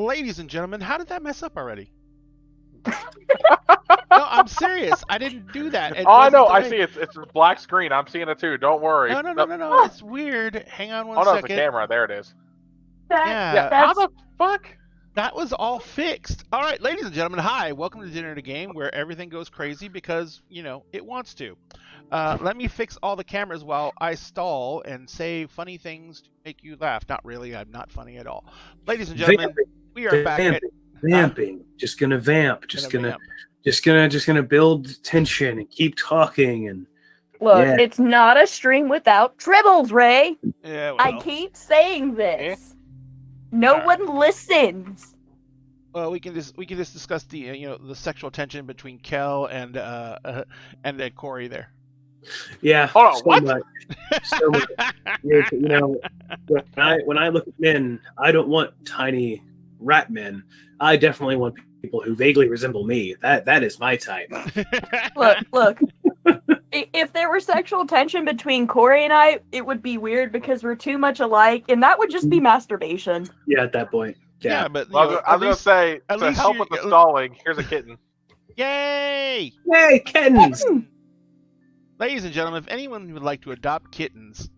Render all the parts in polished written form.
Ladies and gentlemen, how did that mess up already? No, I'm serious. I didn't do that. It Oh, I wasn't know. the I way. see. It's a black screen. I'm seeing it too. Don't worry. No, no, no, Nope. no, no. It's weird. Hang on one Oh no, it's a second. camera. There it is. Yeah, How That's the fuck? that was all fixed. All right, ladies and gentlemen, hi. Welcome to Dinner at a Game, where everything goes crazy because, it wants to. Let me fix all the cameras while I stall and say funny things to make you laugh. Not really. I'm not funny at all. Ladies and gentlemen, we are back at vamping. Just gonna vamp. Just Gonna gonna build tension and keep talking and look. Yeah. It's not a stream without tribbles, Ray. Yeah, well, I keep saying this. No Alright. one listens. Well, we can just discuss the the sexual tension between Kel and Corey there. yeah. Hold on, so what? much. So much. When I look at men, I don't want tiny rat men. I definitely want people who vaguely resemble me. That is my type. Look. If there were sexual tension between Corey and I, it would be weird because we're too much alike, and that would just be masturbation. Yeah, at that point. Yeah, Yeah. but Well, I was gonna say at to least help you- with the stalling. Here's a kitten. yay! Hey, kittens! Ladies and gentlemen, if anyone would like to adopt kittens,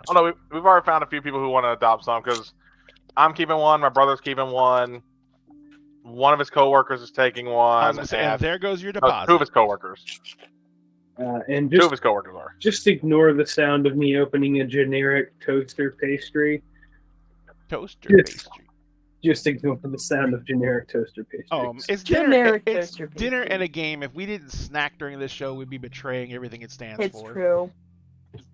Oh no, we've already found a few people who want to adopt some because I'm keeping one. My brother's keeping one. One of his coworkers is taking I was one. gonna say, and there goes your no, deposit. two of his coworkers. And Two of just his coworkers are. just ignore the sound of me opening a generic toaster pastry. Toaster Yes. pastry. Just ignore the sound of generic toaster pastry. It's Generic dinner. It's toaster dinner pastry. and a game. If we didn't snack during this show, we'd be betraying everything it stands It's for. true.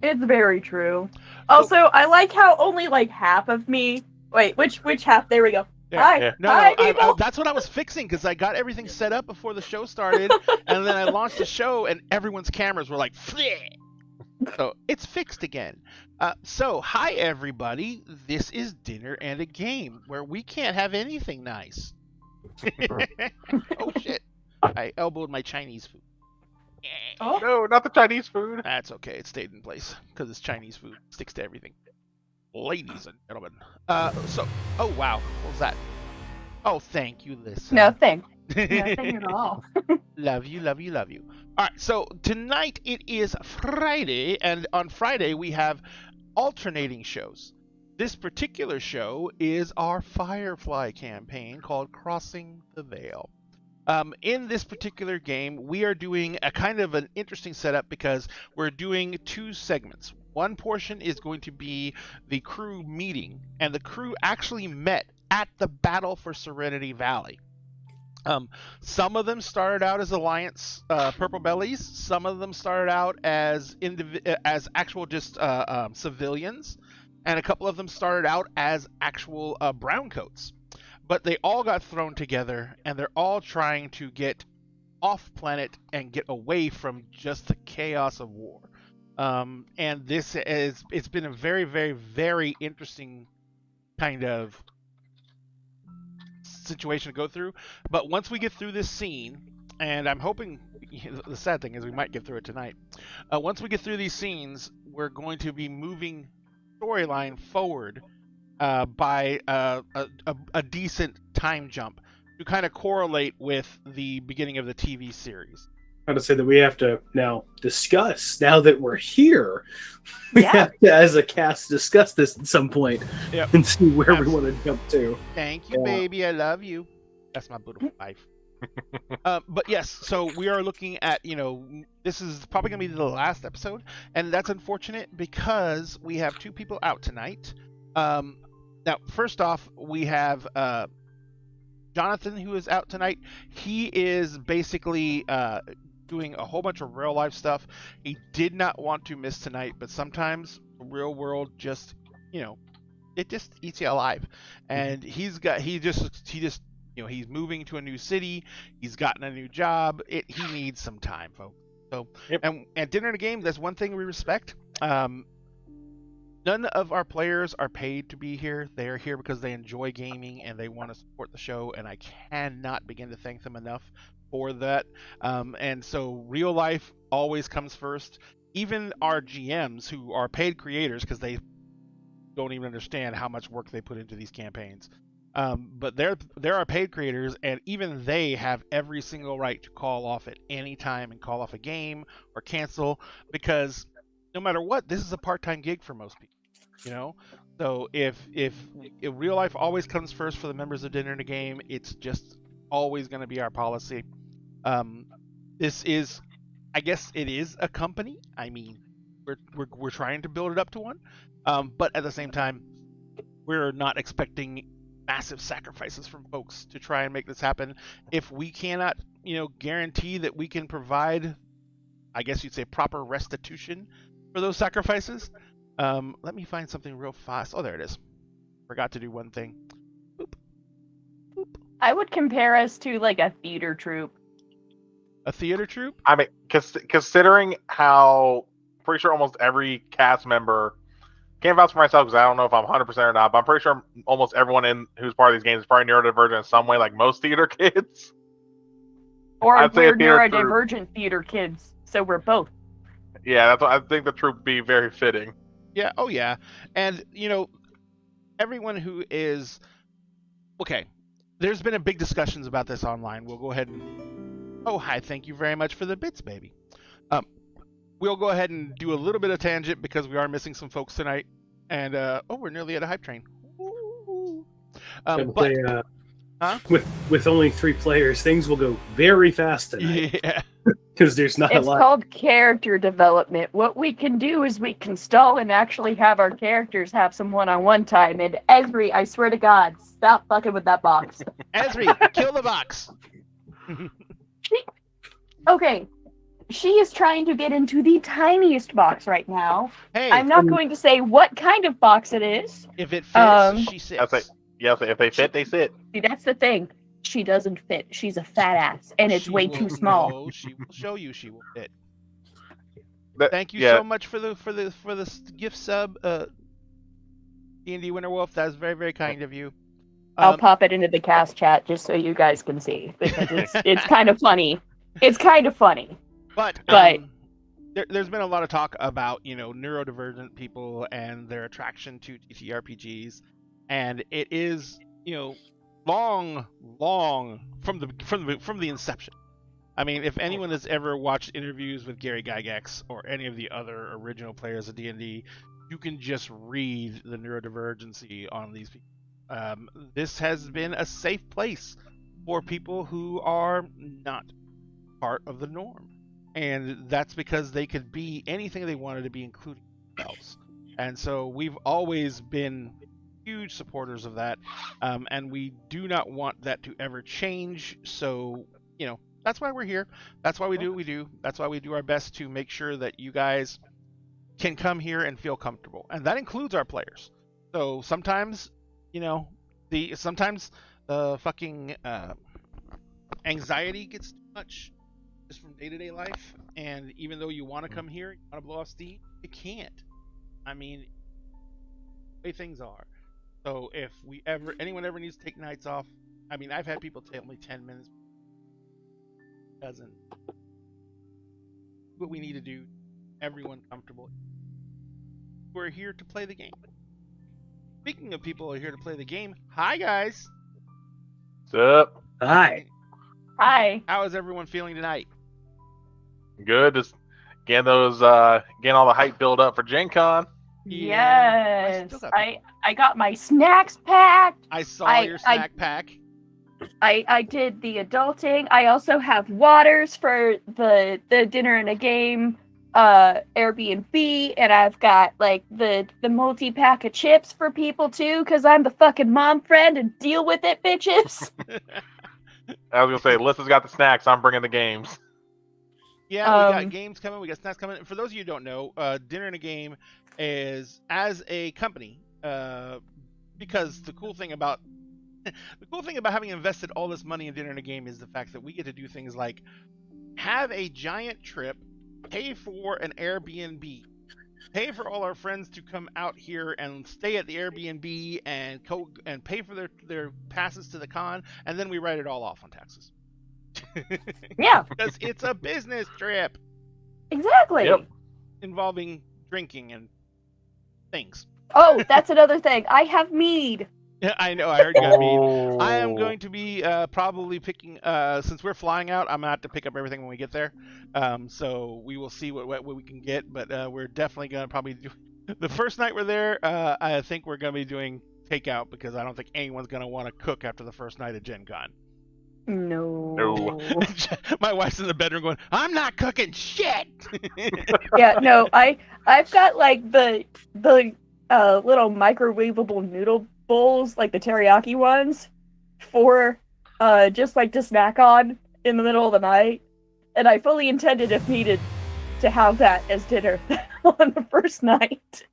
It's very true. Also, I like how only like half of me. Wait, which half? There we go. Yeah, Hi, yeah. No, hi, I, people. that's what I was fixing because I got everything set up before the show started, and then I launched the show, and everyone's cameras were like, "Fleh." So it's fixed again. So hi everybody, this is Dinner and a Game, where we can't have anything nice. Oh shit! I elbowed my Chinese food. Oh. No, not the Chinese food. That's okay. It stayed in place because it's Chinese food. Sticks to everything. Ladies and gentlemen. Oh wow. What was that? Oh, thank you, Lisa. Nothing. Nothing at all. Love you, love you, love you. All right. So tonight it is Friday, and on Friday we have alternating shows. This particular show is our Firefly campaign called Crossing the Veil. In this particular game, we are doing a kind of an interesting setup because we're doing two segments. One portion is going to be the crew meeting, and the crew actually met at the Battle for Serenity Valley. Some of them started out as Alliance Purple Bellies. Some of them started out as actual just civilians, and a couple of them started out as actual browncoats. But they all got thrown together, and they're all trying to get off planet and get away from just the chaos of war. And it's been a very, very, very interesting kind of situation to go through. But once we get through this scene, and I'm hoping, the sad thing is we might get through it tonight. Once we get through these scenes, we're going to be moving storyline forward by a decent time jump to kind of correlate with the beginning of the TV series. I would say that we have to now discuss, now that we're here, we Yeah. have to, as a cast, discuss this at some point Yep. and see where we Absolutely. want to jump to. Thank you, Yeah. baby. I love you. That's my beautiful wife. But yes, so we are looking at, this is probably going to be the last episode, and that's unfortunate because we have two people out tonight. Now, first off, we have Jonathan, who is out tonight. He is basically doing a whole bunch of real life stuff. He did not want to miss tonight, but sometimes the real world just, it just eats you alive. And he's moving to a new city. He's gotten a new job. He needs some time, folks. So, Yep. and at Dinner and a Game, that's one thing we respect. None of our players are paid to be here. They are here because they enjoy gaming and they want to support the show, and I cannot begin to thank them enough for that. And so real life always comes first. Even our GMs, who are paid creators because they don't even understand how much work they put into these campaigns. But there are paid creators, and even they have every single right to call off at any time and call off a game or cancel, because no matter what, this is a part-time gig for most people. You know, so if real life always comes first for the members of Dinner and a Game, it's just always going to be our policy. This is, I guess, it is a company. I mean, we're trying to build it up to one, but at the same time, we're not expecting massive sacrifices from folks to try and make this happen. If we cannot, guarantee that we can provide, I guess you'd say, proper restitution for those sacrifices. Let me find something real fast. Oh, there it is. Forgot to do one thing. Boop. Boop. I would compare us to like a theater troupe. A theater troupe? I mean, considering how pretty sure almost every cast member, can't vouch for myself because I don't know if I'm 100% or not, but I'm pretty sure almost everyone who's part of these games is probably neurodivergent in some way, like most theater kids. Or I'd say we're a theater neurodivergent theater kids, so we're both. Yeah, that's what I think the troupe would be very fitting. Yeah, oh yeah. And, everyone who is... Okay, there's been a big discussions about this online. We'll go ahead and... Oh, hi, thank you very much for the bits, baby. We'll go ahead and do a little bit of tangent because we are missing some folks tonight. And, we're nearly at a hype train. With only 3 players, things will go very fast tonight. Yeah. Because there's not a It's lot. called character development. What we can do is we can stall and actually have our characters have some one-on-one time. And Esri, I swear to God, stop fucking with that box. Esri, kill the box. Okay, she is trying to get into the tiniest box right now. Hey, I'm not going to say what kind of box it is. if it fits, she I'll say, sits. yeah, if they fit, they sit. See, that's the thing. She doesn't fit. She's a fat ass, and it's She way will- too small. No, she will show you she will fit. That- Thank you yeah, so much for the gift sub, D&D Winterwolf. That is very, very kind of you. I'll pop it into the cast chat just so you guys can see, because it's kind of funny. It's kind of funny. But But- there's been a lot of talk about neurodivergent people and their attraction to TTRPGs, and it is long from the inception. I mean, if anyone has ever watched interviews with Gary Gygax or any of the other original players of D&D, you can just read the neurodivergency on these people. This has been a safe place for people who are not part of the norm. And that's because they could be anything they wanted to be, including themselves. And so we've always been huge supporters of that. And we do not want that to ever change. So, that's why we're here. That's why we do what we do. That's why we do our best to make sure that you guys can come here and feel comfortable. And that includes our players. So sometimes, sometimes the fucking anxiety gets too much just from day-to-day life, and even though you want to come here, you want to blow off steam, you can't. I mean, the way things are. So if anyone ever needs to take nights off, I mean, I've had people tell me 10 minutes doesn't what we need to do, everyone comfortable. We're here to play the game. Speaking of people who are here to play the game, hi guys. What's up? Hi. Hi. How is everyone feeling tonight? Good. Just getting all the hype build up for Gen Con. Yeah, Yes. I got my snacks packed. I saw your snack pack. I did the adulting. I also have waters for the dinner and a game Airbnb, and I've got like the multi-pack of chips for people too, because I'm the fucking mom friend, and deal with it, bitches. I was gonna say, Alyssa's got the snacks. I'm bringing the games. Yeah, we got games coming. We got snacks coming. For those of you who don't know, Dinner and a Game is, as a company, because the cool thing about having invested all this money in Dinner and a Game is the fact that we get to do things like have a giant trip, pay for an Airbnb, pay for all our friends to come out here and stay at the Airbnb and pay for their passes to the con, and then we write it all off on taxes. Yeah, Because it's a business trip exactly. Yep. involving drinking and things. Oh, that's another thing. I have mead. Yeah, I know. I heard you got mead. Oh. I am going to be probably picking. Since we're flying out, I'm gonna have to pick up everything when we get there. So we will see what we can get, but we're definitely gonna probably do. The first night we're there, I think we're gonna be doing takeout because I don't think anyone's gonna want to cook after the first night of Gen Con. No. My wife's in the bedroom going, "I'm not cooking shit." Yeah, no. I've got like the little microwavable noodle bowls, like the teriyaki ones, for just like to snack on in the middle of the night. And I fully intended, if needed, to have that as dinner on the first night.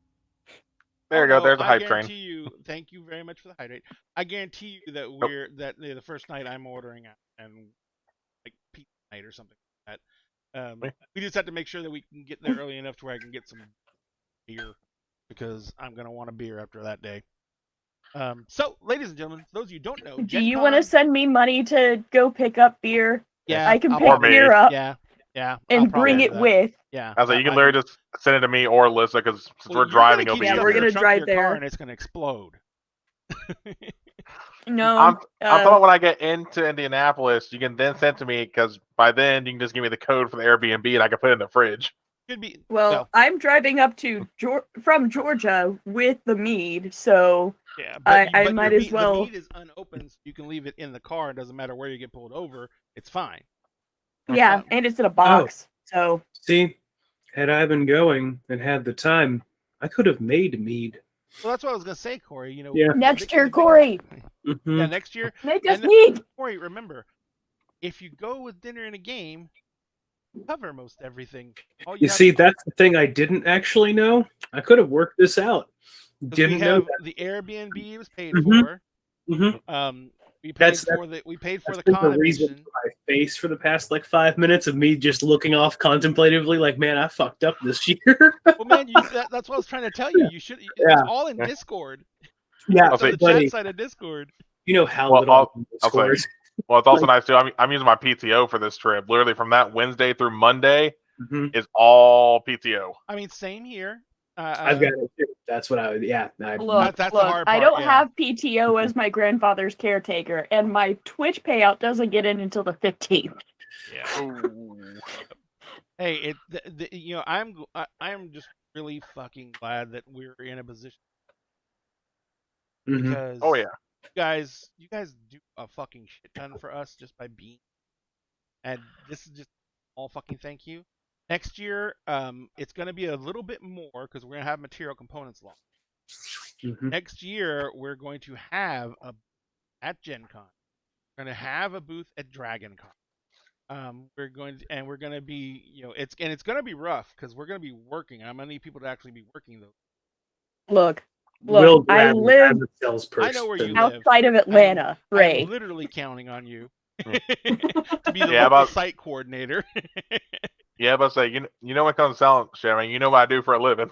There you go. Although, There's a hype I train. guarantee you. Thank you very much for the hydrate. I guarantee you that the first night I'm ordering out and like pizza night or something like that. We just have to make sure that we can get there early enough to where I can get some beer because I'm gonna want a beer after that day. So, ladies and gentlemen, those of you who don't know, Do Gen you want to Con- send me money to go pick up beer? Yeah, I can I'll pick Or me. beer up Yeah, I'll and probably bring do it that. with. Yeah, I was like, you can I literally just send it to me or Alyssa because since Well, we're you're driving, gonna it'll keep be Yeah, stuff we're in easier. the gonna trunk of drive your there. car and it's gonna explode. No. I'm talking when I get into Indianapolis, you can then send to me because by then you can just give me the code for the Airbnb and I can put it in the fridge. Could be Well, I'm driving up to from Georgia with the mead, so yeah, I but might your as well. The meat is unopened, so you can leave it in the car. It doesn't matter where you get pulled over. It's fine. Yeah, and it's in a box. So See, had I been going and had the time, I could have made mead. Well, that's what I was gonna say, Corey. You know, Yeah. next year, Corey, Mhm. Yeah, next year. make us And mead. Corey, remember, if you go with dinner and a game, cover most everything. All You have see, to- that's the thing I didn't actually know. I could have worked this out. 'cause Didn't we know have that. the Airbnb was paid Mhm. for. Mhm. We paid That's- for the That's been the reason convention. for my face for the past like 5 minutes of me just looking off contemplatively, like, man, I fucked up this year. Well, man, that's what I was trying to tell you. You should. Yeah. It's all in Yeah. Discord. Yeah, I'll It's on say- the buddy, chat side of Discord. you know how Well, little I'll say- scores. Well, it's also nice too. I'm using my PTO for this trip. Literally from that Wednesday through Monday Mhm. is all PTO. I mean, same here. I've got it too. That's what I would. Yeah, Look, That's the hard I part, don't yeah. have PTO as my grandfather's caretaker, and my Twitch payout doesn't get in until the 15th. Yeah. Hey, I'm just really fucking glad that we're in a position Mhm. because Oh yeah. you guys do a fucking shit ton for us just by being, and this is just all fucking thank you. Next year, it's gonna be a little bit more because we're gonna have material components launch. Mhm. Next year, we're going to have at Gen Con. We're going to have a booth at Dragon Con. We're going to be, it's going to be rough because we're going to be working. I'm going to need people to actually be working those. Look, Will I grab live the salesperson. I know where you live. outside of Atlanta, Ray. I'm literally counting on you to be the Yeah, local site coordinator. Yeah, but say you know when it comes to selling shit, I mean, you know what I do for a living.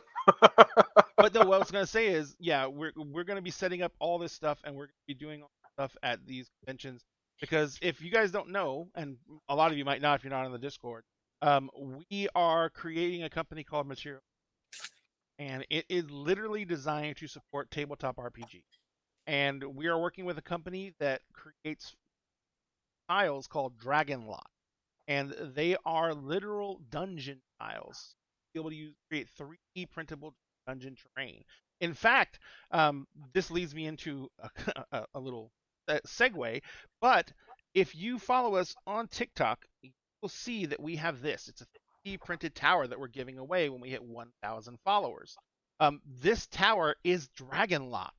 But no, what I was going to say is, yeah, we're going to be setting up all this stuff, and we're going to be doing all this stuff at these conventions. Because if you guys don't know, and a lot of you might not if you're not on the Discord, we are creating a company called Material, and it is literally designed to support tabletop RPG. And we are working with a company that creates tiles called Dragon Lock, and they are literal dungeon tiles. Be able to create 3D printable dungeon terrain. In fact, this leads me into a little segue, but if you follow us on TikTok, you'll see that we have this. It's a 3D printed tower that we're giving away when we hit 1,000 followers. This tower is Dragon Lock.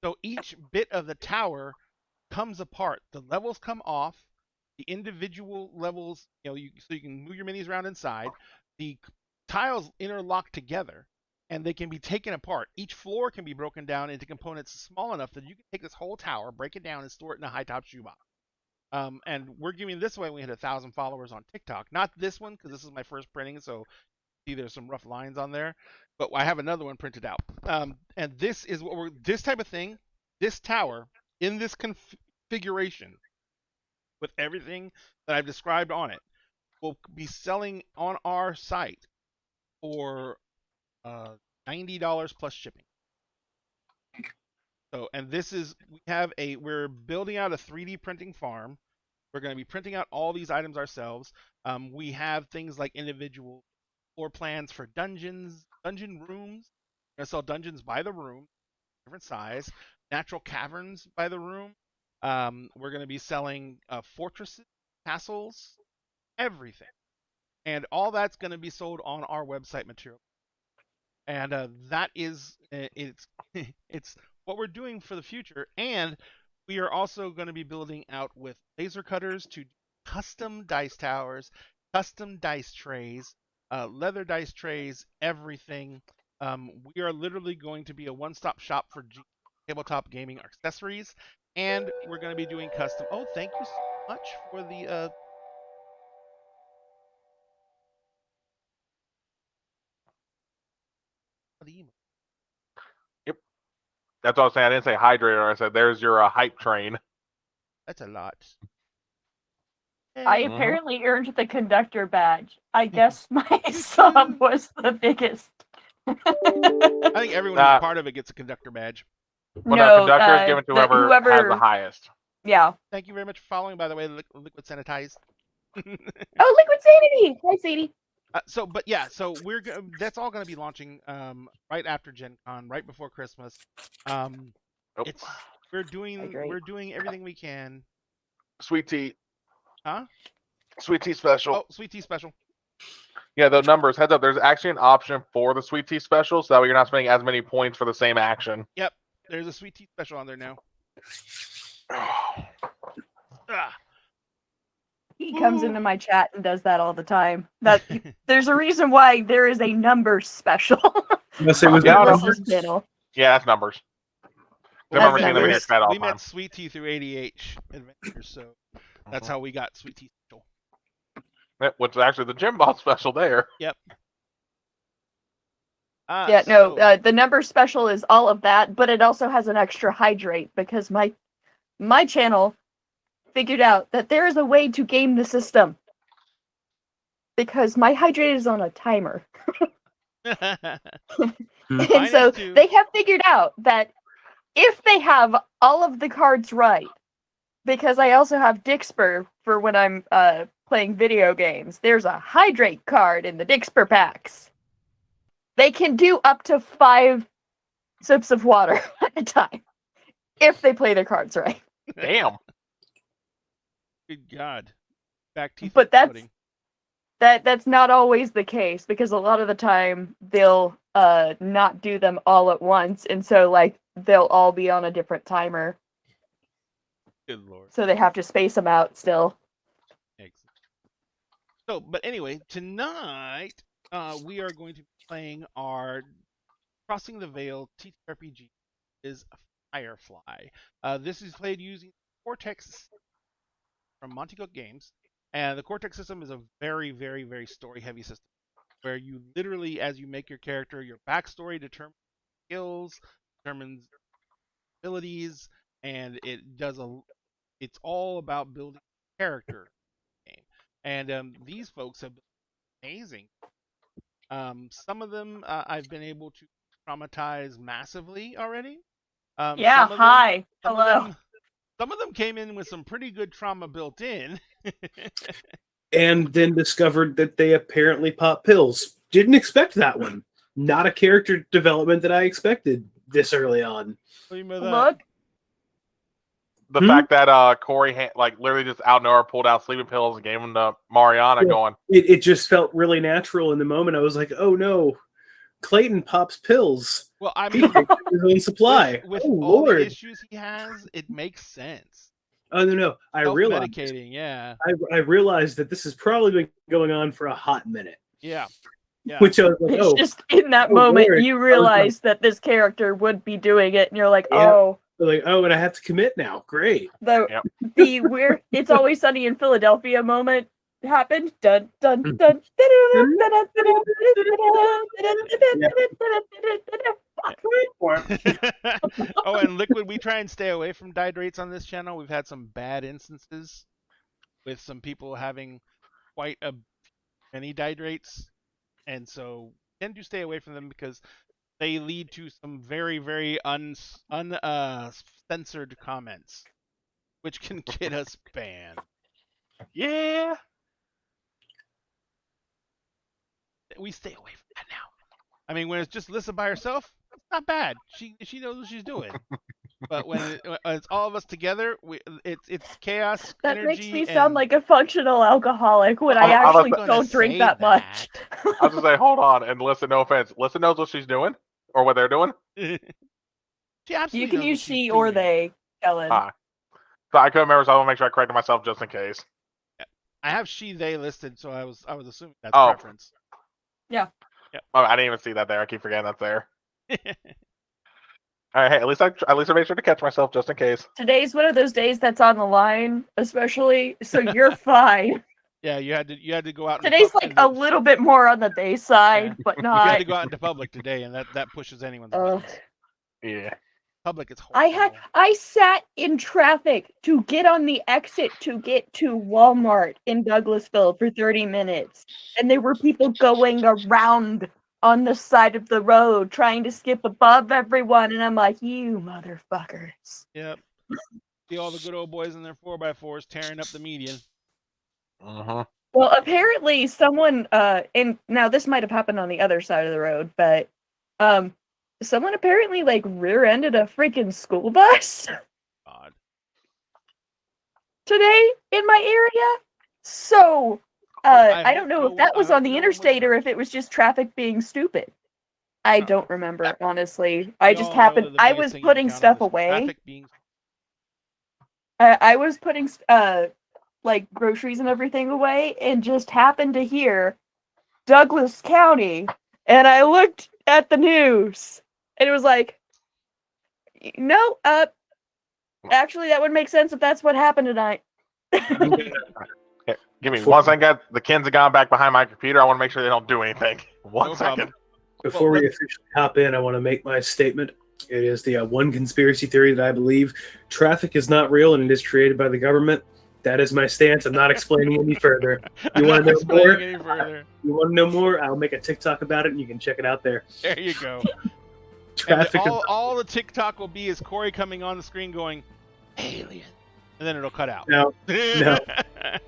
So each bit of the tower comes apart. The levels come off. The individual levels, so you can move your minis around inside. The tiles interlock together, and they can be taken apart. Each floor can be broken down into components small enough that you can take this whole tower, break it down, and store it in a high top shoebox. And we're giving this away when we hit 1,000 followers on TikTok. Not this one, because this is my first printing, so see there's some rough lines on there. But I have another one printed out. And this is this type of thing, this tower, in this configuration, with everything that I've described on it, will be selling on our site for $90 plus shipping. So, and this is we're building out a 3D printing farm. We're going to be printing out all these items ourselves. We have things like individual floor plans for dungeon rooms. We're going to sell dungeons by the room, different size, natural caverns by the room. We're going to be selling fortresses, castles, everything. And all that's going to be sold on our website material. And that is it's what we're doing for the future. And we are also going to be building out with laser cutters to custom dice towers, custom dice trays, leather dice trays, everything. We are literally going to be a one-stop shop for tabletop gaming accessories, and we're going to be doing custom. Oh, thank you so much for the email. Yep. That's what I was saying. I didn't say hydrator. I said there's your hype train. That's a lot. I Hey. apparently earned the conductor badge. I guess my sub was the biggest. I think everyone who's part of it gets a conductor badge. Well, no, conductor is given to whoever has the highest. Yeah. Thank you very much for following, by the way, Liquid Sanitize. Oh, Liquid Sanity! Hi, Sadie. So that's all going to be launching right after Gen Con, right before Christmas. We're doing everything we can. Sweet tea. Huh? Sweet tea special. Oh, sweet tea special. Yeah, the numbers. Heads up, there's actually an option for the sweet tea special, so that way you're not spending as many points for the same action. Yep, there's a sweet tea special on there now. He comes into my chat and does that all the time. There's a reason why there is a numbers special. Unless it was channel. Yeah, that's numbers. We met Sweet Tea through ADH Adventures, so that's how we got Sweet Tea special. Which is actually the Gym Boss special there. Yep. The number special is all of that, but it also has an extra hydrate because my channel figured out that there is a way to game the system because my hydrate is on a timer. And so they have figured out that if they have all of the cards right, because I also have Dixper for when I'm playing video games, there's a hydrate card in the Dixper packs. They can do up to 5 sips of water at a time if they play their cards right. Damn. Good God. Back teeth. But that's not always the case because a lot of the time they'll not do them all at once, and so they'll all be on a different timer. Good Lord. So they have to space them out still. Excellent. So, but anyway, tonight we are going to be playing our Crossing the Veil TTRPG is Firefly. This is played using Cortex from Monty Cook Games, and the Cortex system is a very, very, very story-heavy system where you literally, as you make your character, your backstory determines skills, determines abilities, and it's all about building character in the game. And these folks have been amazing. Some of them I've been able to traumatize massively already. Hello. Some of them came in with some pretty good trauma built in. And then discovered that they apparently pop pills. Didn't expect that one. Not a character development that I expected this early on. Look. The fact that Corey literally just out of nowhere pulled out sleeping pills and gave them to Mariana going. It just felt really natural in the moment. I was like, oh no, Clayton pops pills. Well, I mean, his own supply. With all the issues he has, it makes sense. Oh no! I realized medicating, yeah. I realized that this has probably been going on for a hot minute. Yeah. Which I was like, it's just in that moment Lord. You realize that this character would be doing it, and you're like, oh. Like, oh, and I have to commit now. Great. The weird "It's Always Sunny in Philadelphia" moment happened. Dun dun dun. dun, Oh, and Liquid, we try and stay away from hydrates on this channel. We've had some bad instances with some people having quite many hydrates, and so tend to stay away from them because they lead to some very, very censored comments, which can get us banned. Yeah. We stay away from that now. I mean, when it's just Lissa by herself, it's not bad. She knows what she's doing. But when it's all of us together, it's chaos. That energy, makes me sound like a functional alcoholic when I I was actually gonna don't drink say that much. I was gonna say, hold on, and listen, no offense, Lissa knows what she's doing or what they're doing. She absolutely You can knows use what she's she or doing. they, Ellen. Ah. So I couldn't remember, so I want to make sure I corrected myself just in case. I have she they listed, so I was assuming that's Oh. preference. Yeah. Oh, I didn't even see that there. I keep forgetting that's there. All right, hey, at least I made sure to catch myself just in case. Today's one of those days that's on the line, especially, so you're fine. Yeah, you had to go out. Today's like a little bit more on the day side, but You had not. to go out into public today, and that pushes anyone's Ugh. buttons. Yeah. Public is horrible. I sat in traffic to get on the exit to get to Walmart in Douglasville for 30 minutes. And there were people going around on the side of the road trying to skip above everyone. And I'm like, you motherfuckers. Yep. See all the good old boys in their 4x4s tearing up the median. Uh-huh. Well, apparently someone, and now this might have happened on the other side of the road, but someone apparently like rear-ended a freaking school bus. God. Today in my area. So I don't know if that was on the interstate or if it was just traffic being stupid. I don't remember, honestly. I just happened. I was putting stuff away. I was putting like groceries and everything away, and just happened to hear Douglas County, and I looked at the news, and it was like, no, actually, that would make sense if that's what happened tonight. Give me 1 second. The kids have gone back behind my computer. I want to make sure they don't do anything. One second. Before we officially hop in, I want to make my statement. It is the one conspiracy theory that I believe traffic is not real and it is created by the government. That is my stance. I'm not explaining any further. You want to know more? You want to know more? I'll make a TikTok about it, and you can check it out there. There you go. Traffic. All the TikTok will be is Corey coming on the screen going, alien. And then it'll cut out. No.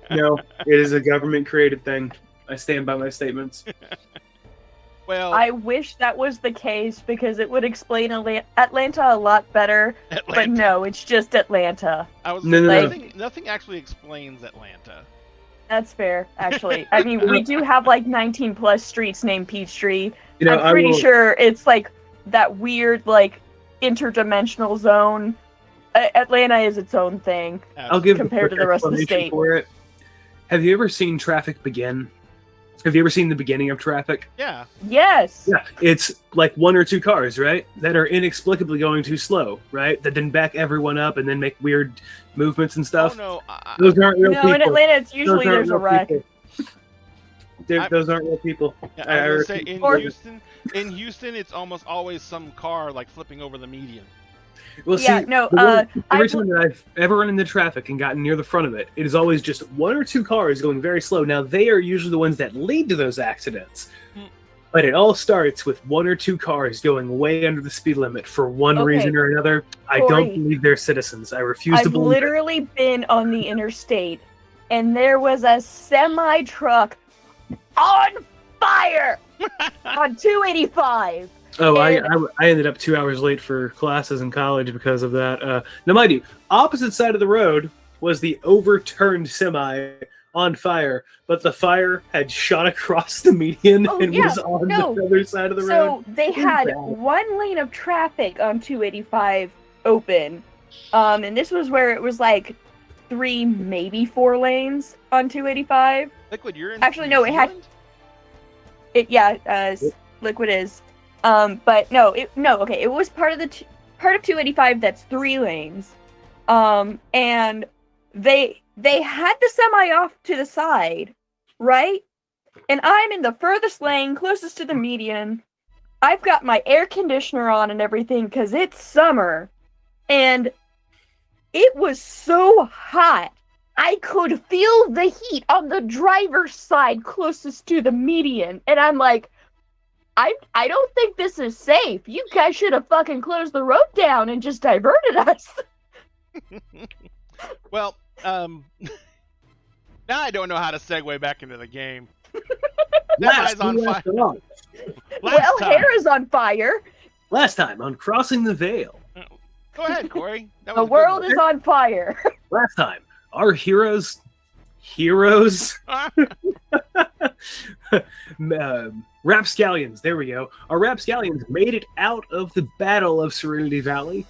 No. It is a government-created thing. I stand by my statements. Well, I wish that was the case because it would explain Atlanta a lot better. Atlanta. But no, it's just Atlanta. Nothing actually explains Atlanta. That's fair, actually. I mean, we do have like 19 plus streets named Peachtree. You know, I'm pretty sure it's like that weird like interdimensional zone. Atlanta is its own thing. I'll give compared to the rest of the state. For it. Have you ever seen Traffic Begin? Have you ever seen the beginning of Traffic? Yeah. Yes. Yeah. It's like 1 or 2 cars, right? That are inexplicably going too slow, right? That then back everyone up and then make weird movements and stuff. Oh, no. Those aren't real people. No, in Atlanta, it's usually there's a wreck. Those aren't real people. Yeah, I was gonna say, in Houston, it's almost always some car like flipping over the median. Well, yeah, see, no. every time that I've ever run into traffic and gotten near the front of it, it is always just 1 or 2 cars going very slow. Now, they are usually the ones that lead to those accidents. But it all starts with 1 or 2 cars going way under the speed limit for one reason or another. I don't believe they're citizens. I refuse to believe I've literally been on the interstate, and there was a semi-truck on fire on 285. Oh, I ended up 2 hours late for classes in college because of that. Now, mind you, opposite side of the road was the overturned semi on fire, but the fire had shot across the median and was on the other side of the road. So they had 1 lane of traffic on 285 open, and this was where it was like 3, maybe 4 lanes on 285. Liquid, you're in Actually, no, it had. Liquid is. But no, okay, it was part of 285 that's 3 lanes. And they had the semi off to the side, right? And I'm in the furthest lane, closest to the median. I've got my air conditioner on and everything because it's summer. And it was so hot. I could feel the heat on the driver's side closest to the median. And I'm like, I don't think this is safe. You guys should have fucking closed the road down and just diverted us. Well, now I don't know how to segue back into the game. That guy's on fire. Well, hair is on fire. Last time on Crossing the Veil. Go ahead, Corey. That The was a good world one. is on fire. Last time, our heroes, rapscallions, there we go. Our rapscallions made it out of the Battle of Serenity Valley,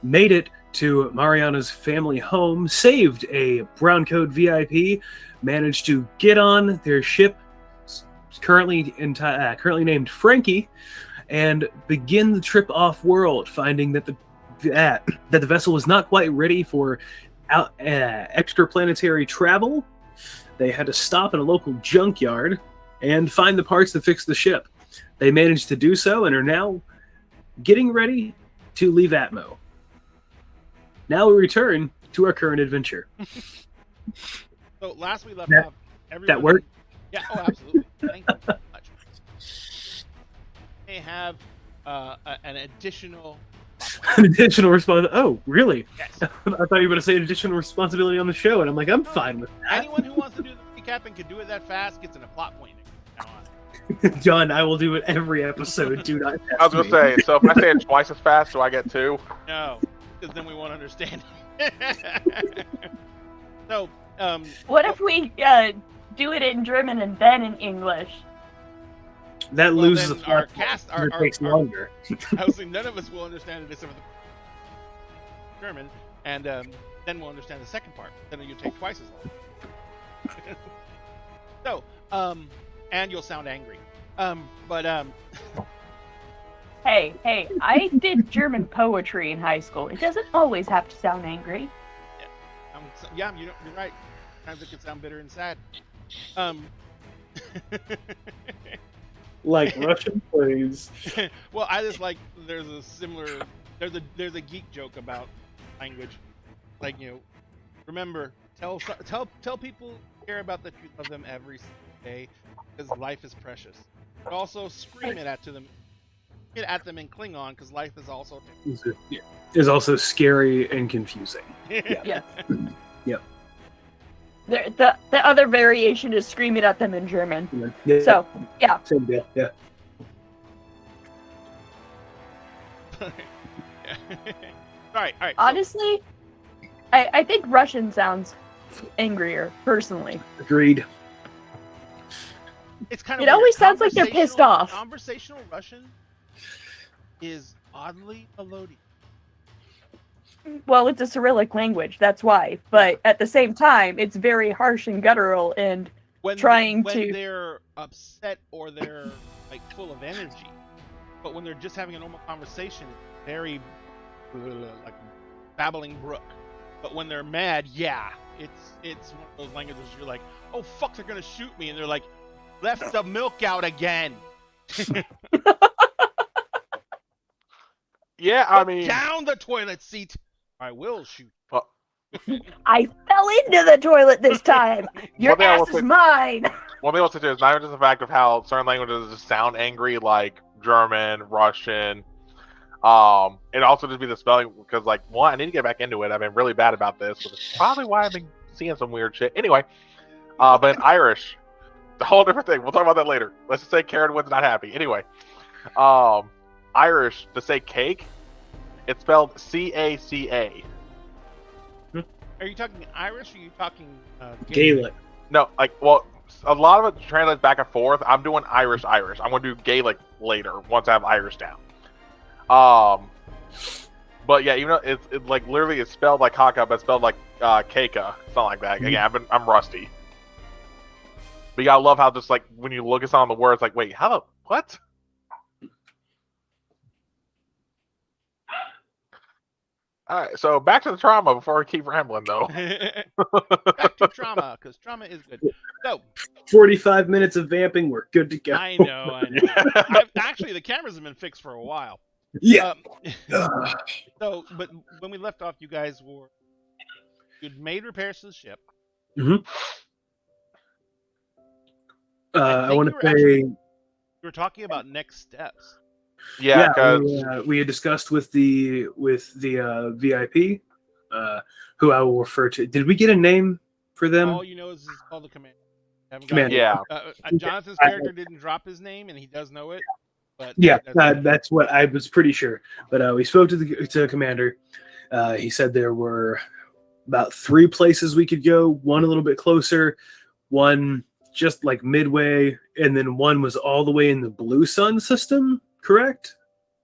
made it to Mariana's family home, saved a brown coat VIP, managed to get on their ship, currently named Frankie, and begin the trip off-world, finding that the vessel was not quite ready for extraplanetary travel. They had to stop at a local junkyard and find the parts to fix the ship. They managed to do so and are now getting ready to leave Atmo. Now we return to our current adventure. So last we left off, everyone... That worked? Yeah, oh, absolutely. Thank you very much. They have an additional... An additional responsibility. Oh, really? Yes. I thought you were going to say an additional responsibility on the show, and I'm like, I'm fine with that. Anyone who wants to do the recap and can do it that fast gets in a plot point. John, I will do it every episode. Do not test I was gonna say, so if I say it twice as fast, do I get 2? No, because then we won't understand. So, What if we do it in German and then in English? That well, loses then a our plot cast, point. It takes longer. I was saying none of us will understand it except for the German, and then we'll understand the second part. Then you'll take twice as long. So, and you'll sound angry. Hey, I did German poetry in high school. It doesn't always have to sound angry. Yeah, you're right. Sometimes it can sound bitter and sad. Like Russian plays. Well, I just like there's a geek joke about language, like remember tell people you care about that you love them every single day because life is precious. But also scream it at them in Klingon because life is also Is also scary and confusing. Yes. Yep. The other variation is screaming at them in German. Yeah. So, yeah. Same deal. Yeah. All right. So, Honestly, I think Russian sounds angrier, personally. Agreed. it's kind of It always sounds like they're pissed off. Conversational Russian is oddly melodious. Well, it's a Cyrillic language, that's why. But at the same time, it's very harsh and guttural and When trying when to... they're upset or they're like full of energy, but when they're just having a normal conversation, very like babbling brook. But when they're mad, yeah, it's one of those languages you're like, oh fuck, they're gonna shoot me, and they're like, left the milk out again. Yeah, I Put mean, down the toilet seat. I will shoot. I fell into the toilet this time. Your One thing I will ass is say- mine. one thing I want to do is not even just the fact of how certain languages just sound angry, like German, Russian. It also just be the spelling because, like, one, I need to get back into it. I've been really bad about this, which is probably why I've been seeing some weird shit. Anyway, but in Irish, it's a whole different thing. We'll talk about that later. Let's just say Karen Wood's not happy. Anyway, Irish, to say cake, it's spelled C-A-C-A. Are you talking Irish or are you talking Gaelic. No, like, well, a lot of it translates back and forth. I'm doing Irish. I'm going to do Gaelic later once I have Irish down. But yeah, even though it's like literally it's spelled like Haka, but it's spelled like Keika, something like that. Again, I'm rusty. But you gotta love how just like when you look at some of the words, like, wait, how the what? All right, so back to the trauma before we keep rambling, though. Back to trauma, because trauma is good. So 45 minutes of vamping, we're good to go. I know. Actually, the cameras have been fixed for a while. Yeah. So, but when we left off, you'd made repairs to the ship. Mm-hmm. I want to say We were talking about next steps. Yeah, because we had discussed with the VIP, who I will refer to. Did we get a name for them? All you know is it's called the Commander. Commander. Yeah. Jonathan's character didn't drop his name, and he does know it. But Yeah, that's that's what I was pretty sure. But we spoke to the commander. He said there were about 3 places we could go. One a little bit closer, one just like midway, and then one was all the way in the Blue Sun system. Correct?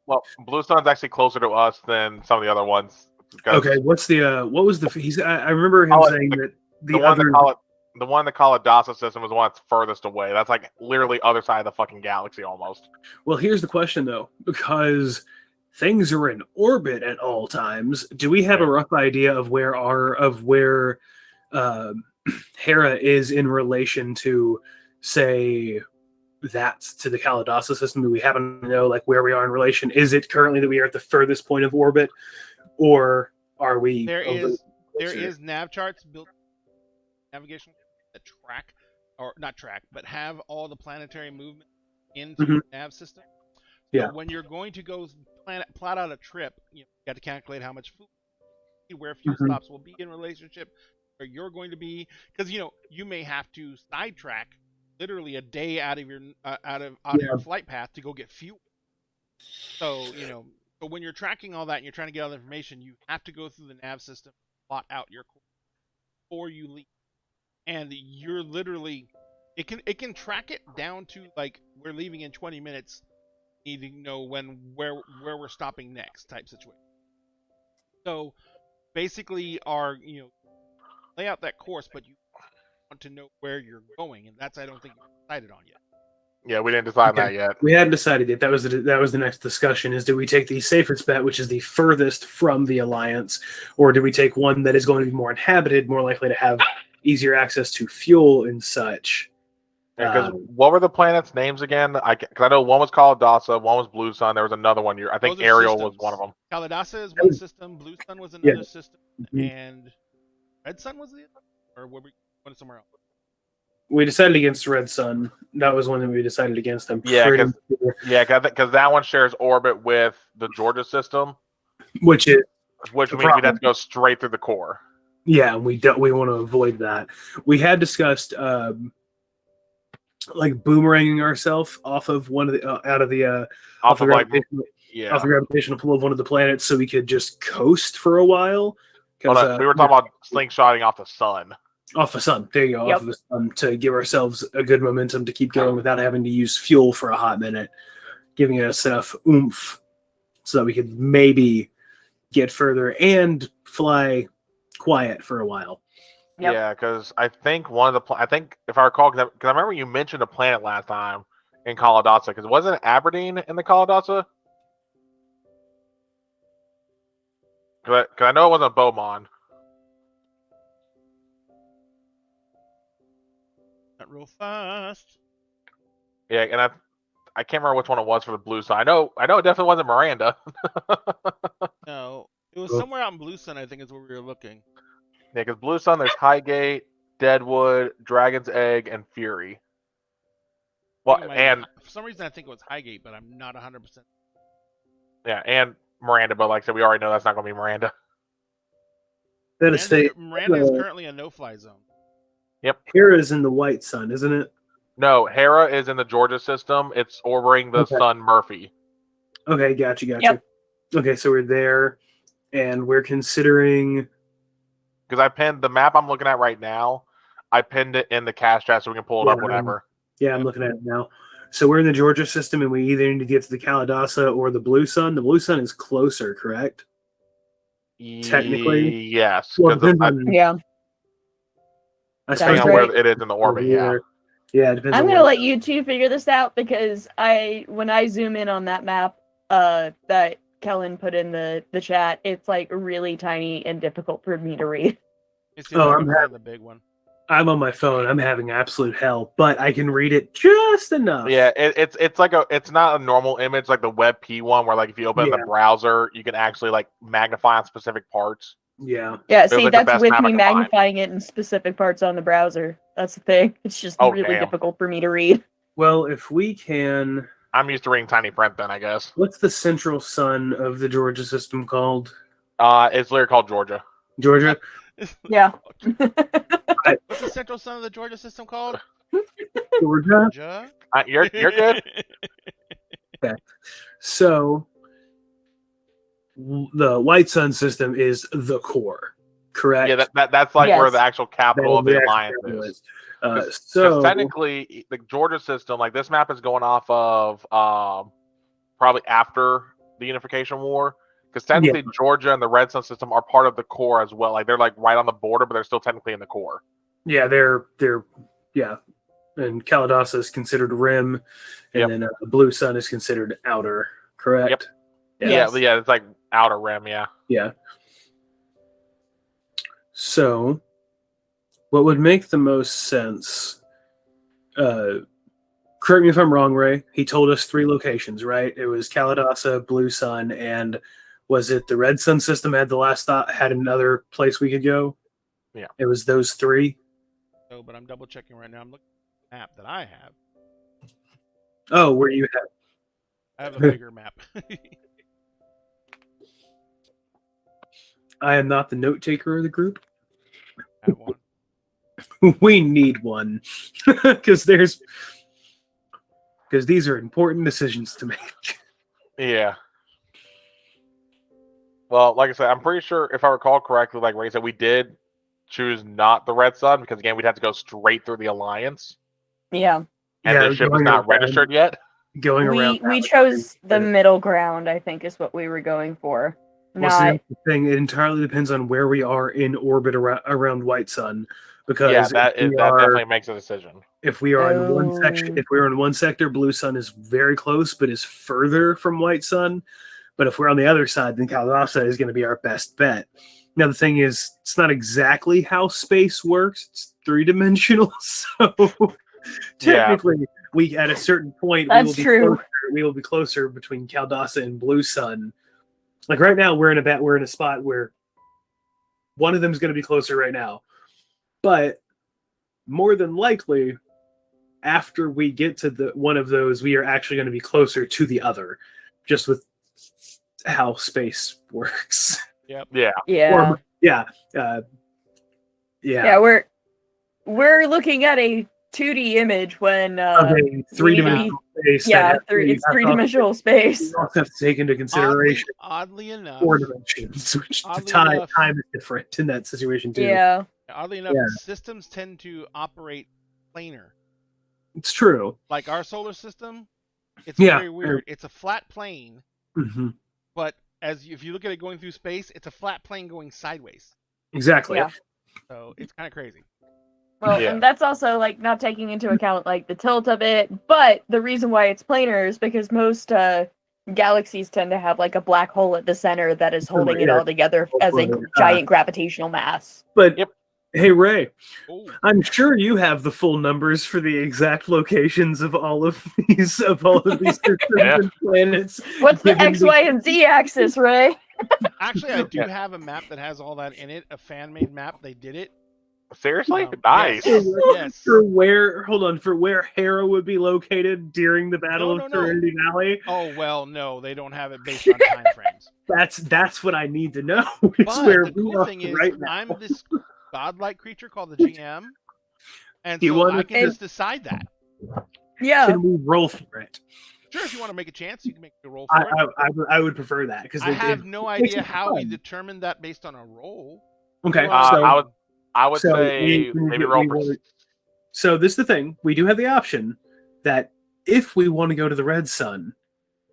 well, Blue Sun's actually closer to us than some of the other ones. Okay. What's the what was the? I remember him saying that the one in the Kielbasa system was the one that's furthest away. That's like literally other side of the fucking galaxy almost. Well, here's the question though, because things are in orbit at all times. Do we have a rough idea of where Hera is in relation to, say, that's to the Kielbasa system? Do we happen to know like where we are in relation? Is it currently that we are at the furthest point of orbit, or are we? there is nav charts built, navigation that track, or not track, but have all the planetary movement into the nav system. So Yeah. when you're going to go plot out a trip, you got to calculate how much food, where fuel stops will be in relationship, where you're going to be, because you may have to sidetrack literally a day out of your flight path to go get fuel. So but when you're tracking all that and you're trying to get all the information, you have to go through the nav system, plot out your course before you leave, and you're literally it can track it down to like we're leaving in 20 minutes. Needing to know where we're stopping next type situation. So basically, lay out that course, but you want to know where you're going, and that's I don't think you've decided on yet. Yeah, we didn't decide that yet. We hadn't decided yet. That was the next discussion: is do we take the safest bet, which is the furthest from the Alliance, or do we take one that is going to be more inhabited, more likely to have easier access to fuel and such? Because what were the planets' names again? Because I know one was Kielbasa, one was Blue Sun. There was another one. I think Those are Ariel systems. was one of them. Kielbasa is one system. Blue Sun was another system, and Red Sun was the other, or were we going somewhere else? We decided against Red Sun. That was one that we decided against them. Yeah, because that one shares orbit with the Georgia system, which means we'd have to go straight through the core. Yeah, we want to avoid that. We had discussed like boomeranging ourselves off of one of the off the gravitational pull of one of the planets, so we could just coast for a while. We were talking about slingshotting off the sun. Off the sun, there you go. Yep. Off of the sun to give ourselves a good momentum to keep going without having to use fuel for a hot minute, giving us enough oomph so that we could maybe get further and fly quiet for a while. Yep. Yeah, because I think if I recall, because I remember you mentioned a planet last time in Kielbasa, because wasn't Aberdeen in the Kielbasa? Because I know it wasn't Beaumont. Not real fast. Yeah, and I can't remember which one it was for the Blue Sun. I know it definitely wasn't Miranda. No, it was somewhere out in Blue Sun, I think is where we were looking. Yeah, because Blue Sun, there's Highgate, Deadwood, Dragon's Egg, and Fury. Well, and for some reason I think it was Highgate, but I'm not 100%. Yeah, and Miranda, but like I said, we already know that's not going to be Miranda. Miranda is currently a no-fly zone. Yep. Hera's in the White Sun, isn't it? No, Hera is in the Georgia system. It's orbiting the sun Murphy. Okay, gotcha. Yep. Okay, so we're there, and we're considering... Because I pinned the map I'm looking at right now. I pinned it in the cache chat so we can pull it up whenever. Yeah, I'm looking at it now. So we're in the Georgia system, and we either need to get to the Kielbasa or the Blue Sun. The Blue Sun is closer, correct? Technically, yes. Yeah. Depending on where it is in the orbit, yeah. Yeah, it depends. I'm gonna let you two figure this out because when I zoom in on that map that Kellen put in the chat, it's like really tiny and difficult for me to read. I'm having the big one. I'm on my phone. I'm having absolute hell, but I can read it just enough. Yeah, it's like it's not a normal image like the WebP one where like if you open the browser, you can actually like magnify on specific parts. Yeah. Yeah, see, that's with me magnifying it in specific parts on the browser. That's the thing. It's just really difficult for me to read. Well, if we can, I'm used to reading Tiny Print then, I guess. what's the central sun of the Georgia system called? It's literally called Georgia. Georgia. Yeah. What's the central sun of the Georgia system called? Georgia. Georgia? You're good. So the White Sun system is the core, correct? Yeah, that's like where Yes. the actual capital of the alliance actual is. Because So technically, the Georgia system, like this map is going off of probably after the Unification War. Because technically, Georgia and the Red Sun system are part of the core as well. Like they're like right on the border, but they're still technically in the core. yeah, they're and Kielbasa is considered rim, and then Blue Sun is considered outer, correct? Yep. Yeah, it's like outer rim. Yeah. So, what would make the most sense? Correct me if I'm wrong, Ray. He told us 3 locations, right? It was Kielbasa, Blue Sun, and was it the Red Sun system had the last thought, had another place we could go? Yeah. It was those 3? No, but I'm double checking right now. I'm looking at the map that I have. Oh, where you have. I have a bigger map. I am not the note taker of the group. I have one. We need one. Because these are important decisions to make. Yeah. Well, like I said, I'm pretty sure if I recall correctly, like Ray said, we did choose not the Red Sun because again, we'd have to go straight through the Alliance, Yeah. and the ship was not registered yet. Going around. We chose the middle ground, I think, is what we were going for. Well, see, that's the thing. It entirely depends on where we are in orbit around White Sun. Because that definitely makes a decision. If we are in one section, if we're in one sector, Blue Sun is very close, but is further from White Sun. But if we're on the other side, then Kielbasa is going to be our best bet. Now the thing is, it's not exactly how space works. It's 3-dimensional, so technically, we at a certain point we will be closer between Kielbasa and Blue Sun. Like right now, we're in a spot where one of them is going to be closer right now. But more than likely, after we get to the one of those, we are actually going to be closer to the other, just with how space works. Yep. Yeah. Yeah. We're looking at a 2D image when 3-dimensional space. Yeah, it's 3-dimensional space. You also have to take into consideration oddly enough, 4 dimensions, which time is different in that situation too. Yeah. Oddly enough, systems tend to operate planar. It's true. Like our solar system, it's very weird. It's a flat plane, but if you look at it going through space, it's a flat plane going sideways. Exactly. Yeah. So it's kind of crazy. Well, and that's also like not taking into account like the tilt of it, but the reason why it's planar is because most galaxies tend to have like a black hole at the center that is holding it all together as a giant gravitational mass. But hey, Ray, I'm sure you have the full numbers for the exact locations of all of these planets. What's the X, Y, and Z axis, Ray? Actually, I do have a map that has all that in it. A fan-made map. They did it. Seriously? Nice. Yes. For where Hera would be located during the Battle of Serenity Valley? Oh well, no, they don't have it based on time frames. That's what I need to know. But the cool thing is, I'm this godlike creature called the GM, and so I can just decide that. Yeah. Can we roll for it? Sure, if you want to make a chance, you can make a roll for it. I would prefer that because I have no idea how we determined that based on a roll. Okay, I would say maybe roll for. So this is the thing: we do have the option that if we want to go to the Red Sun,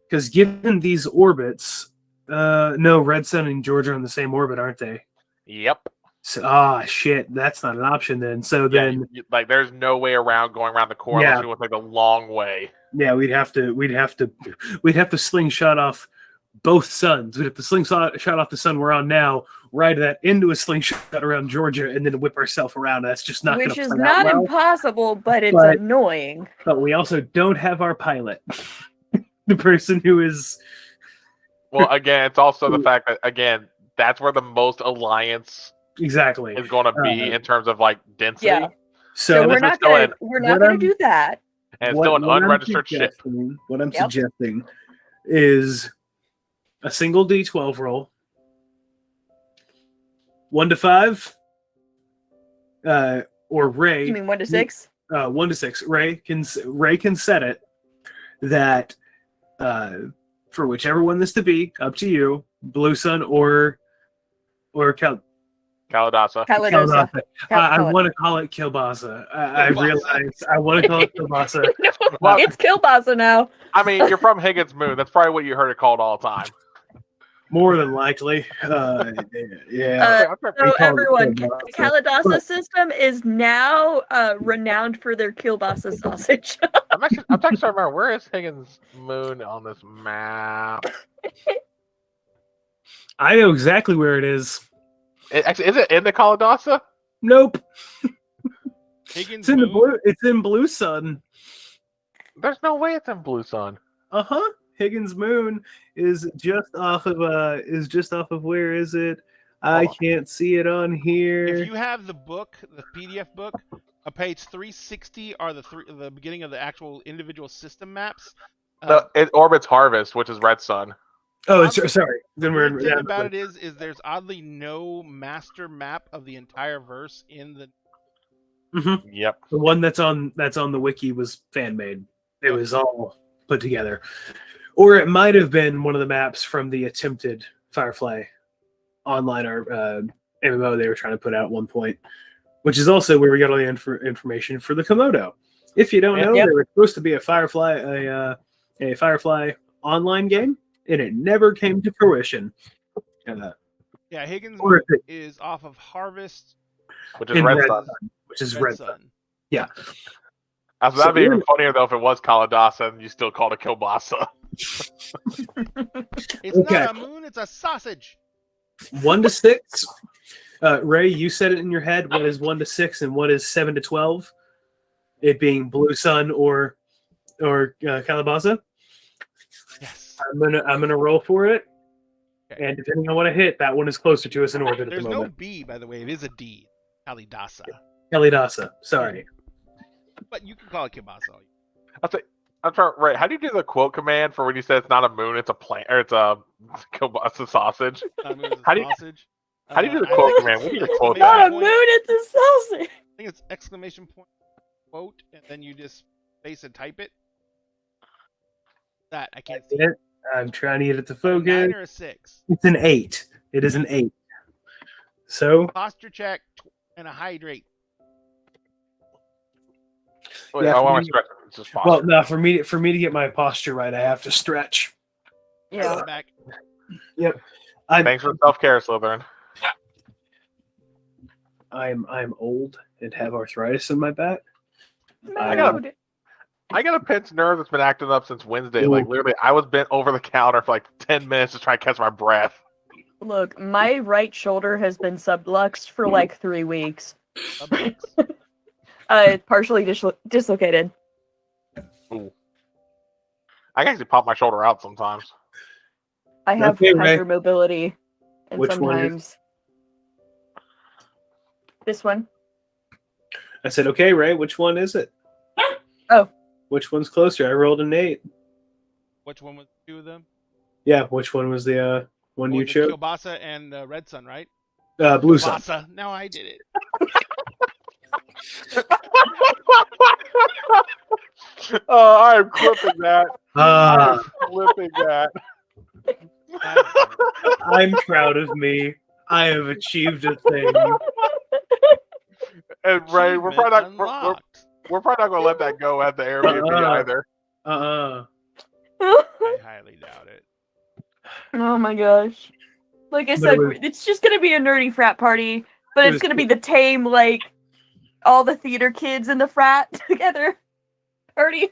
because given these orbits, no, Red Sun and Georgia are in the same orbit, aren't they? Yep. So, shit, that's not an option then. So then, like, there's no way around going around the core unless we want to take the long way. Yeah, we'd have to slingshot off both suns. We'd have to slingshot off the sun we're on now, ride that into a slingshot around Georgia, and then whip ourselves around. That's just not. Which is not impossible, but it's annoying. But we also don't have our pilot, the person who is. Well, again, it's also the fact that that's where the most alliance. Exactly. Is going to be in terms of like density. Yeah. So we're not going to do that. And it's still an unregistered ship. What I'm Yep. suggesting is a single D12 roll. 1 to 5. Or Ray. You mean 1 to 6? 1 to 6. Ray can set it that for whichever one this to be, up to you, Blue Sun or Kaladasa. Kaladasa. I want to call it Kielbasa. I realize I want to call it Kielbasa. Well, It's Kielbasa now. I mean, you're from Higgins Moon. That's probably what you heard it called all the time. More than likely. Yeah. So everyone, the Kaladasa system is now renowned for their Kielbasa sausage. I'm actually trying to remember, where is Higgins Moon on this map? I know exactly where it is. Actually, is it in the Kaladasa? Nope. Higgins It's in Moon? It's in Blue Sun. There's no way it's in Blue Sun. Higgins Moon is just off of where is it? I can't see it on here. If you have the book, the PDF book, page 360 are the beginning of the actual individual system maps. It orbits Harvest, which is Red Sun. Oh, sorry. Then The we're weird thing about it is there's oddly no master map of the entire verse in the. Yep. The one that's on the wiki was fan made. It was all put together, or it might have been one of the maps from the attempted Firefly online or MMO they were trying to put out at one point, which is also where we got all the information for the Komodo. If you don't know, Yep. there was supposed to be a Firefly online game, and it never came to fruition. Yeah, Higgins Or if it- is off of Harvest, Which is in Red Red Sun. which is Red Sun. Yeah. That'd So be even we're- funnier though if it was Kaladasa and you still called it Kielbasa. It's Okay. not a moon, it's a sausage. 1 to 6. Ray, you said it in your head. What is 1 to 6 and what is 7 to 12? It being Blue Sun or Calabasa. Yes. I'm gonna roll for it, Okay. and depending on what I hit, that one is closer to us in orbit at There's the no moment. B, by the way. It is a D. Kalidasa. Kalidasa. Sorry. But you can call it Kibasa. I'm trying. Right? How do you do the quote command for when you say it's not a moon, it's a plant, or it's a Kielbasa sausage? Not a moon, it's a How do you- sausage. How do you do the I quote think command? it's What do you quote exclamation Not a that? moon, point- it's a sausage. I think it's exclamation point quote, and then you just space and type it. That I can't see. I'm trying to get it to A 9 focus. or a 6. It's an 8. It is an 8. So Posture check and a hydrate. Wait, Yeah, I for want me- to stretch. It's just well, posture. no, for me to get my posture right, I have to stretch. Yeah. Back. Thanks for self care, Slytherin. I'm old and have arthritis in my back. I got Mood. I got a pinched nerve that's been acting up since Wednesday. Ooh. Like literally, I was bent over the counter for like 10 minutes to try to catch my breath. Look, my right shoulder has been subluxed for like 3 weeks. Subjects. Partially dislocated. Ooh. I can actually pop my shoulder out sometimes. I have Okay, Ray. hypermobility, and Which one is- sometimes this one. I said, okay, Ray, which one is it? Oh. Which one's closer? I rolled an 8. Which one was 2 of them? Yeah, which one was the one you Was it chose? Kielbasa and Red Sun, right? Blue Sun. Kielbasa. Now I did it. Oh, I'm clipping that. Ah, I'm clipping that. I'm proud of me. I have achieved a thing. And Ray, we're probably not Unlocked. we're probably not going to let that go at the Airbnb either. Uh-uh. I highly doubt it. Oh my gosh. Like I But said, it was- it's just gonna be a nerdy frat party, but It it's was gonna be the tame, like, all the theater kids in the frat together party.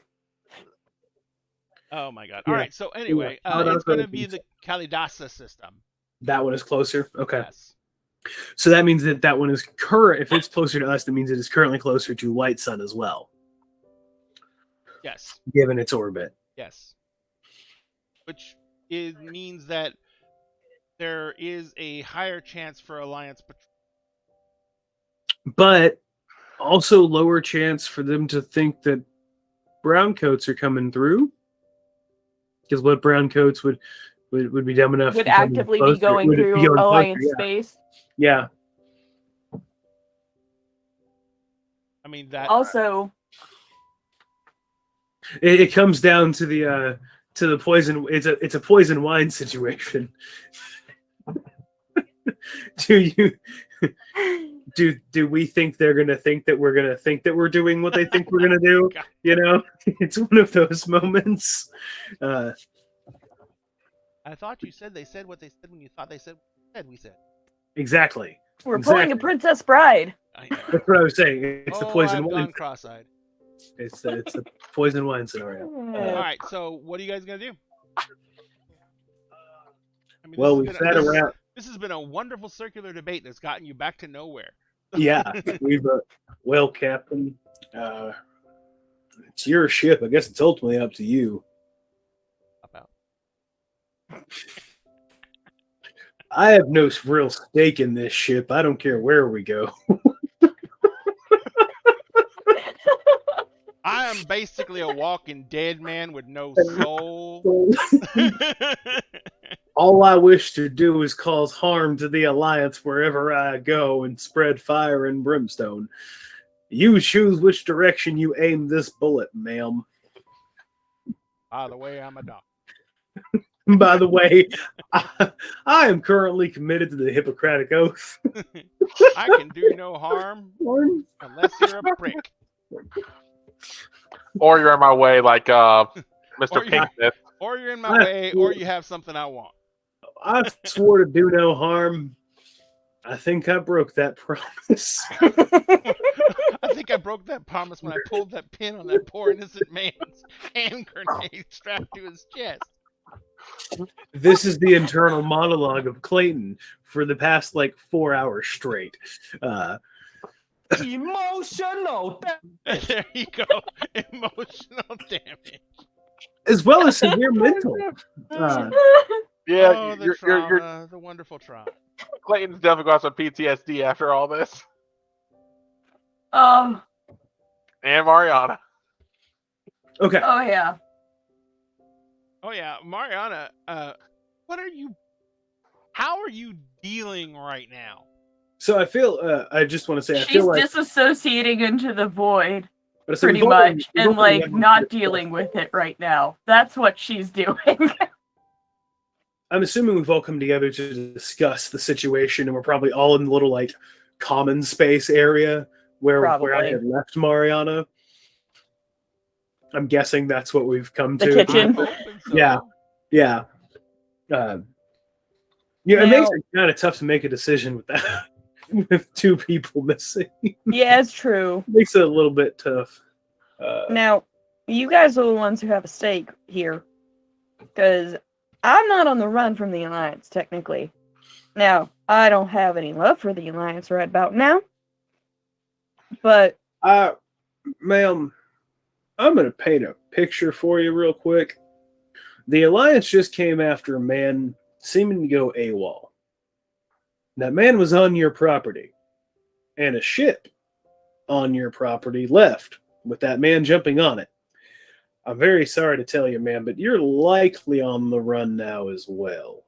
Oh my god. Yeah. All right. So anyway, Oh, that's it's going to what it be is. the Kalidasa system. That one is closer. Okay. Yes. So that means that one is current. If it's closer to us, that means it is currently closer to White Sun as well, Yes. given its orbit. Yes. Which means that there is a higher chance for Alliance patrol. But also lower chance for them to think that brown coats are coming through. Because what brown coats would be dumb enough Would to come actively closer- be going would be through going closer, Alliance yeah. space. Yeah. I mean that. Also, It comes down to the poison. It's a poison wine situation. Do we think they're gonna think that we're gonna think that we're doing what they think we're gonna do? You know, it's one of those moments. I thought you said they said what they said when you thought they said what they said. We said. Exactly. we're pulling a Princess Bride. That's what I was saying. It's the poison I've wine. gone cross-eyed. It's the poison wine scenario. All right, so what are you guys gonna do? I mean, Well, this we've has been sat around. This has been a wonderful circular debate that's gotten you back to nowhere. Yeah, we've. Well, Captain, it's your ship. I guess it's ultimately up to you. About. I have no real stake in this ship. I don't care where we go. I am basically a walking dead man with no soul. All I wish to do is cause harm to the Alliance wherever I go and spread fire and brimstone. You choose which direction you aim this bullet, ma'am. By the way, I'm a doctor. By the way, I am currently committed to the Hippocratic Oath. I can do no harm unless you're a prick. Or you're in my way, like Or Mr. you- Pinksmith. Or you're in my way, or you have something I want. I swore to do no harm. I think I broke that promise. I think I broke that promise when I pulled that pin on that poor innocent man's hand grenade strapped to his chest. This is the internal monologue of Clayton for the past 4 hours straight. Emotional. There you go. Emotional damage. As well as severe mental. Yeah, Oh, the you're trauma, the wonderful trauma. Clayton's definitely got some PTSD after all this. Oh, And Mariana. Okay. oh yeah. Oh yeah, Mariana, how are you dealing right now? So I feel, I just want to say, I She's feel like disassociating into the void, so pretty we've already- much, we've and already had not this dealing with it right now. That's what she's doing. I'm assuming we've all come together to discuss the situation, and we're probably all in the little common space area where I Probably. had left Mariana. I'm guessing that's what we've come The to. kitchen. I'm hoping so. Yeah. Yeah. It makes it kind of tough to make a decision with that, with two people missing. Yeah, it's true. Makes it a little bit tough. Now, you guys are the ones who have a stake here, because I'm not on the run from the Alliance, technically. Now, I don't have any love for the Alliance right about now, but Ma'am, I'm going to paint a picture for you real quick. The Alliance just came after a man seeming to go AWOL. That man was on your property, and a ship on your property left with that man jumping on it. I'm very sorry to tell you, man, but you're likely on the run now as well.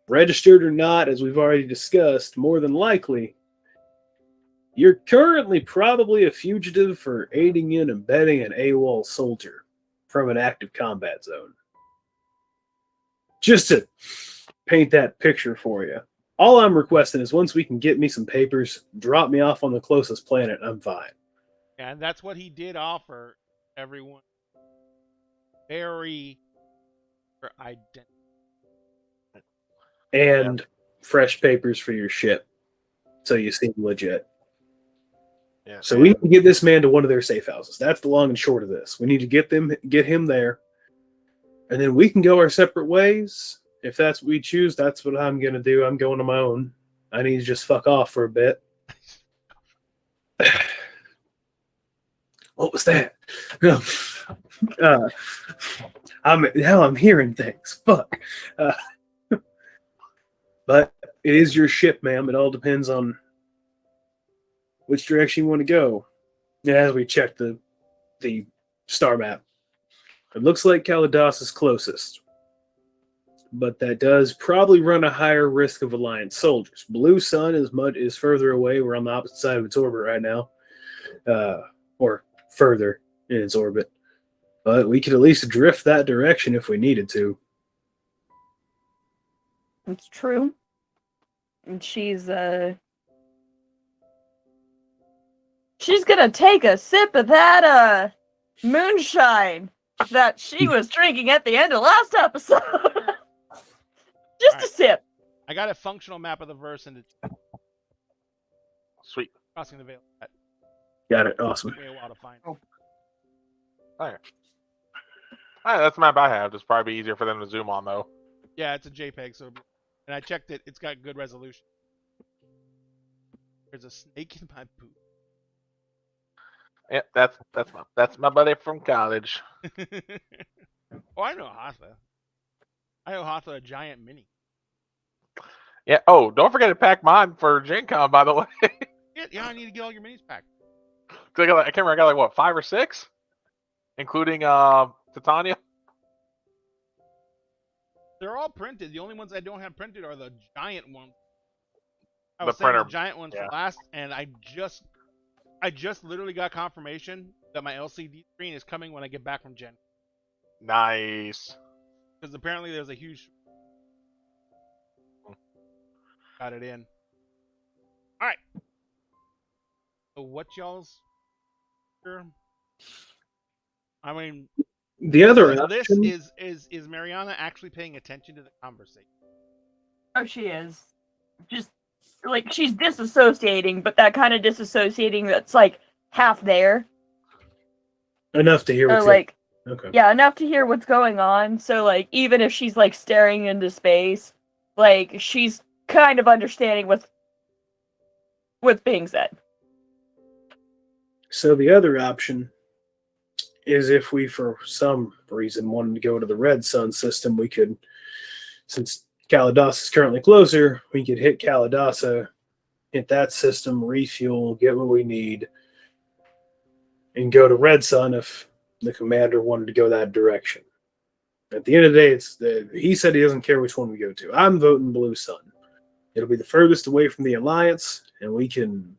Registered or not, as we've already discussed, more than likely, you're currently probably a fugitive for aiding and abetting an AWOL soldier from an active combat zone. Just to paint that picture for you. All I'm requesting is once we can get me some papers, drop me off on the closest planet, I'm fine. And that's what he did offer everyone. Very identical. And fresh papers for your ship, so you seem legit. Yeah. So we need to get this man to one of their safe houses. That's the long and short of this. We need to get him there, and then we can go our separate ways. If that's what we choose, that's what I'm going to do. I'm going on my own. I need to just fuck off for a bit. What was that? I'm hearing things. Fuck. But it is your ship, ma'am. It all depends on which direction you want to go. And as we check the the star map. It looks like Kaladas is closest, but that does probably run a higher risk of Alliance soldiers. Blue Sun is further away. We're on the opposite side of its orbit right now, or further in its orbit. But we could at least drift that direction if we needed to. It's true. And she's gonna take a sip of that moonshine that she was drinking at the end of last episode. Just a sip. I got a functional map of the verse and it's Sweet. crossing the veil. Got it. Awesome. Way a while to find. Oh. Alright, that's the map I have. It's probably easier for them to zoom on though. Yeah, it's a JPEG, so and I checked it. It's got good resolution. There's a snake in my poop. Yeah, that's my buddy from college. Oh, I know Hatha. I know Hatha a giant mini. Yeah. Oh, don't forget to pack mine for Gen Con, by the way. Yeah, I need to get all your minis packed. I can't remember. I got like what, 5 or 6, including Titania. They're all printed. The only ones I don't have printed are the giant ones. I The was saving printer. the giant ones for last, and I just literally got confirmation that my LCD screen is coming when I get back from Gen. Nice. Because apparently there's a huge. Got it in. All right. So what y'all's? I mean, The other this option, is Mariana actually paying attention to the conversation? Oh, she is. Just like she's disassociating, but that kind of disassociating that's like half there. enough to hear Or what's like, okay. yeah, enough to hear what's going on. So like, even if she's like staring into space, like she's kind of understanding what's being said. So the other option is if we, for some reason, wanted to go to the Red Sun system, we could, since Kaladas is currently closer, we could hit Kaladasa, hit that system, refuel, get what we need, and go to Red Sun if the commander wanted to go that direction. At the end of the day, he said he doesn't care which one we go to. I'm voting Blue Sun. It'll be the furthest away from the Alliance, and we can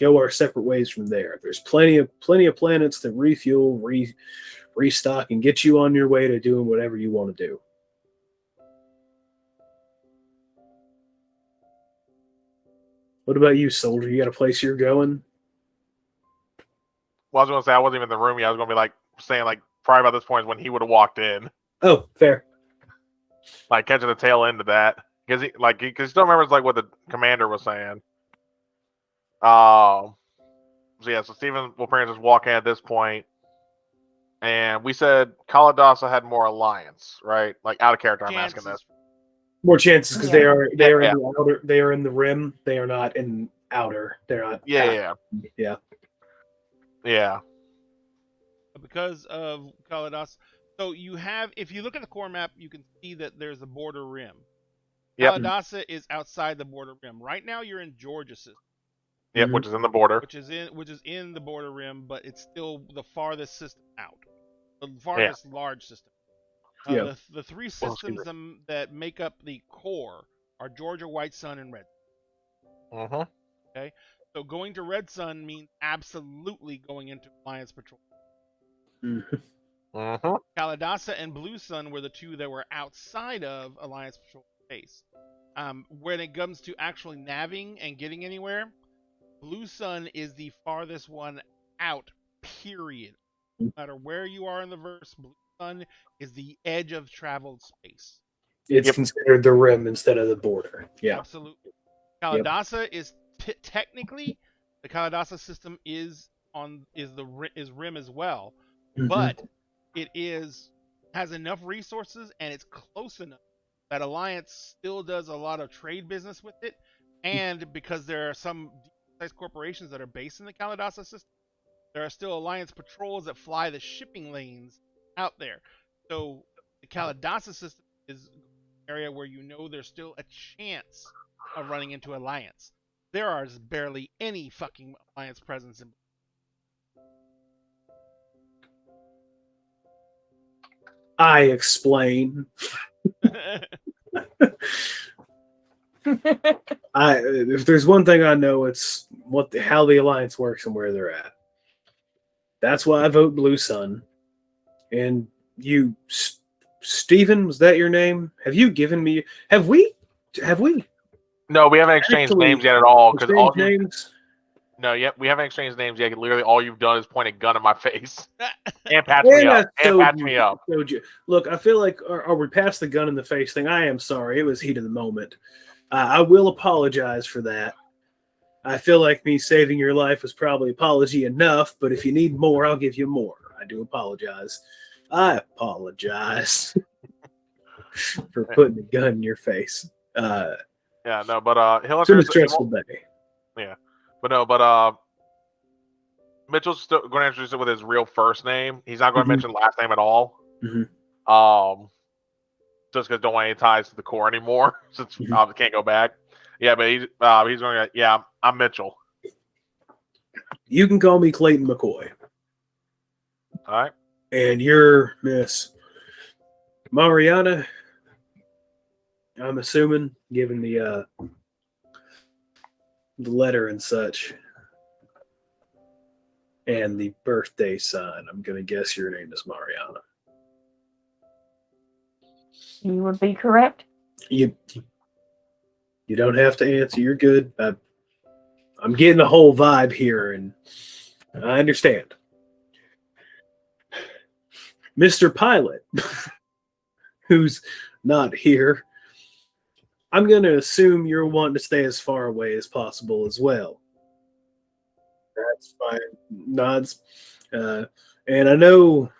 go our separate ways from there. There's plenty of planets to refuel, restock, and get you on your way to doing whatever you want to do. What about you, soldier? You got a place you're going? Well, I was gonna say I wasn't even in the room yet. I was gonna be like saying like probably about this point is when he would have walked in, Oh, fair. like catching the tail end of that because he still remembers like what the commander was saying. So yeah, so Steven will pretty much just walk in at this point, and we said Kaladasa had more alliance, right? Like out of character, I'm asking this. More chances because they are in Yeah. the outer. They are in the rim. They are not in outer. They're not. Yeah. Because of Kaladas. So you have, if you look at the core map, you can see that there's a border rim. Yep. Kaladasa is outside the border rim. Right now, you're in Georgia system. Yep, which is in the border. Which is in the border rim, but it's still the farthest system out. The farthest large system. The three systems that make up the core are Georgia, White Sun, and Red. Mm-hmm. Okay, so going to Red Sun means absolutely going into Alliance Patrol. Mm-hmm. Kaladasa and Blue Sun were the two that were outside of Alliance Patrol space. When it comes to actually navving and getting anywhere, Blue Sun is the farthest one out, period. No matter where you are in the verse, Blue Sun is the edge of traveled space. It's considered the rim instead of the border. Yeah. Absolutely. Kaladasa is technically, the Kaladasa system is rim as well, but it has enough resources and it's close enough that Alliance still does a lot of trade business with it, and because there are some decent-sized corporations that are based in the Kaladasa system, there are still Alliance patrols that fly the shipping lanes out there. So the Kaladasa system is an area where you know there's still a chance of running into Alliance. There is barely any fucking Alliance presence in. I explain. If there's one thing I know, it's how the Alliance works and where they're at. That's why I vote Blue Sun. And you, Stephen, was that your name? Have you given me? Have we? No, we haven't exchanged names yet at all. Because all names. No, yet we haven't exchanged names yet. Literally, all you've done is point a gun in my face and patch me up. And patch me up. Look, I feel like are we past the gun in the face thing? I am sorry. It was heat of the moment. I will apologize for that. I feel like me saving your life was probably apology enough, but if you need more, I'll give you more. I do apologize. I apologize for putting a gun in your face. Yeah, no, but he'll it's been a stressful day. Yeah. But Mitchell's still going to introduce it with his real first name. He's not going to mention last name at all. Just because don't want any ties to the core anymore, since can't go back. Yeah, but he's going to. Yeah, I'm Mitchell. You can call me Clayton McCoy. All right. And you're Miss Mariana. I'm assuming, given the letter and such, and the birthday sign, I'm going to guess your name is Mariana. You would be correct. You don't have to answer. You're good. I'm getting the whole vibe here, and I understand. Mr. Pilot, who's not here, I'm going to assume you're wanting to stay as far away as possible as well. That's fine. Nods. And I know...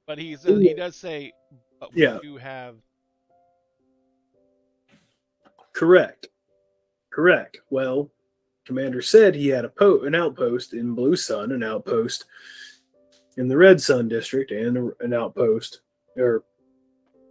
But he does say, but we do have... Correct. Well, Commander said he had an outpost in Blue Sun, an outpost in the Red Sun district, and an outpost, or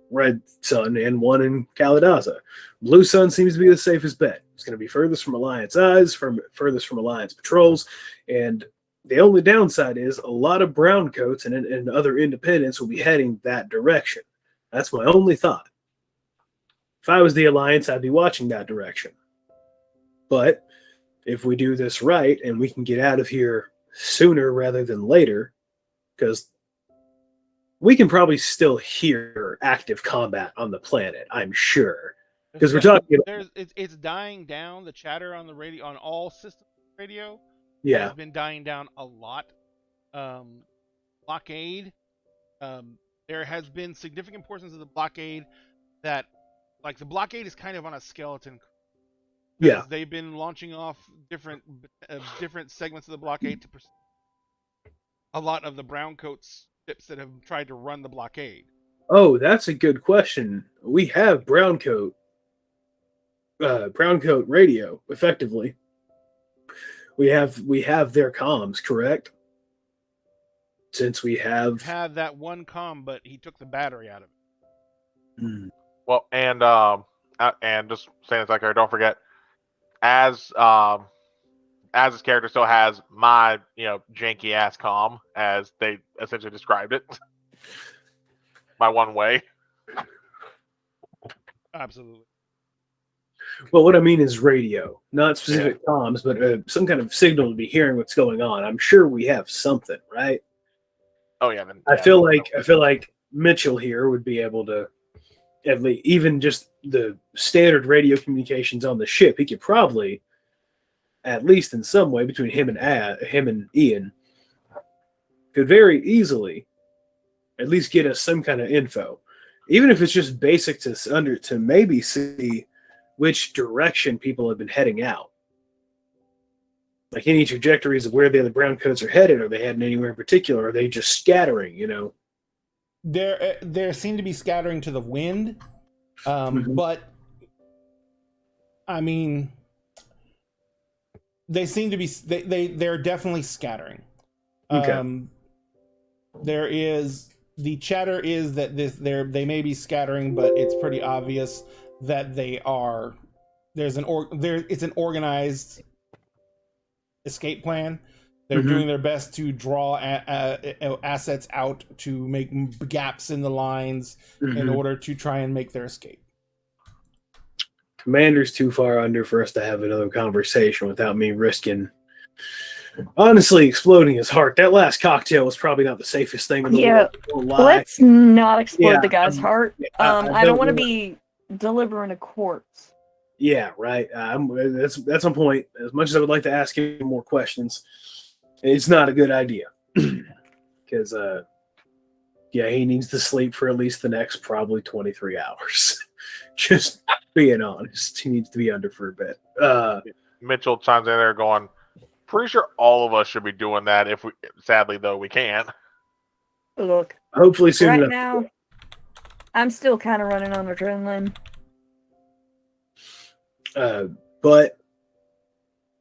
Red Sun, and one in Kielbasa. Blue Sun seems to be the safest bet. It's going to be furthest from Alliance eyes, furthest from Alliance patrols, and the only downside is a lot of brown coats and other independents will be heading that direction. That's my only thought. If I was the Alliance, I'd be watching that direction. But if we do this right and we can get out of here sooner rather than later, because we can probably still hear active combat on the planet, I'm sure. Because we're talking about... It's dying down, the chatter on the radio, on all systems radio. Yeah. Has been dying down a lot. Blockade. There has been significant portions of the blockade that, like, the blockade is kind of on a skeleton. Yeah. They've been launching off different segments of the blockade to pursue a lot of the brown coats ships that have tried to run the blockade. Oh, that's a good question. We have brown coat radio, effectively. We have their comms, correct? Since we have that one comm, but he took the battery out of it. Well, and just saying this like don't forget, as his character still has my janky ass comm, as they essentially described it, my one way. Absolutely. Well, what I mean is radio, not specific comms, but some kind of signal to be hearing what's going on. I'm sure we have something, right? Oh yeah. I feel like Mitchell here would be able to, at least, even just the standard radio communications on the ship, he could probably, at least in some way, between him and Ian, could very easily at least get us some kind of info, even if it's just basic to maybe see which direction people have been heading out. Like any trajectories of where the other brown coats are headed. Are they heading anywhere in particular? Or are they just scattering, There seem to be scattering to the wind. But, I mean, they seem to be... They're definitely scattering. Okay. There is... The chatter is that they may be scattering, but it's pretty obvious that they are. It's an organized escape plan. They're doing their best to draw assets out to make gaps in the lines in order to try and make their escape. Commander's too far under for us to have another conversation without me risking, honestly, exploding his heart. That last cocktail was probably not the safest thing in the world. Don't lie. Let's not explode the guy's heart. I don't want to be delivering a corpse. Yeah, right. That's on point. As much as I would like to ask him more questions, it's not a good idea. Because, he needs to sleep for at least the next probably 23 hours. Just being honest. He needs to be under for a bit. Mitchell chimes in there going, pretty sure all of us should be doing that. If we, sadly though, we can't. Look, hopefully soon enough. Now, I'm still kind of running on adrenaline. But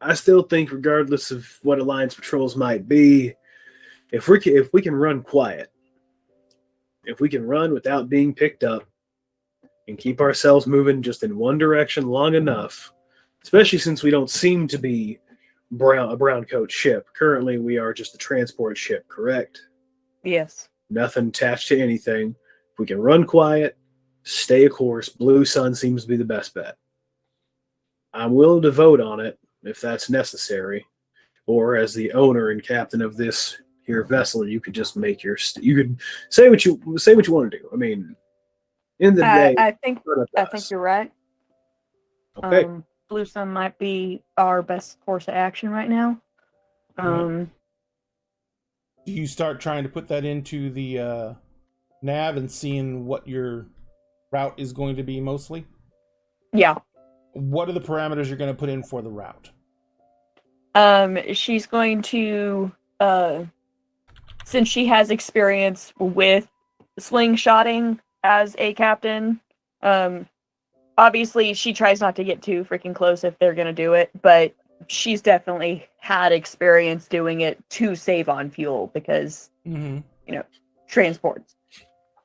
I still think, regardless of what Alliance patrols might be, if we can run quiet, if we can run without being picked up, and keep ourselves moving just in one direction long enough, especially since we don't seem to be a brown coat ship. Currently, we are just a transport ship, correct? Yes. Nothing attached to anything. If we can run quiet, stay a course, Blue Sun seems to be the best bet. I'm willing to vote on it if that's necessary. Or as the owner and captain of this here vessel, you could just make you could say what you want to do. I mean, in the day, I think you're right. Okay. Blue Sun might be our best course of action right now. Do you start trying to put that into the nav and seeing what your route is going to be mostly? Yeah. What are the parameters you're going to put in for the route? She's going to, since she has experience with slingshotting as a captain, obviously she tries not to get too freaking close if they're going to do it, but she's definitely had experience doing it to save on fuel because, transports.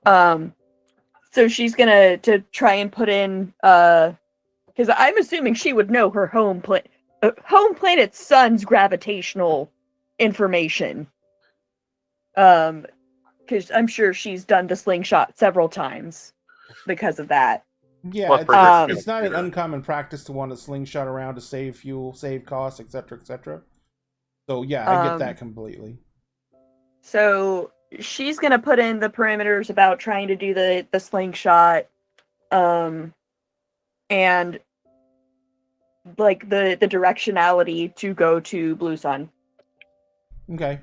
So she's going to try and put in, because I'm assuming she would know her home planet's sun's gravitational information. Because I'm sure she's done the slingshot several times because of that. Yeah, it's not an uncommon practice to want to slingshot around to save fuel, save costs, etc., etc. So yeah, I get that completely. So she's gonna put in the parameters about trying to do the slingshot, and like the directionality to go to Blue Sun. Okay,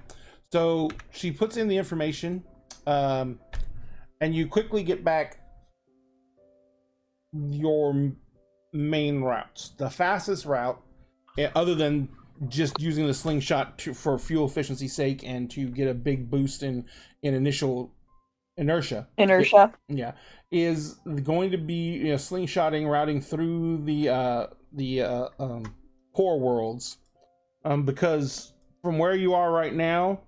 so she puts in the information, and you quickly get back your main routes. The fastest route, other than just using the slingshot for fuel efficiency sake and to get a big boost in initial inertia, is going to be slingshotting, routing through the core worlds, because from where you are right now,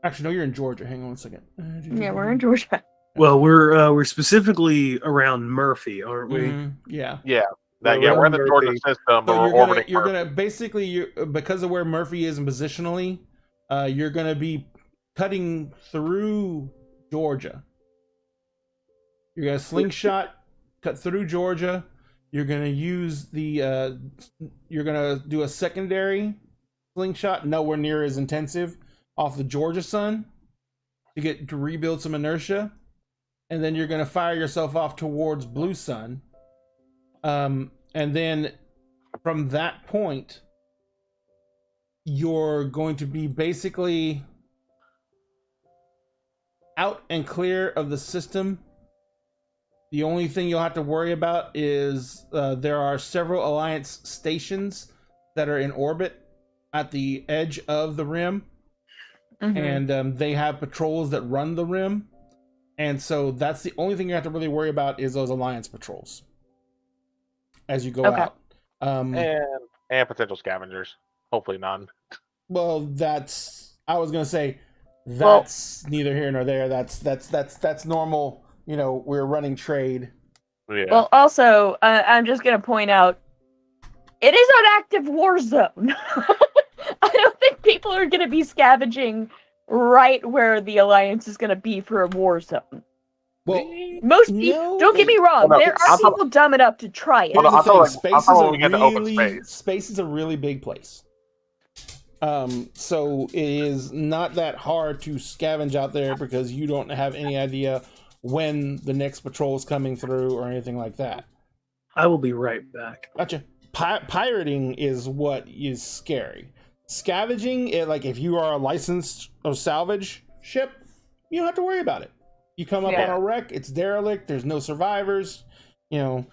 actually no, you're in Georgia. Hang on a second. Yeah, we're in Georgia. Well, we're specifically around Murphy, aren't we? Yeah. We're in the Georgia system, but we're orbiting you're gonna basically, because of where Murphy is positionally, you're gonna be cutting through Georgia. You're gonna slingshot, cut through Georgia. You're gonna use you're gonna do a secondary slingshot, nowhere near as intensive, off the Georgia sun to rebuild some inertia, and then you're gonna fire yourself off towards Blue Sun. And then from that point, you're going to be basically out and clear of the system. The only thing you'll have to worry about is there are several Alliance stations that are in orbit at the edge of the rim. And they have patrols that run the rim. And so that's the only thing you have to really worry about is those Alliance patrols as you go out. And potential scavengers. Hopefully none. Well, I was gonna say that's neither here nor there. That's normal. We're running trade. Yeah. Well, also, I'm just gonna point out, it is an active war zone. people are going to be scavenging right where the Alliance is going to be for a war zone. Well, Most people, don't get me wrong, no, there are people dumb enough to try it. Here's the I'm thing, talking space is when a we get to open really space. space is a really big place. So it is not that hard to scavenge out there because you don't have any idea when the next patrol is coming through or anything like that. I will be right back. Gotcha. Pirating is what is scary. Scavenging, like if you are a licensed salvage ship, you don't have to worry about it. You come up on a wreck, it's derelict, there's no survivors, you know.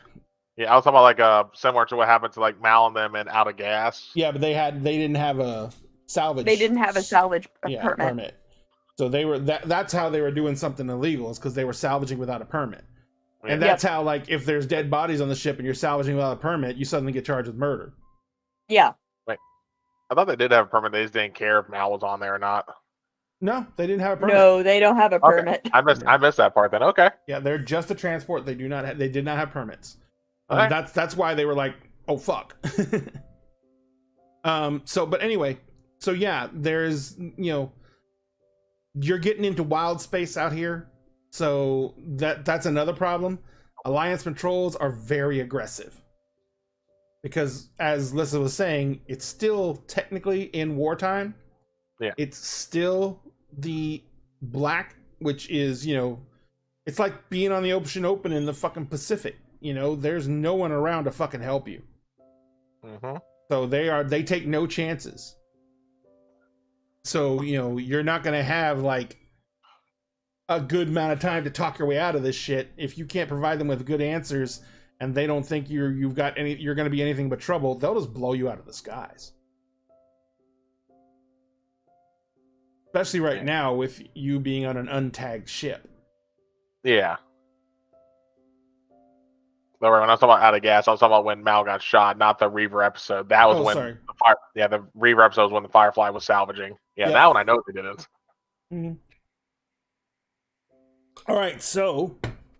Yeah, I was talking about like similar to what happened to like Mal and them and Out of Gas. Yeah, but they didn't have a salvage. They didn't have a salvage permit. So they were that's how they were doing something illegal, is because they were salvaging without a permit. And that's how, like, if there's dead bodies on the ship and you're salvaging without a permit, you suddenly get charged with murder. Yeah. Wait, I thought they did have a permit. They just didn't care if Mal was on there or not. No, they didn't have a permit. No, they don't have a permit. I missed that part then. Okay. Yeah, they're just a transport. They did not have permits. Okay. That's why they were like, oh fuck. But anyway, so yeah, there's, you're getting into wild space out here. So that's another problem. Alliance patrols are very aggressive. Because as Lissa was saying, it's still technically in wartime. Yeah. It's still the black, which is, it's like being on the ocean open in the fucking Pacific. There's no one around to fucking help you. Mm-hmm. So they take no chances. So, you're not going to have like a good amount of time to talk your way out of this shit. If you can't provide them with good answers and they don't think you're going to be anything but trouble, they'll just blow you out of the skies. Especially right now with you being on an untagged ship. Yeah. When I was talking about Out of Gas, I was talking about when Mal got shot, not the Reaver episode. That was when the Reaver episode was when the Firefly was salvaging. Yeah, that one I know what they did. Mm-hmm. All right, so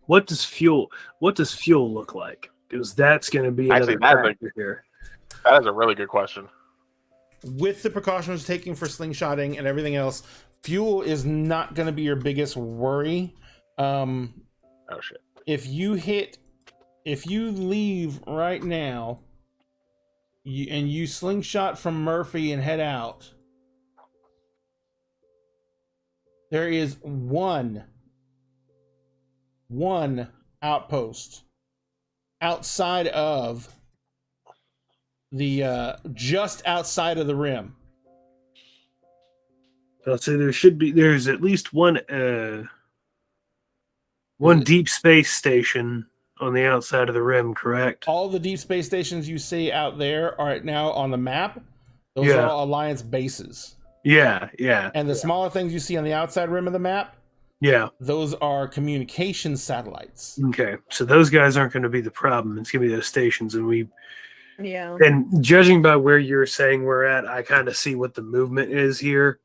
what does fuel look like? Because that's going to be another factor here. That is a really good question. With the precautions taken for slingshotting and everything else, fuel is not going to be your biggest worry. Oh shit! If you leave right now, and you slingshot from Murphy and head out, there is one outpost outside of the just outside of the rim. I'll say there's at least one deep space station on the outside of the rim, correct? All the deep space stations you see out there are now on the map. Those are all Alliance bases. Yeah. And the smaller things you see on the outside rim of the map, those are communication satellites. Okay, so those guys aren't going to be the problem. It's going to be those stations, and and judging by where you're saying we're at, I kind of see what the movement is here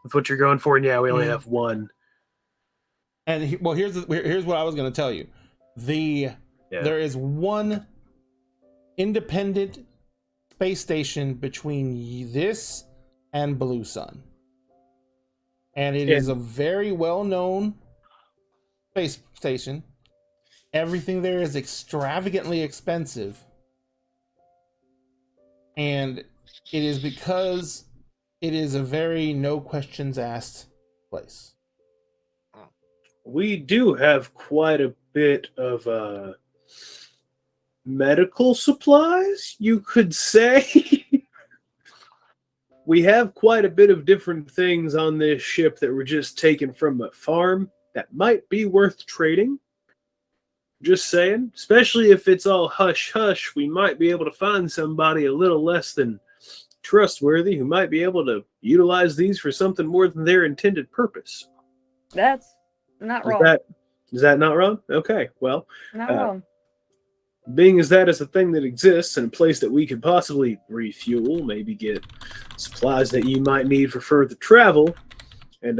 with what you're going for. And we only have one. And here's what I was going to tell you. There is one independent space station between this and Blue Sun. And it is a very well-known space station. Everything there is extravagantly expensive. And it is because it is a very no questions asked place. We do have quite a bit of medical supplies, you could say. We have quite a bit of different things on this ship that were just taken from a farm that might be worth trading. Just saying. Especially if it's all hush-hush, we might be able to find somebody a little less than trustworthy who might be able to utilize these for something more than their intended purpose. That's not wrong. Is that not wrong? Okay, well. Not wrong. Being as that is a thing that exists and a place that we could possibly refuel, maybe get supplies that you might need for further travel, and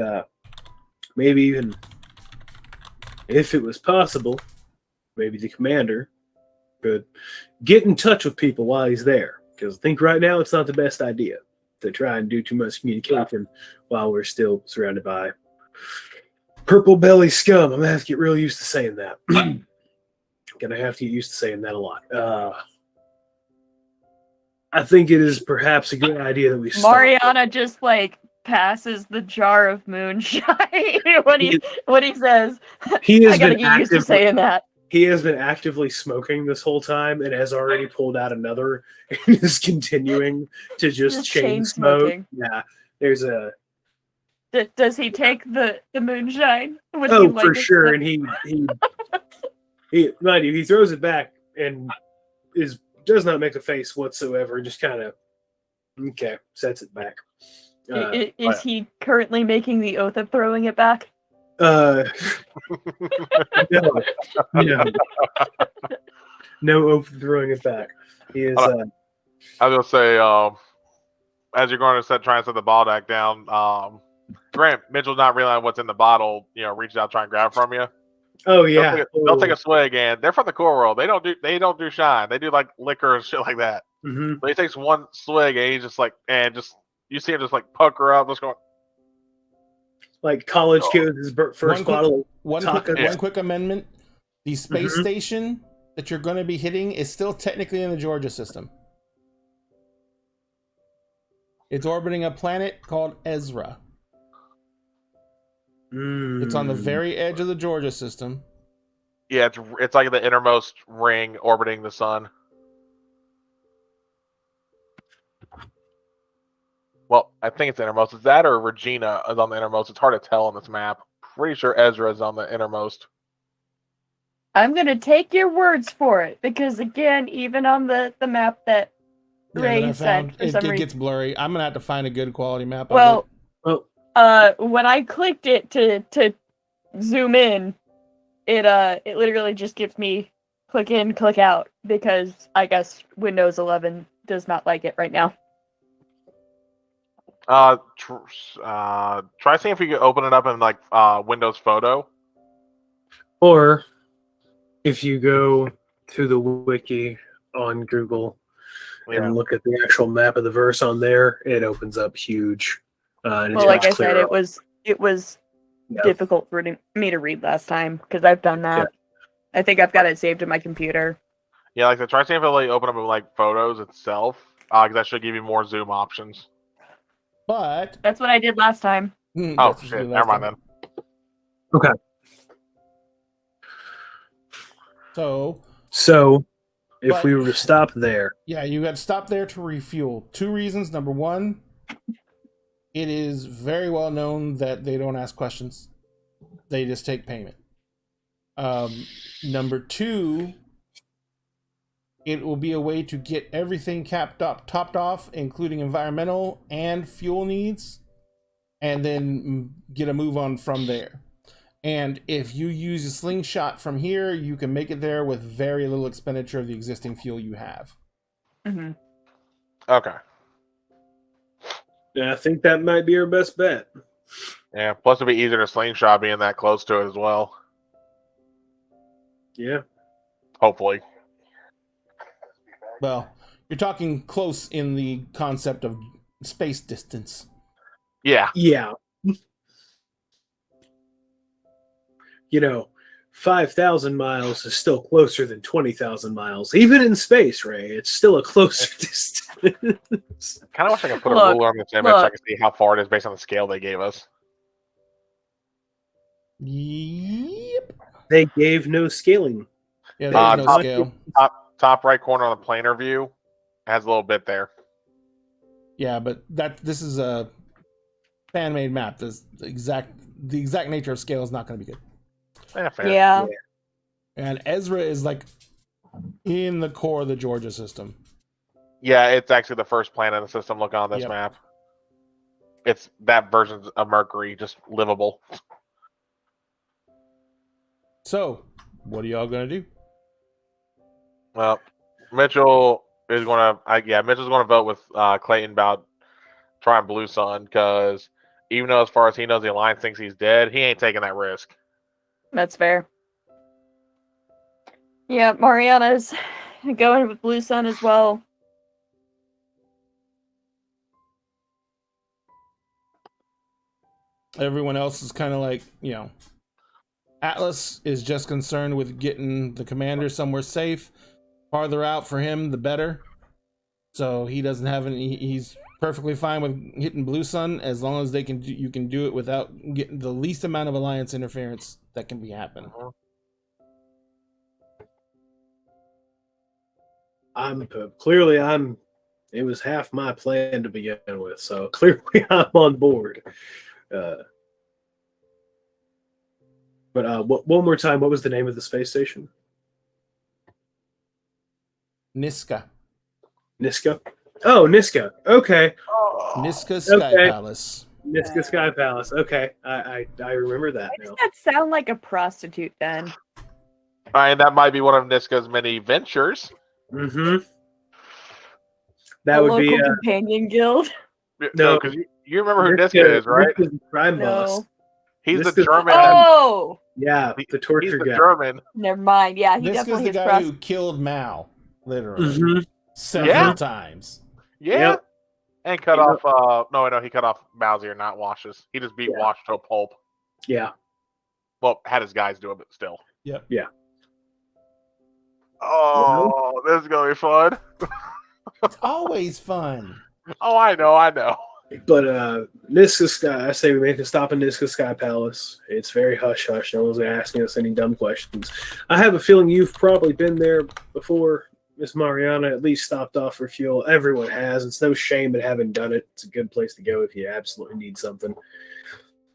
maybe even, if it was possible, maybe the commander could get in touch with people while he's there. Because I think right now it's not the best idea. to try and do too much communication while we're still surrounded by purple belly scum. I'm gonna have to get real used to saying that. Gonna have to get used to saying that a lot. I think it is perhaps a good idea that we stop. Mariana just like passes the jar of moonshine when he says, He has I gotta been get used to saying that. He has been actively smoking this whole time and has already pulled out another and is continuing to just chain smoke. smoking. Yeah, there's a Does he take the moonshine? Would he oh like for it? sure, and he mind you, he throws it back and does not make a face whatsoever. Just kind of sets it back. Is he currently making the oath of throwing it back? No, no oath of throwing it back. He is. I was gonna say, as you're going to try and set the ball deck down, Grant Mitchell's not realizing what's in the bottle. Reaches out, try and grab from you. Oh yeah, they'll take a swig, and they're from the core world. They don't do shine. They do like liquor and shit like that. Mm-hmm. But he takes one swig, and he's just like, you see him just like pucker up, just going. Like college kids, his first bottle. One quick amendment: the space station that you're going to be hitting is still technically in the Georgia system. It's orbiting a planet called Ezra. It's on the very edge of the Georgia system. Yeah, it's like the innermost ring orbiting the sun. Well, I think it's innermost. Is that or Regina is on the innermost? It's hard to tell on this map. Pretty sure Ezra is on the innermost. I'm gonna take your words for it because again, even on the map that Ray sent, for some reason, it gets blurry. I'm gonna have to find a good quality map. Well, when I clicked it to zoom in, it literally just gives me click in, click out because I guess Windows 11 does not like it right now. Try seeing if you can open it up in like Windows Photo, or if you go to the wiki on Google and look at the actual map of the verse on there, it opens up huge. Well, like I said, it was difficult for me to read last time because I've done that. Yeah. I think I've got it saved in my computer. Yeah, like I said, try seeing if it'll open up with like Photos itself, because that should give you more zoom options. But that's what I did last time. Oh shit! Never mind then. Okay. So, if we were to stop there, you got to stop there to refuel. 2 reasons. Number 1, it is very well known that they don't ask questions; they just take payment. Number 2, it will be a way to get everything topped off, including environmental and fuel needs, and then get a move on from there. And if you use a slingshot from here, you can make it there with very little expenditure of the existing fuel you have. Mm-hmm. Okay. Yeah, I think that might be our best bet. Yeah, plus it'll be easier to slingshot being that close to it as well. Yeah. Hopefully. Well, you're talking close in the concept of space distance. Yeah. Yeah. 5,000 miles is still closer than 20,000 miles. Even in space, Ray, it's still a closer distance. Kind of wish I could put a ruler on this image so I can see how far it is based on the scale they gave us. Yep. They gave no scaling. Yeah, there's no scale. Top right corner on the planar view has a little bit there. Yeah, but this is a fan-made map. The exact nature of scale is not going to be good. Yeah. And Ezra is like in the core of the Georgia system. Yeah, it's actually the first planet in the system. Look on this map. It's that version of Mercury, just livable. So, what are y'all gonna do? Well, Mitchell is gonna. Mitchell's gonna vote with Clayton about trying Blue Sun because even though, as far as he knows, the Alliance thinks he's dead, he ain't taking that risk. That's fair. Yeah, Mariana's going with Blue Sun as well. Everyone else is kind of like, Atlas is just concerned with getting the commander somewhere safe. Farther out for him, the better. So he doesn't have any. He's perfectly fine with hitting Blue Sun as long as you can do it without getting the least amount of alliance interference that can be happening. It was half my plan to begin with, so clearly I'm on board. But one more time, what was the name of the space station? Niska. Niska? Oh, Niska. Okay. Niska Sky Palace. Niska Sky Palace. Okay. I remember that Why now. does that sound like a prostitute then? And that might be one of Niska's many ventures. Mm-hmm. A That would local be companion guild. No, because you remember who Niska is, right? Niska's the crime boss. No. He's the Niska's- German. Oh, Yeah, the He's torture the guy. German. never mind. Yeah, he Niska's definitely the is guy who killed Mao, literally, Mm-hmm. several times. Yeah. Yep. And cut You off. No, he cut off Mao's ear, not Wash's. He just beat Wash to a pulp. Yeah. Well, had his guys do it, but still. Yep. Yeah. Oh, this is gonna be fun. It's always fun. Oh, I know. But Niska Sky, I say we make a stop in Niska Sky Palace. It's very hush hush. No one's asking us any dumb questions. I have a feeling you've probably been there before, Miss Mariana. At least stopped off for fuel. Everyone has. It's no shame in having done it. It's a good place to go if you absolutely need something.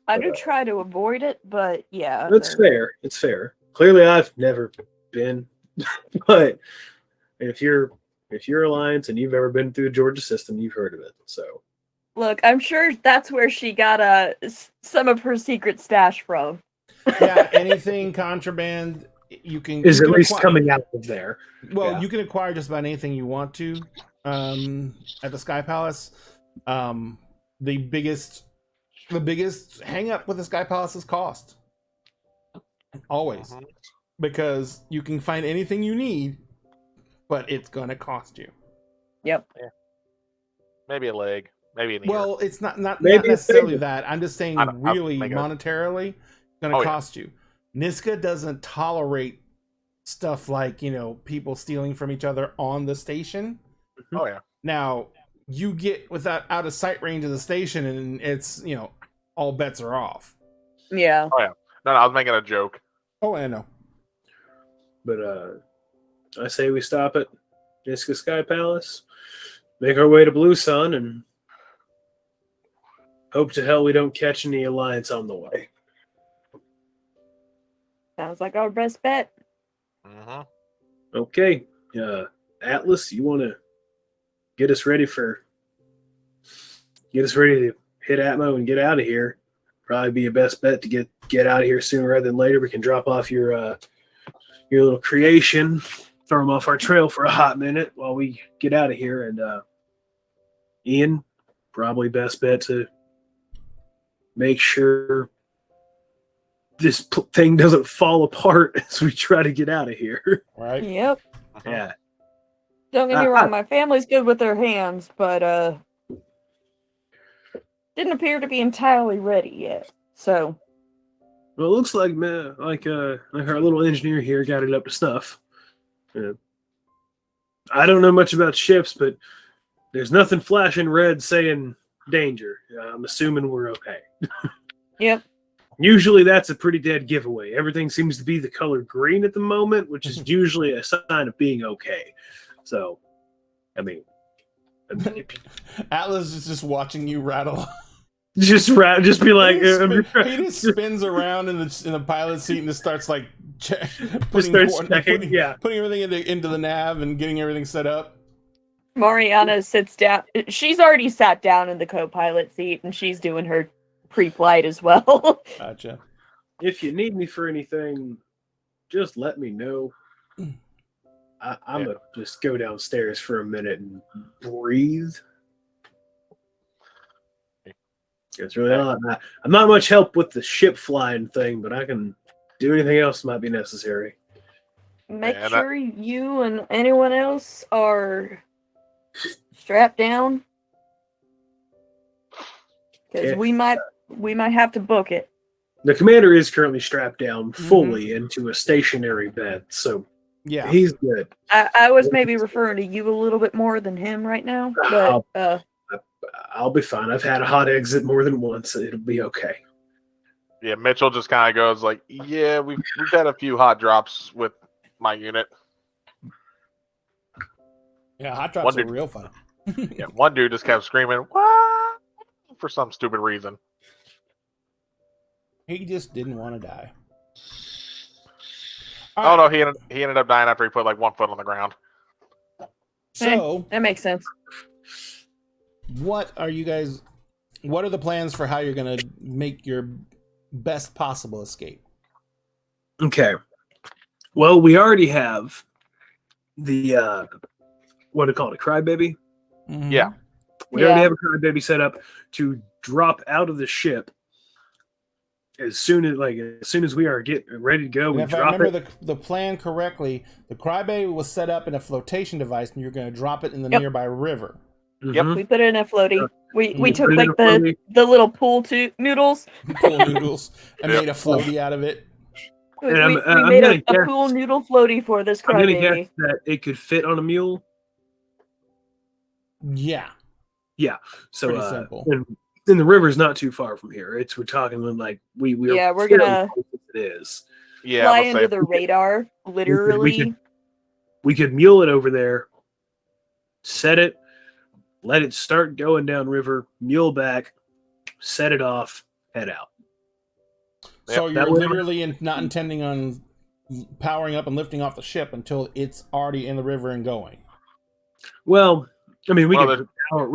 I do try to avoid it, but yeah. That's fair. It's fair. Clearly, I've never been, but if you're Alliance and you've ever been through the Georgia system, you've heard of it. So. Look, I'm sure that's where she got some of her secret stash from. Yeah, anything contraband you can Is you at can least acquire. coming out of there. Well, Yeah. you can acquire just about anything you want to at the Sky Palace. The biggest hang up with the Sky Palace is cost. Always. Because you can find anything you need, but it's gonna cost you. Yep. Maybe a leg. Maybe an ear. Well, it's not Maybe necessarily it's that. I'm just saying I don't- I'll really make it. monetarily gonna cost you. Niska doesn't tolerate stuff like, people stealing from each other on the station. Oh yeah. Now, you get out of sight range of the station and it's, all bets are off. Yeah. No, I was making a joke. Oh, I know. But I say we stop at Niska Sky Palace, make our way to Blue Sun, and hope to hell we don't catch any Alliance on the way. Sounds like our best bet. Mm-hmm. Okay. Atlas, you want to get us ready to hit Atmo and get out of here? Probably be your best bet to get out of here sooner rather than later. We can drop off your little creation, throw them off our trail for a hot minute while we get out of here. And Ian, probably best bet to make sure this thing doesn't fall apart as we try to get out of here. Right? Yep. Yeah. Don't get me wrong, my family's good with their hands, but didn't appear to be entirely ready yet. So Well, it looks like our little engineer here got it up to snuff. I don't know much about ships, but there's nothing flashing red saying danger. I'm assuming we're okay. yep. Usually that's a pretty dead giveaway. Everything seems to be the color green at the moment, which is usually a sign of being okay. So, I mean, Atlas is just watching you rattle. just be like, he just spins around in the pilot seat and just starts like putting everything into the nav and getting everything set up. Mariana sits down. She's already sat down in the co-pilot seat, and she's doing her pre-flight as well. Gotcha. If you need me for anything, just let me know. I'm gonna just go downstairs for a minute and breathe. It's really not. I'm not much help with the ship flying thing, but I can do anything else that might be necessary. Make sure you and anyone else are strapped down, because we might we might have to book it. The commander is currently strapped down fully into a stationary bed, so Yeah. he's good. I was maybe referring to you a little bit more than him right now, but I'll be fine. I've had a hot exit more than once. It'll be okay. Yeah, Mitchell just kind of goes like, "Yeah, we've had a few hot drops with my unit." Yeah, hot drops are real fun. Yeah, one dude just kept screaming, "What?" for some stupid reason. He just didn't want to die. Oh no, he ended up dying after he put like 1 foot on the ground. So that makes sense. what are the plans for how you're going to make your best possible escape? Okay. Well, we already have the what do you call it, a crybaby? Mm-hmm. Yeah. We already have a crybaby set up to drop out of the ship as soon as we are ready to go. And We if I drop remember it. the plan correctly, the crybaby was set up in a flotation device, and you're going to drop it in the nearby river. Yep. We put it in a floaty. We took put it in like a floaty. the little pool noodles. Pool noodles, and made a floaty out of it. We I'm made gonna a pool noodle floaty for this I'm gonna guess crybaby. that it could fit on a mule. Yeah. Yeah. So Pretty simple. And the river's not too far from here. We're talking like we're we're fairly gonna close as it is. Yeah, fly let's into say the radar, literally. We could mule it over there, set it, let it start going downriver, mule back, set it off, head out. So Yep, you're literally not intending on powering up and lifting off the ship until it's already in the river and going. Well, I mean, we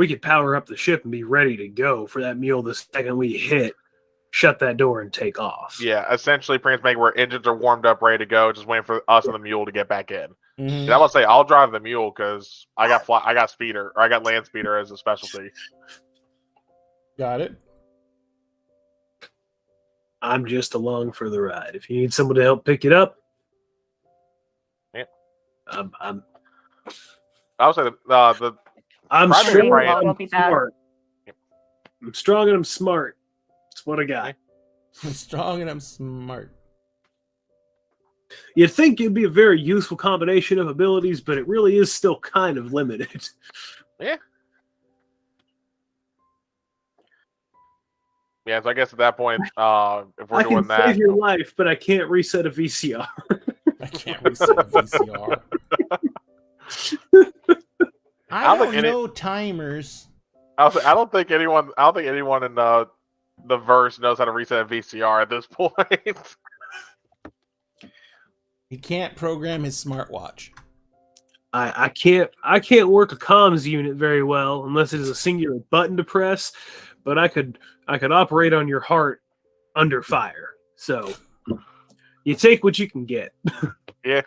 could power up the ship and be ready to go for that mule the second we hit, shut that door, and take off. yeah, essentially, pretty much make where engines are warmed up, ready to go, just waiting for us and the mule to get back in. Mm-hmm. And I would say I'll drive the mule because I got land speeder as a specialty. Got it. I'm just along for the ride. If you need someone to help pick it up, Yeah. I'm I would say I'm Private strong Ryan. and Won't be bad. smart. I'm strong and I'm smart. That's what I got. I'm strong and I'm smart. You'd think it'd be a very useful combination of abilities, but it really is still kind of limited. yeah. Yeah, so I guess at that point, if we're I doing can that, save your life, but I can't reset a VCR. I can't reset a VCR. I don't know timers. I don't think anyone in the verse knows how to reset a VCR at this point. He can't program his smartwatch. I can't work a comms unit very well unless it is a singular button to press, but I could operate on your heart under fire. So you take what you can get. Yeah,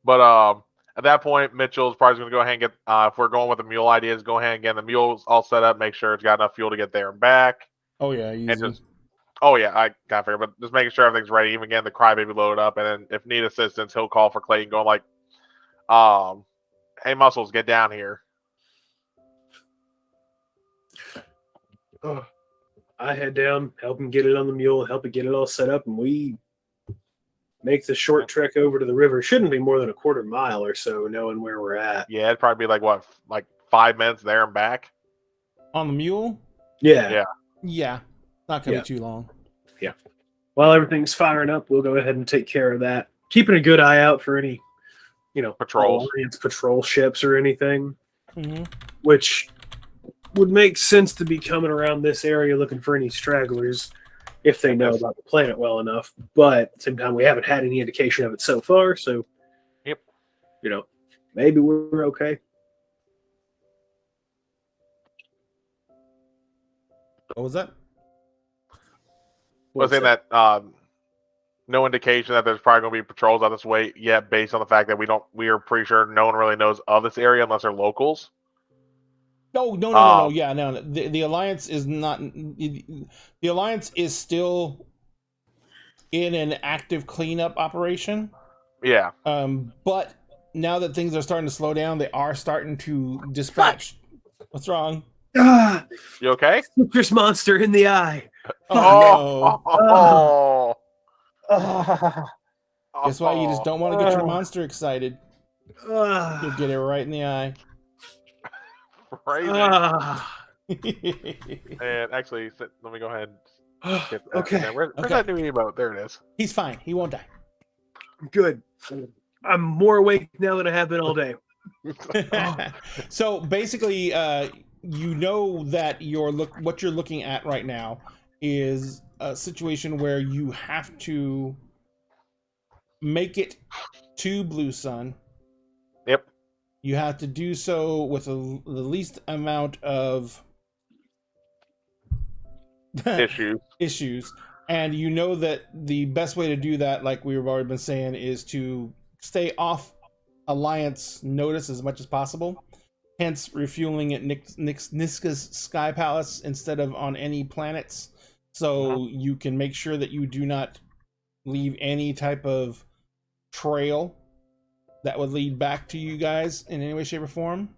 but at that point, Mitchell's probably going to go ahead and get. If we're going with the mule ideas, go ahead and get the mule's all set up. Make sure it's got enough fuel to get there and back. Oh yeah, easy. And just, oh yeah, I got figured, but just making sure everything's ready. Even getting the crybaby loaded up, and then if need assistance, he'll call for Clayton, going like, "Hey, Muscles, get down here." I head down, help him get it on the mule, help it get it all set up, and we make the short trek over to the river. Shouldn't be more than a quarter mile or so, knowing where we're at. Yeah, it'd probably be like 5 minutes there and back. On the mule? Yeah. Yeah. Not gonna be too long. Yeah. While everything's firing up, we'll go ahead and take care of that. Keeping a good eye out for any, Patrols. Alliance patrol ships or anything, Mm-hmm. which would make sense to be coming around this area looking for any stragglers if they know about the planet well enough. But at the same time, we haven't had any indication of it so far, so Yep. Maybe we're okay. What was that? Was in that no indication that there's probably going to be patrols out this way yet, based on the fact that we are pretty sure no one really knows of this area unless they're locals. No. Yeah, no. The Alliance is not. The Alliance is still in an active cleanup operation. Yeah. But now that things are starting to slow down, they are starting to dispatch. What's wrong? Ah, You okay? citrus monster in the eye. Oh, Oh, That's why you just don't want to get your monster excited. Ah. You'll get it right in the eye. Crazy. Ah. And actually, let me go ahead and skip that. Okay. Where's Okay. that new emote? There it is. He's fine. He won't die. Good. I'm more awake now than I have been all day. So basically, you know that what you're looking at right now is a situation where you have to make it to Blue Sun. Yep. You have to do so with the least amount of Issues. And you know that the best way to do that, like we've already been saying, is to stay off Alliance notice as much as possible. Hence, refueling at Niska's Sky Palace instead of on any planets, so you can make sure that you do not leave any type of trail that would lead back to you guys in any way, shape, or form.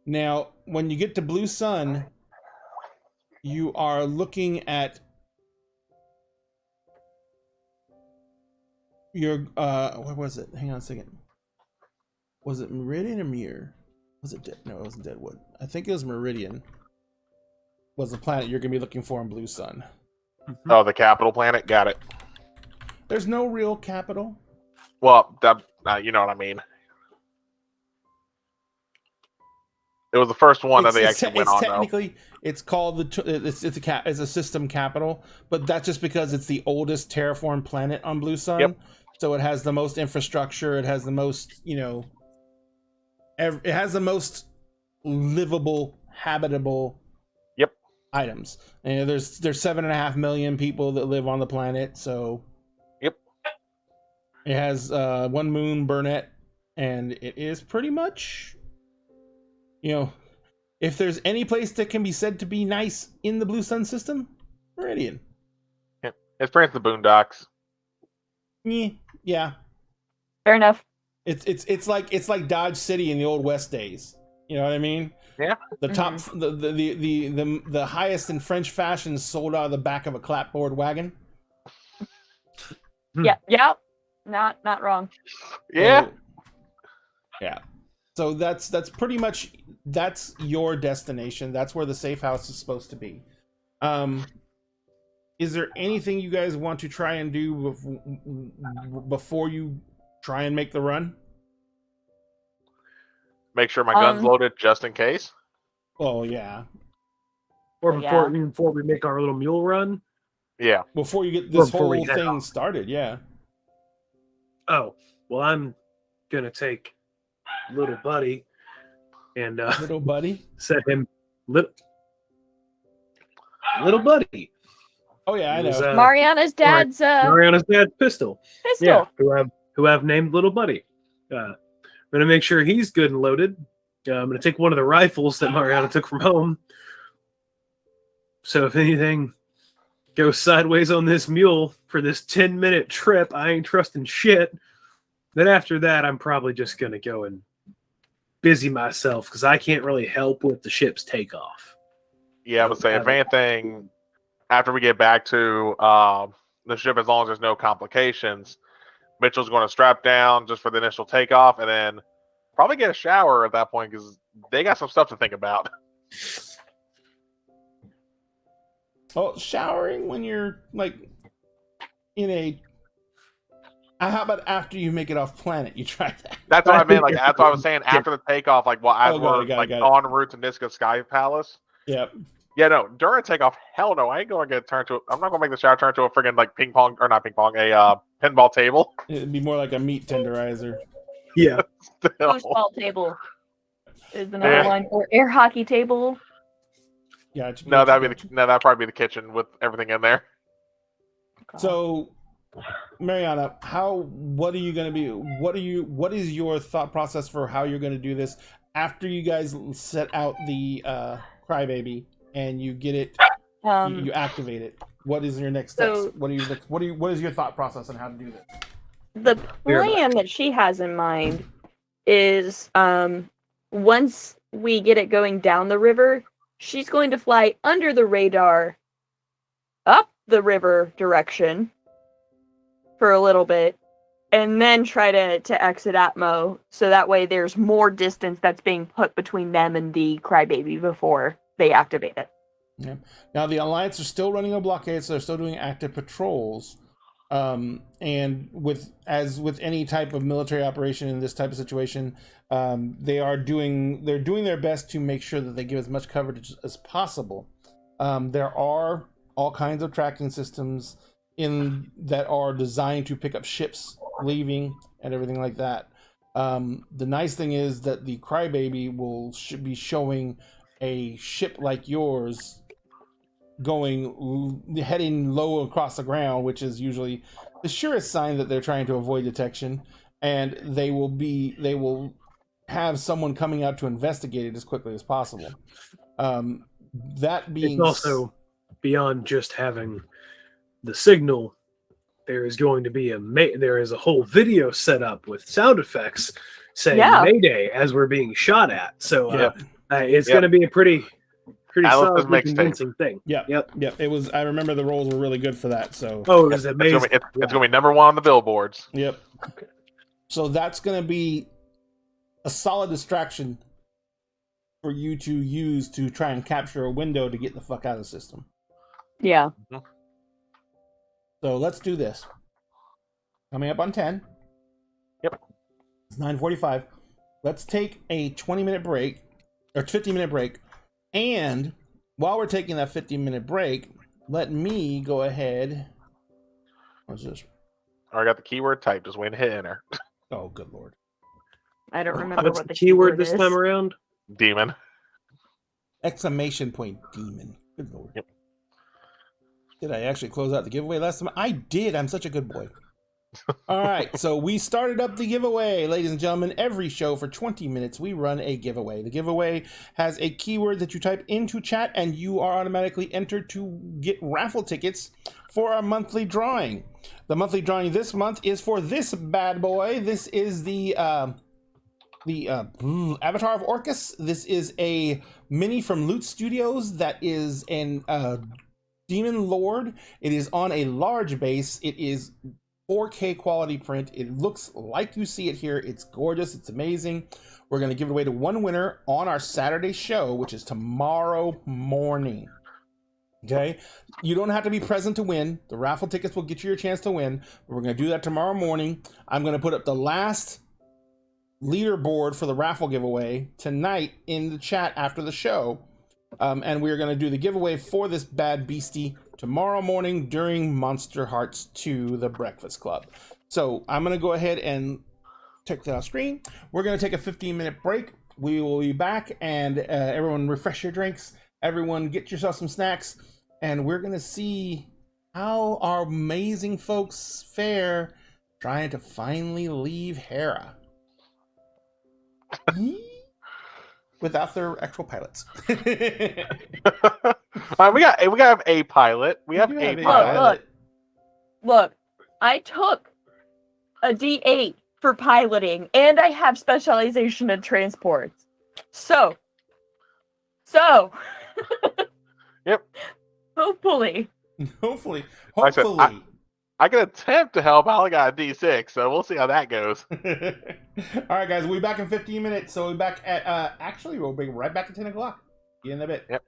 Now, when you get to Blue Sun, you are looking at your what was it? Hang on a second. Was it Meridian or Mir? Was it no, it wasn't Deadwood. I think it was Meridian. Was the planet you're gonna be looking for in Blue Sun. Oh, the capital planet. Got it. There's no real capital. Well, you know what I mean. It was the first one that they actually went on. Technically, it's called it's a system capital, but that's just because it's the oldest terraformed planet on Blue Sun. Yep. So it has the most infrastructure. It has the most, it has the most livable, habitable. Yep. Items. And there's 7.5 million people that live on the planet. So. Yep. It has one moon, Burnett, and it is pretty much. If there's any place that can be said to be nice in the Blue Sun system, Meridian. Yeah. It's pretty much the Boondocks. Yeah. Fair enough. It's like Dodge City in the old West days. You know what I mean? Yeah. The top, the highest in French fashion sold out of the back of a clapboard wagon. Yeah. Not wrong. Yeah. Yeah. So that's pretty much your destination. That's where the safe house is supposed to be. Is there anything you guys want to try and do before you try and make the run? Make sure my gun's loaded just in case. Oh yeah. Or before we make our little mule run. Yeah. Before you get this whole thing started, yeah. Oh well, I'm gonna take little buddy and little buddy set him little buddy. Oh yeah, I know. Mariana's dad's pistol. Yeah, who have named little buddy. I'm gonna make sure he's good and loaded. I'm gonna take one of the rifles that Mariana took from home. So if anything goes sideways on this mule for this 10-minute trip, I ain't trusting shit. Then after that, I'm probably just gonna go and busy myself because I can't really help with the ship's takeoff. Yeah, I would say if anything, after we get back to the ship, as long as there's no complications, Mitchell's going to strap down just for the initial takeoff, and then probably get a shower at that point because they got some stuff to think about. Well, showering when you're like in a. How about after you make it off planet? You try that. That's what I meant. Like that's what I was saying. After the takeoff, like as we're en route to Niska Sky Palace. Yep. Yeah, no. During takeoff, hell no. I ain't going to get turned to. I'm not going to make the shower turn to a friggin' like ping pong or not ping pong, a pinball table. It'd be more like a meat tenderizer. Yeah. Foosball table is another one, or air hockey table. Yeah. No, that'd probably be the kitchen with everything in there. So, Mariana, what are you going to be? What is your thought process for how you're going to do this after you guys set out the crybaby and you get it, you activate it? What is your next steps? What is your thought process on how to do this? The plan that she has in mind is once we get it going down the river, she's going to fly under the radar up the river direction for a little bit, and then try to exit Atmo, so that way there's more distance that's being put between them and the Crybaby before they activate it. Yeah. Now the Alliance are still running a blockade, so they're still doing active patrols. And with any type of military operation in this type of situation, they're doing their best to make sure that they give as much coverage as possible. There are all kinds of tracking systems that are designed to pick up ships leaving and everything like that. The nice thing is that the Crybaby should be showing a ship like yours heading low across the ground, which is usually the surest sign that they're trying to avoid detection, and they will have someone coming out to investigate it as quickly as possible. That being, it's also beyond just having the signal. There is going to be there is a whole video set up with sound effects saying Mayday as we're being shot at. So it's going to be a pretty solid, convincing thing. Yep. It was. I remember the rolls were really good for that. So it was amazing. It's going to be number one on the billboards. Yep. Okay. So that's going to be a solid distraction for you to use to try and capture a window to get the fuck out of the system. Yeah. Mm-hmm. So let's do this. Coming up on 10. Yep. It's 9:45. Let's take a 20-minute break, or 15-minute break. And while we're taking that 15-minute break, let me go ahead. What's this? I got the keyword typed. Just waiting to hit enter. Oh, good lord. I don't remember What's what the keyword this time around? Demon. Exclamation point demon. Good lord. Yep. Did I actually close out the giveaway last time? I did. I'm such a good boy. All right, so we started up the giveaway, ladies and gentlemen. Every show for 20 minutes, we run a giveaway. The giveaway has a keyword that you type into chat, and you are automatically entered to get raffle tickets for our monthly drawing. The monthly drawing this month is for this bad boy. This is the Avatar of Orcus. This is a mini from Loot Studios that is an Demon Lord. It is on a large base. It is 4K quality print. It looks like you see it here. It's gorgeous. It's amazing. We're going to give it away to one winner on our Saturday show, which is tomorrow morning. Okay? You don't have to be present to win. The raffle tickets will get you your chance to win. But we're going to do that tomorrow morning. I'm going to put up the last leaderboard for the raffle giveaway tonight in the chat after the show. And we're going to do the giveaway for this bad beastie tomorrow morning during Monster Hearts 2, the Breakfast Club. So I'm going to go ahead and check that off screen. We're going to take a 15-minute break. We will be back, and everyone refresh your drinks. Everyone get yourself some snacks, and we're going to see how our amazing folks fare trying to finally leave Hera. Without their actual pilots. We got a pilot. We have a pilot. Look, I took a D8 for piloting, and I have specialization in transports. So. Yep. Hopefully. I can attempt to help. I only got a D6, so we'll see how that goes. All right, guys, we'll be back in 15 minutes. So we'll be back at, actually, we'll be right back at 10 o'clock. See you in a bit. Yep.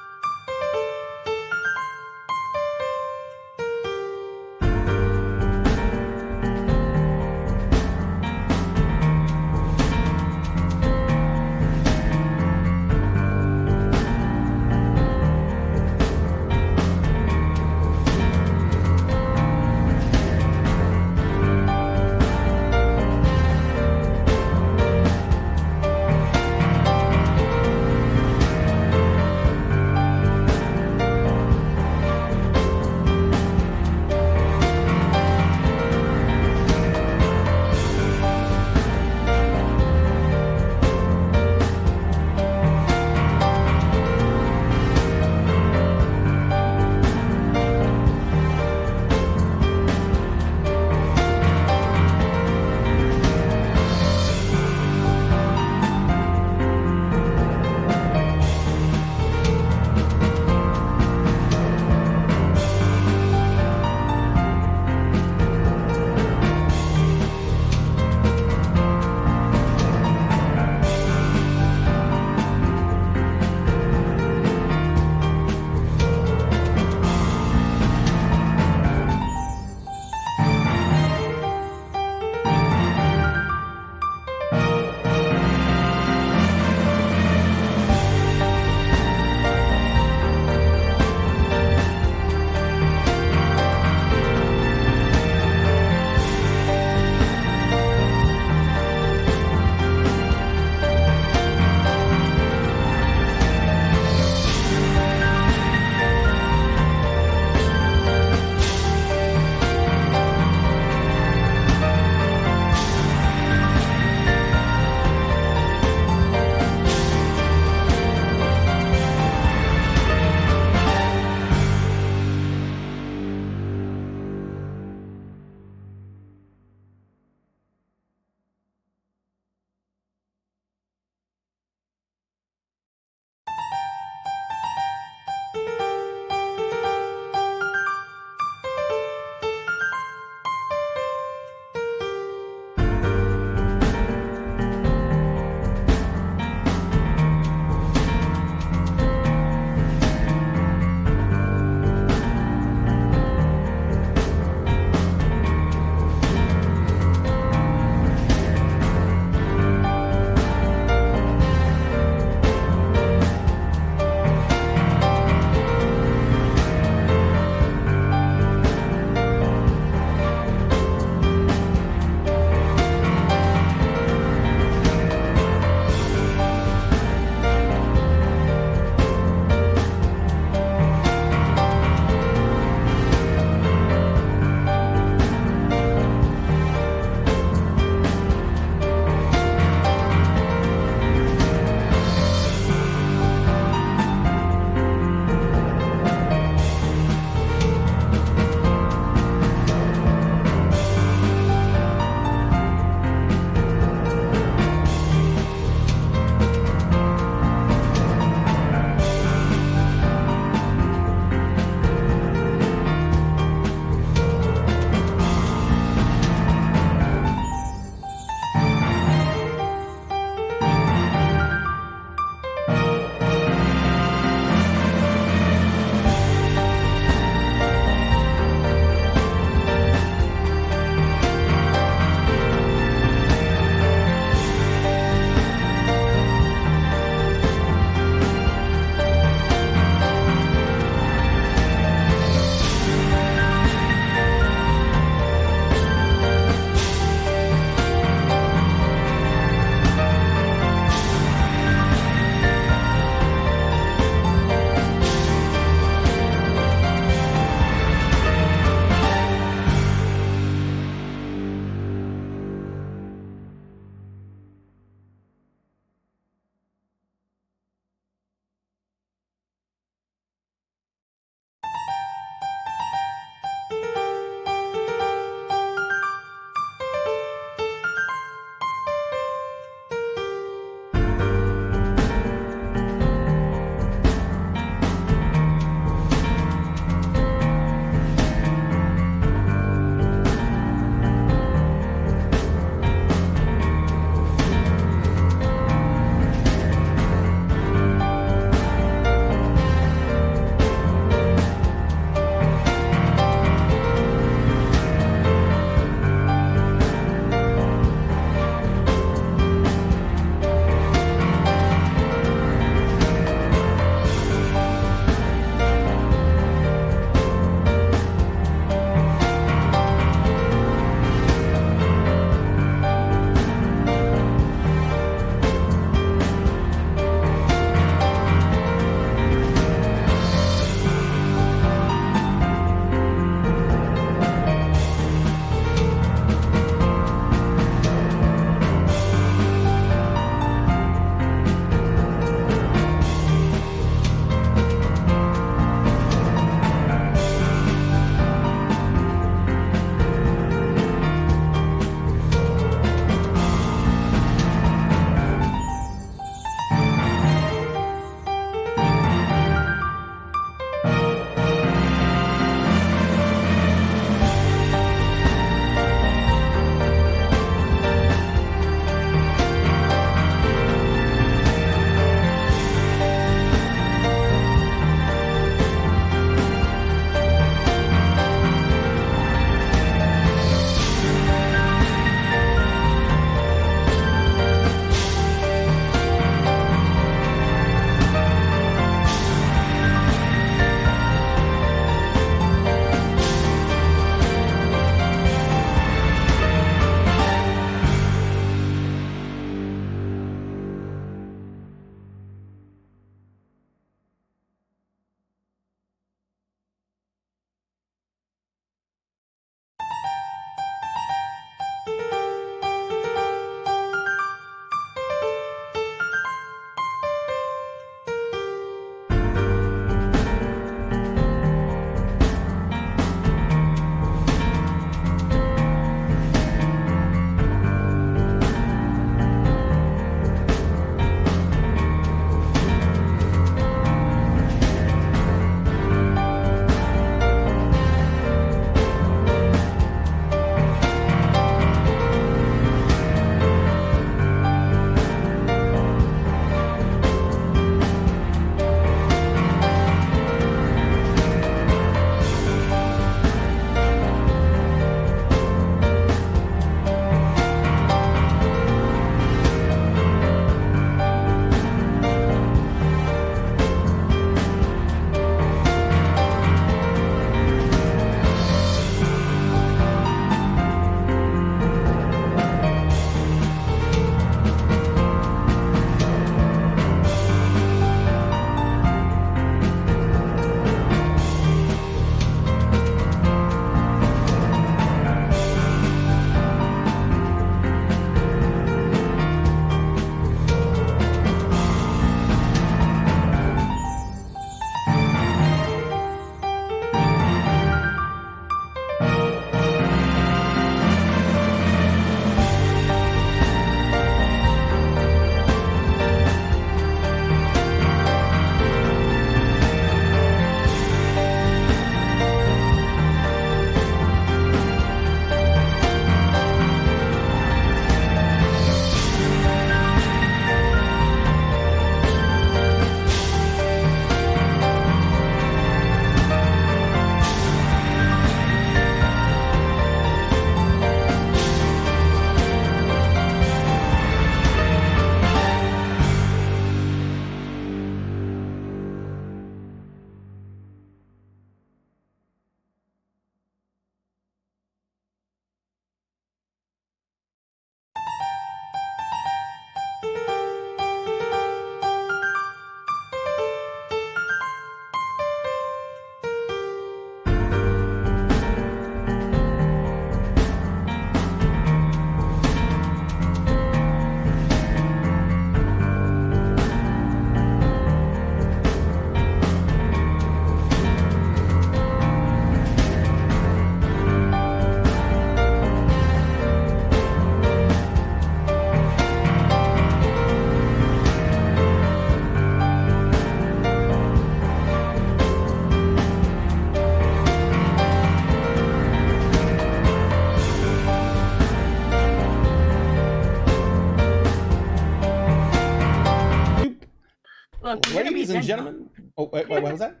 Look, we're gonna be ladies and Gen gentlemen. Oh, wait, what was that?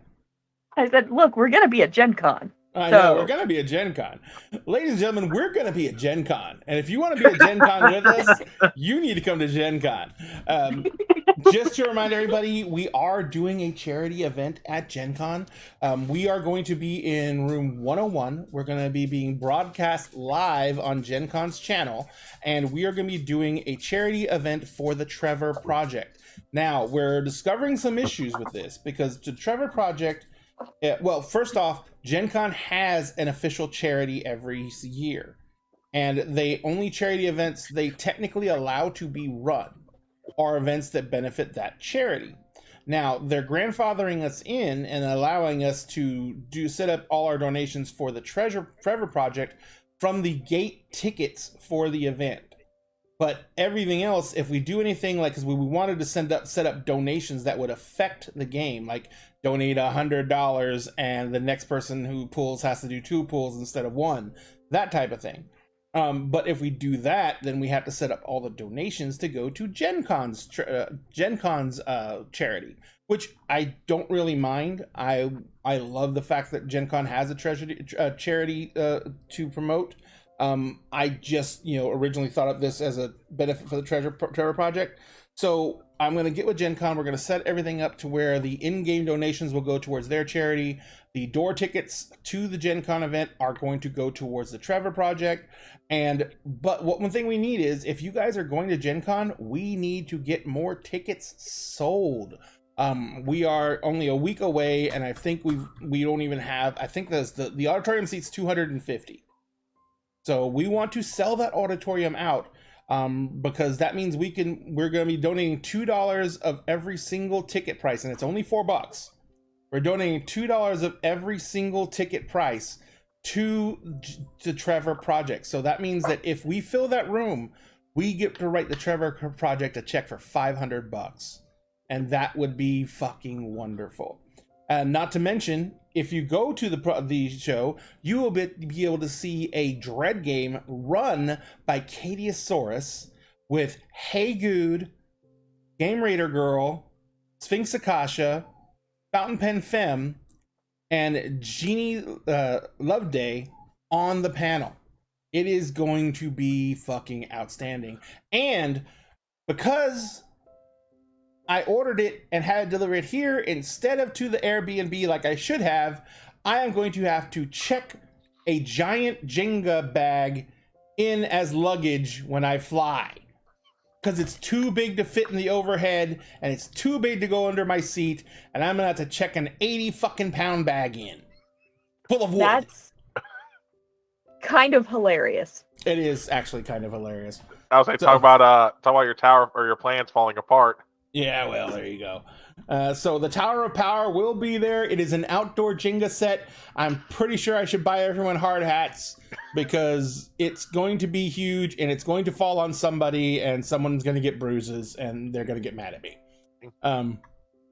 I said, look, we're gonna be at Gen Con. I know, So- we're going to be at Gen Con. Ladies and gentlemen, we're going to be at Gen Con. And if you want to be at Gen Con with us, you need to come to Gen Con. Just to remind everybody, we are doing a charity event at Gen Con. We are going to be in room 101. We're going to be being broadcast live on Gen Con's channel. And we are going to be doing a charity event for the Trevor Project. Now, we're discovering some issues with this because the Trevor Project... well, first off, Gen Con has an official charity every year, and they only charity events they technically allow to be run are events that benefit that charity. Now, they're grandfathering us in and allowing us to set up all our donations for the Trevor Project from the gate tickets for the event. But everything else, if we do anything like, because we wanted to set up donations that would affect the game, like donate $100 and the next person who pulls has to do 2 pulls instead of 1, that type of thing. But if we do that, then we have to set up all the donations to go to Gen Con's charity, which I don't really mind. I love the fact that Gen Con has a charity to promote. I just, originally thought of this as a benefit for the Trevor Project. So I'm going to get with Gen Con. We're going to set everything up to where the in-game donations will go towards their charity. The door tickets to the Gen Con event are going to go towards the Trevor Project. But one thing we need is, if you guys are going to Gen Con, we need to get more tickets sold. We are only a week away, and I think we don't even have, I think the auditorium seats 250. So we want to sell that auditorium out, because that means we're going to be donating $2 of every single ticket price, and it's only $4. We're donating $2 of every single ticket price to the Trevor Project. So that means that if we fill that room, we get to write the Trevor Project a check for $500, and that would be fucking wonderful. And not to mention, if you go to the show, you will be able to see a Dread game run by Cadiosaurus with Hey Good, Game Raider Girl, Sphinx Akasha, Fountain Pen Femme, and Jeannie Loveday on the panel. It is going to be fucking outstanding. And because I ordered it and had it delivered here instead of to the Airbnb like I should have, I am going to have to check a giant Jenga bag in as luggage when I fly, because it's too big to fit in the overhead and it's too big to go under my seat, and I'm gonna have to check an 80 fucking pound bag in full of wood. That's kind of hilarious. It is actually kind of hilarious. I was like, talk about your tower or your plans falling apart. Yeah, well, there you go. So the Tower of Power will be there. It is an outdoor Jenga set. I'm pretty sure I should buy everyone hard hats, because it's going to be huge and it's going to fall on somebody, and someone's going to get bruises and they're going to get mad at me.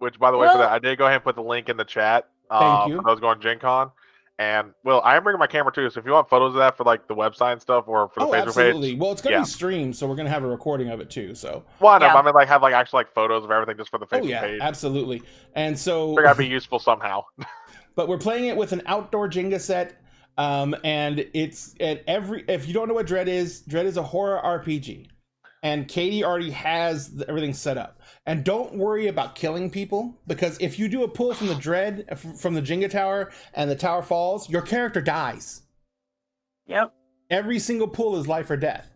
Which, by the way, for that, I did go ahead and put the link in the chat. Thank you. For those going to Gen Con. And, well, I am bringing my camera too, so if you want photos of that for, like, the website and stuff, or for the Facebook absolutely. page. Well, it's going to be streamed, so we're going to have a recording of it too. So. Well, I know, but I mean, have actual photos of everything just for the Facebook page. Absolutely. And so. They're going to be useful somehow. But we're playing it with an outdoor Jenga set, and it's if you don't know what Dread is a horror RPG. And Katie already has everything set up. And don't worry about killing people, because if you do a pull from the from the Jenga tower, and the tower falls, your character dies. Yep. Every single pull is life or death.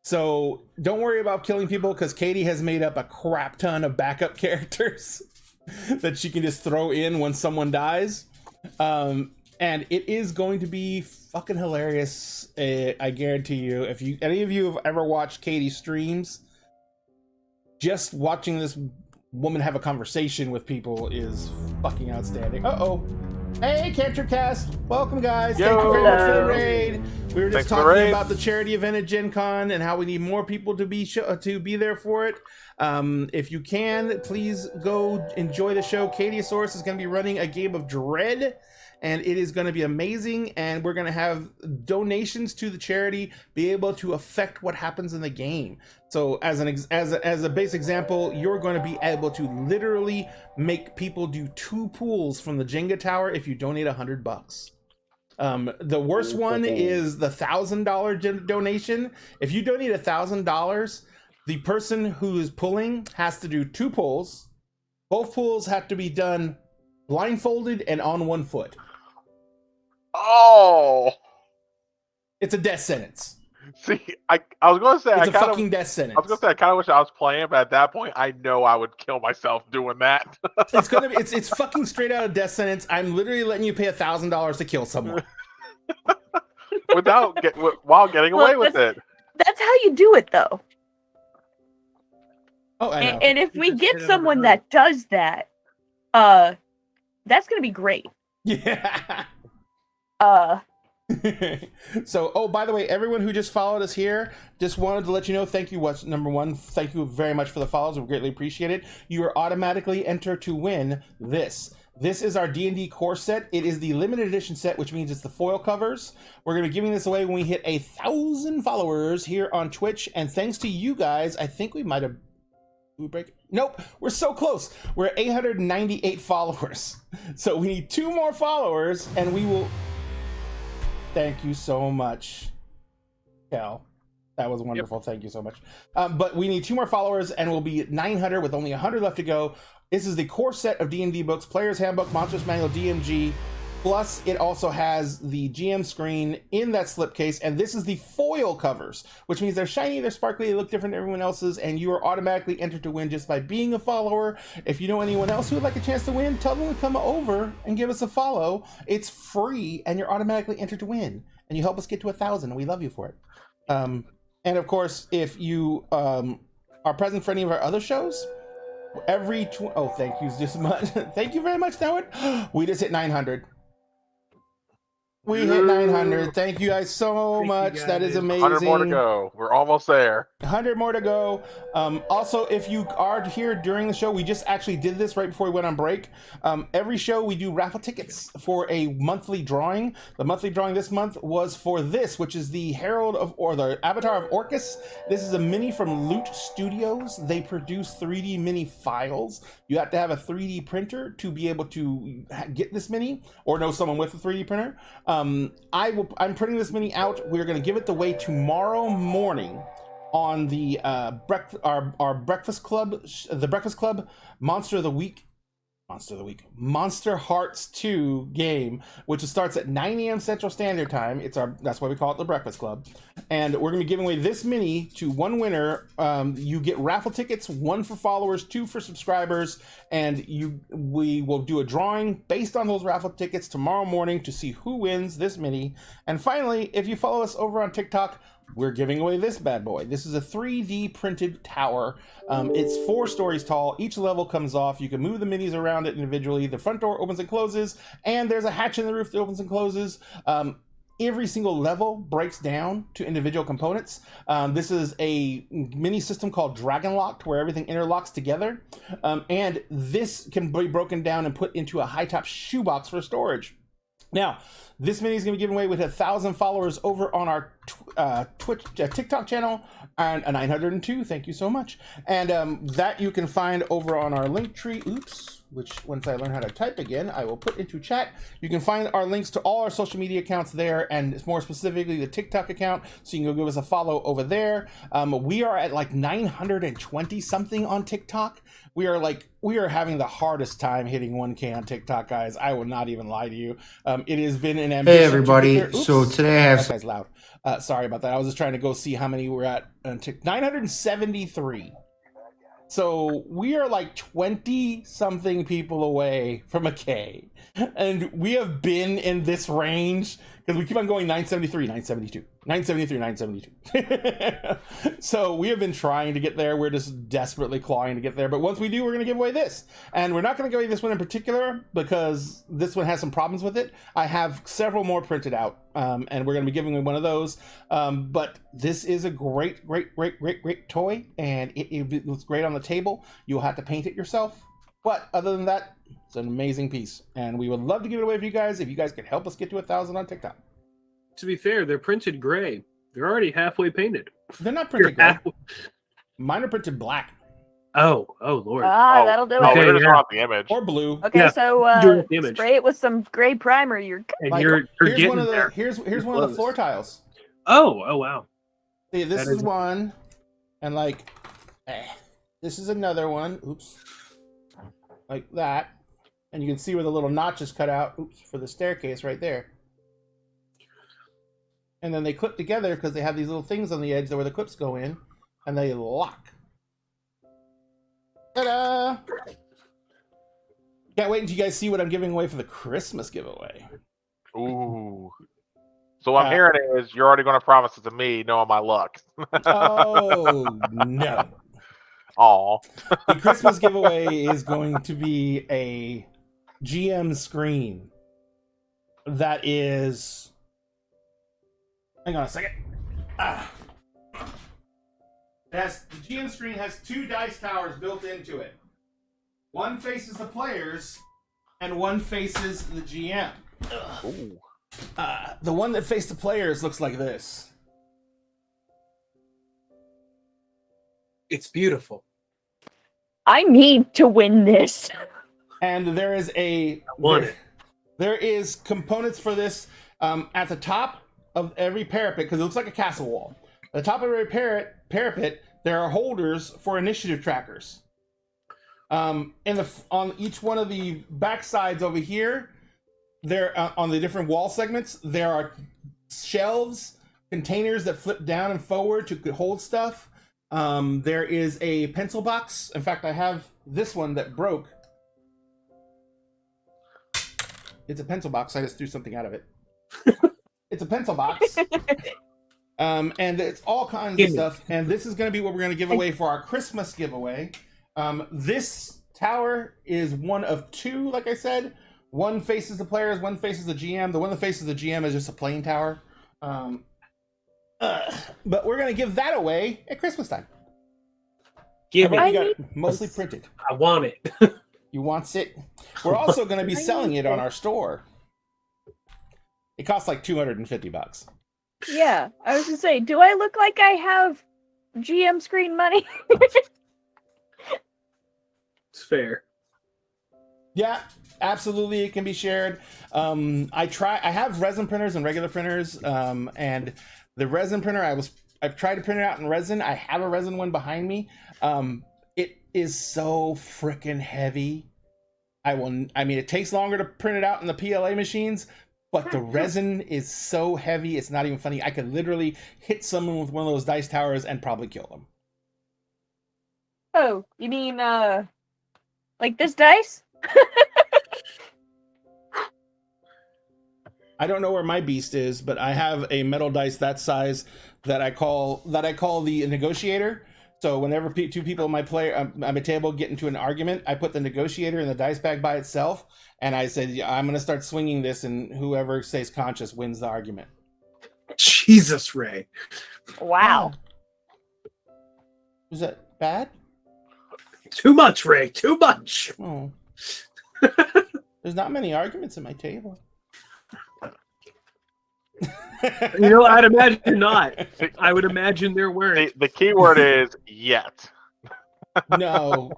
So don't worry about killing people, because Katie has made up a crap ton of backup characters that she can just throw in when someone dies. And it is going to be fucking hilarious. I guarantee you. If any of you have ever watched Katie's streams, just watching this woman have a conversation with people is fucking outstanding. Hey, CantripCast. Welcome, guys. Thank you very much for the raid. We were just talking about the charity event at Gen Con and how we need more people to be there for it. If you can, please go enjoy the show. Cadiosaurus is going to be running a game of Dread, and it is going to be amazing. And we're going to have donations to the charity be able to affect what happens in the game. So as a base example, you're going to be able to literally make people do 2 pools from the Jenga tower if you donate $100. The worst one is the $1,000 donation. If you donate $1,000, the person who is pulling has to do 2 pulls. Both pulls have to be done blindfolded and on 1 foot. Oh, it's a death sentence. See, I was going to say it's a fucking death sentence. I was going to say I kind of wish I was playing, but at that point, I know I would kill myself doing that. It's fucking straight out of death sentence. I'm literally letting you pay $1,000 to kill someone while getting away with it. That's how you do it, though. Oh, I know. And if we get someone that does that, that's gonna be great. Yeah. So, oh, by the way, everyone who just followed us here, just wanted to let you know, thank you. What's number one? Thank you very much for the follows. We greatly appreciate it. You are automatically entered to win this. This is our D&D core set. It is the limited edition set, which means it's the foil covers. We're going to be giving this away when we hit 1,000 followers here on Twitch. And thanks to you guys, I think we might have... Nope, we're so close. We're at 898 followers. So we need 2 more followers, and we will... Thank you so much, Cal. That was wonderful. Yep. Thank you so much. But we need 2 more followers, and we'll be at 900 with only 100 left to go. This is the core set of D&D books, Player's Handbook, Monsters Manual, DMG. Plus, it also has the GM screen in that slipcase, and this is the foil covers, which means they're shiny, they're sparkly, they look different than everyone else's, and you are automatically entered to win just by being a follower. If you know anyone else who would like a chance to win, tell them to come over and give us a follow. It's free, and you're automatically entered to win, and you help us get to 1,000, and we love you for it. And of course, if you are present for any of our other shows, oh, thank you so much. Thank you very much, Howard. We just hit 900. We hit 900. Thank you guys so much. That is amazing. 100 more to go. We're almost there. 100 more to go. Also, if you are here during the show, we just actually did this right before we went on break. Every show we do raffle tickets for a monthly drawing. The monthly drawing this month was for this, which is the the Avatar of Orcus. This is a mini from Loot Studios. They produce 3D mini files. You have to have a 3D printer to be able to get this mini, or know someone with a 3D printer. I'm printing this mini out. We're going to give it away tomorrow morning on the our Breakfast Club, the Breakfast Club Monster Hearts 2 game, which starts at 9 a.m. Central Standard Time. That's why we call it the Breakfast Club. And we're going to be giving away this mini to one winner. You get raffle tickets, 1 for followers, 2 for subscribers, and we will do a drawing based on those raffle tickets tomorrow morning to see who wins this mini. And finally, if you follow us over on TikTok, we're giving away this bad boy. This is a 3D printed tower. It's 4 stories tall. Each level comes off. You can move the minis around it individually. The front door opens and closes, and there's a hatch in the roof that opens and closes. Every single level breaks down to individual components. This is a mini system called Dragon Locked, where everything interlocks together. And this can be broken down and put into a high-top shoebox for storage. Now, this mini is going to be given away with 1,000 followers over on our TikTok channel, and a 902. Thank you so much. And that you can find over on our link tree. Oops, which once I learn how to type again, I will put into chat. You can find our links to all our social media accounts there, and more specifically the TikTok account, so you can go give us a follow over there. We are at like 920 something on TikTok. We are having the hardest time hitting 1K on TikTok, guys. I will not even lie to you. It has been an ambition. Hey everybody! So today I have. That guy's loud. Sorry about that. I was just trying to go see how many we're at. 973. So we are like 20 something people away from a K, and we have been in this range because we keep on going 973, 972, 973, 972. So we have been trying to get there. We're just desperately clawing to get there. But once we do, we're going to give away this. And we're not going to give away this one in particular because this one has some problems with it. I have several more printed out, and we're going to be giving away one of those. But this is a great toy, and it looks great on the table. You'll have to paint it yourself. But other than that, it's an amazing piece, and we would love to give it away for you guys if you guys could help us get to 1,000 on TikTok. To be fair, they're printed gray. They're already halfway painted. They're not printed gray. Halfway... Mine are printed black. Oh Lord. That'll do Oh, it. we Okay, just yeah. want the image. Or blue. Okay, Yeah, so do the image. spray it with some gray primer. You're good. And Like, you're here's getting one of the there. here's one of the floor tiles. Oh wow. See, this That is is- one, and like, this is another one. Oops, like that, and you can see where the little notch is cut out. Oops, for the staircase right there. And then they clip together because they have these little things on the edge where the clips go in, and they lock. Ta-da! Can't wait until you guys see what I'm giving away for the Christmas giveaway. Ooh. So what I'm hearing is you're already going to promise it to me, knowing my luck. Oh no! Aw. The Christmas giveaway is going to be a GM screen that is. Hang on a second. The GM screen has 2 dice towers built into it. One faces the players, and one faces the GM. Ooh. The one that faced the players looks like this. It's beautiful. I need to win this. And there is want it. There is components for this at the top of every parapet, because it looks like a castle wall. At the top of every parapet, there are holders for initiative trackers. On each one of the back sides over here, there on the different wall segments, there are shelves, containers that flip down and forward to hold stuff. There is a pencil box. In fact, I have this one that broke. It's a pencil box. I just threw something out of it. It's a pencil box. And it's all kinds of stuff. And this is going to be what we're going to give away for our Christmas giveaway. This tower is one of 2, like I said. One faces the players, one faces the GM. The one that faces the GM is just a plain tower. But we're going to give that away at Christmas time. Give We it. got it mostly printed. I want it. You want it? We're also going to be selling it on our store. It costs like $250. Yeah, I was gonna say, do I look like I have GM screen money? It's fair. Yeah, absolutely. It can be shared. I have resin printers and regular printers. And the resin printer, I've tried to print it out in resin. I have a resin one behind me. It is so freaking heavy. It takes longer to print it out in the PLA machines, but the resin is so heavy, it's not even funny. I could literally hit someone with one of those dice towers and probably kill them. Oh, you mean, like this dice? I don't know where my beast is, but I have a metal dice that size that I call the negotiator. So whenever 2 people on my table get into an argument, I put the negotiator in the dice bag by itself, and I said, I'm going to start swinging this, and whoever stays conscious wins the argument. Jesus, Ray. Wow. Is that bad? Too much, Ray. Too much. Oh. There's not many arguments at my table. You know, I'd imagine not. I would imagine there weren't. The key word is yet. No,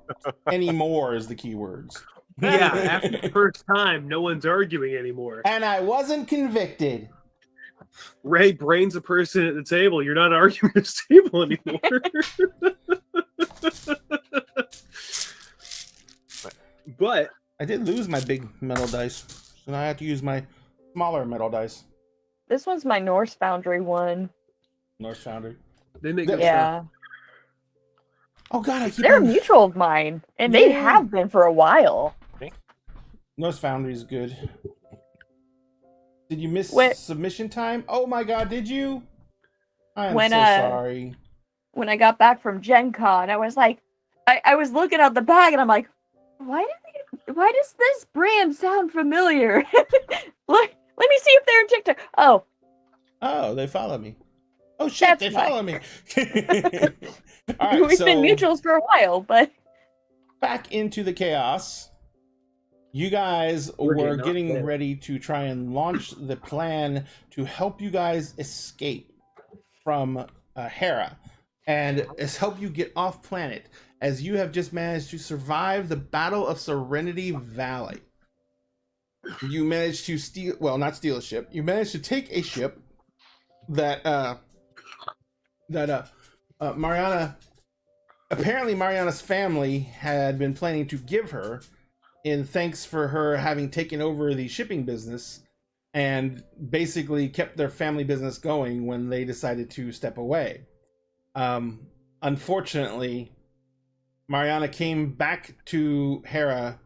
anymore is the key words. Yeah, after the first time, no one's arguing anymore. And I wasn't convicted. Ray brains a person at the table. You're not arguing at the table anymore. But I did lose my big metal dice, so now I have to use my smaller metal dice. This one's my Norse Foundry one. North Foundry. they make good Yeah. stuff. Oh god, I keep They're a on... mutual of mine, and they Yeah. have been for a while. North Foundry's good. Did you miss When- submission time? Oh my god, did you? I'm When, so sorry. When I got back from Gen Con, I was like, I was looking at the bag, and I'm like, why does this brand sound familiar? Let me see if they're in TikTok. Oh, Oh, they follow me. Oh shit, That's they fine. follow me. All right, we've been mutuals for a while, but back into the chaos. You guys were getting ready to try and launch the plan to help you guys escape from Hera and help you get off planet, as you have just managed to survive the Battle of Serenity Valley. You managed to steal, well, not steal a ship. You managed to take a ship that Mariana, apparently Mariana's family had been planning to give her in thanks for her having taken over the shipping business and basically kept their family business going when they decided to step away. Unfortunately, Mariana came back to Hera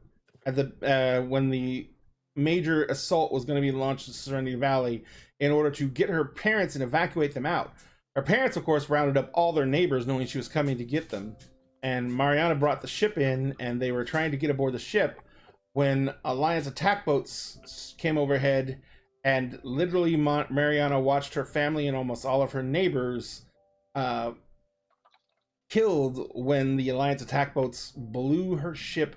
at the when the major assault was going to be launched in Serenity Valley in order to get her parents and evacuate them out. Her parents, of course, rounded up all their neighbors knowing she was coming to get them. And Mariana brought the ship in, and they were trying to get aboard the ship when Alliance attack boats came overhead, and literally Mariana watched her family and almost all of her neighbors killed when the Alliance attack boats blew her ship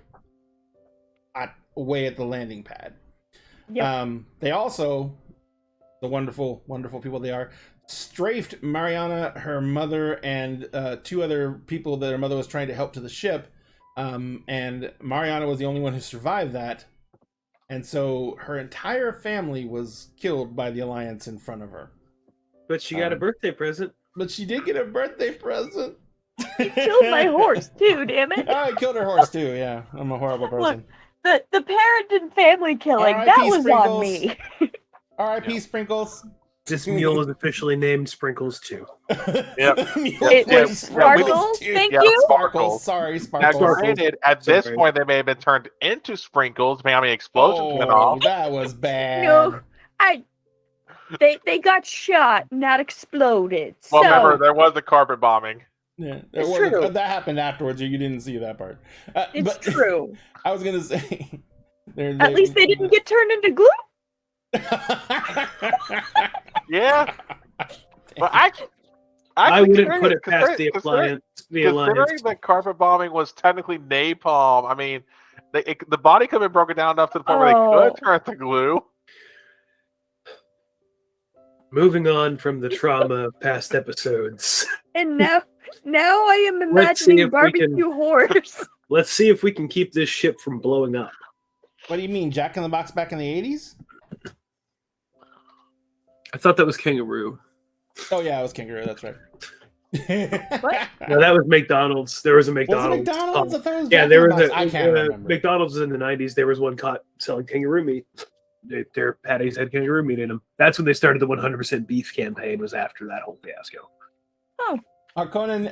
away at the landing pad. Yep. They also, the wonderful, wonderful people they are, strafed Mariana, her mother, and two other people that her mother was trying to help to the ship. And Mariana was the only one who survived that. And so her entire family was killed by the Alliance in front of her. But she got a birthday present. But she did get a birthday present. You killed my horse too, damn it. I killed her horse too, yeah. I'm a horrible person. Look, the parent and family killing, that was Sprinkles. on me. R.I.P. Sprinkles. This mule is officially named Sprinkles 2. Yep. It's Sparkles, thank you. Sparkles, sorry, Sparkles. Now, granted, at this point, they may have been turned into Sprinkles, depending on how many explosions went off. That was bad. No, they got shot, not exploded. Well, so, remember, there was the carpet bombing. Yeah, it's true. That happened afterwards. You didn't see that part. It's true. I was gonna say, at least they didn't get turned into glue. Yeah, but I wouldn't put it past the Alliance. Considering the carpet bombing was technically napalm, I mean, the body could have been broken down enough to the point where they could turn it to glue. Moving on from the trauma of past episodes. And now I am imagining barbecue horse. Let's see if we can keep this ship from blowing up. What do you mean, Jack in the Box back in the 80s? I thought that was Kangaroo. Oh yeah, it was Kangaroo. That's right. What? No, that was McDonald's. There was a McDonald's. Was it McDonald's? I thought it was yeah, Jack there in the was Box. I can't remember. McDonald's in the 90s. There was one caught selling kangaroo meat. Their patties had kangaroo meat in them. That's when they started the 100% beef campaign. Was after that whole fiasco. Oh. Conan,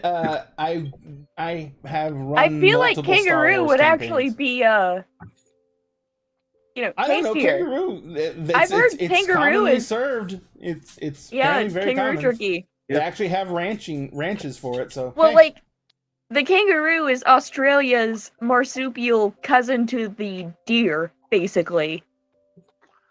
I have run. I feel like kangaroo would campaigns. Actually be tastier. I don't know, kangaroo. I've heard kangaroo is served. It's it's very kangaroo common. jerky. They actually have ranches for it. So well, like the kangaroo is Australia's marsupial cousin to the deer, basically.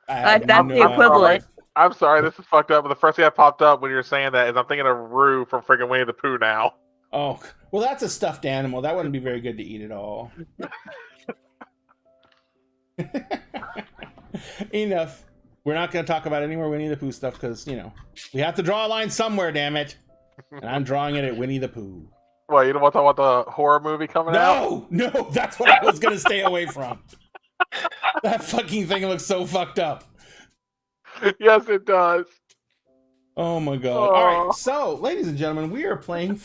That's the equivalent. I'm sorry, this is fucked up, but the first thing that popped up when you were saying that is I'm thinking of Roo from freaking Winnie the Pooh now. Oh, well, that's a stuffed animal. That wouldn't be very good to eat at all. Enough. We're not going to talk about any more Winnie the Pooh stuff because, we have to draw a line somewhere, damn it. And I'm drawing it at Winnie the Pooh. Well, you don't want to talk about the horror movie coming out? No, that's what I was going to stay away from. That fucking thing looks so fucked up. Yes, it does. Oh my god. All right, so, ladies and gentlemen, we are playing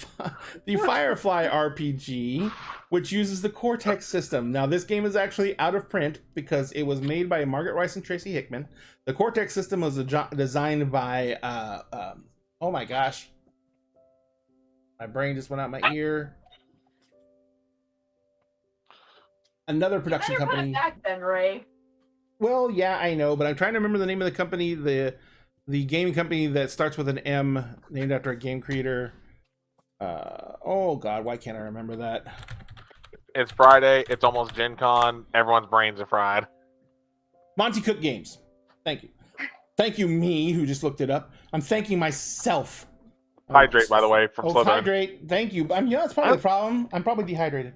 the Firefly RPG, which uses the Cortex system. Now, this game is actually out of print because it was made by Margaret Rice and Tracy Hickman. The Cortex system was designed by, oh my gosh. My brain just went out my ear. Another production company. Put it back then, Ray. Well, yeah, I know, but I'm trying to remember the name of the company, the gaming company that starts with an M, named after a game creator. Oh god, why can't I remember that? It's Friday. It's almost Gen Con. Everyone's brains are fried. Monty Cook Games. Thank you. Thank you, me, who just looked it up. I'm thanking myself. Hydrate, by the way, from Slytherin. Hydrate. Thank you. That's probably the problem. I'm probably dehydrated.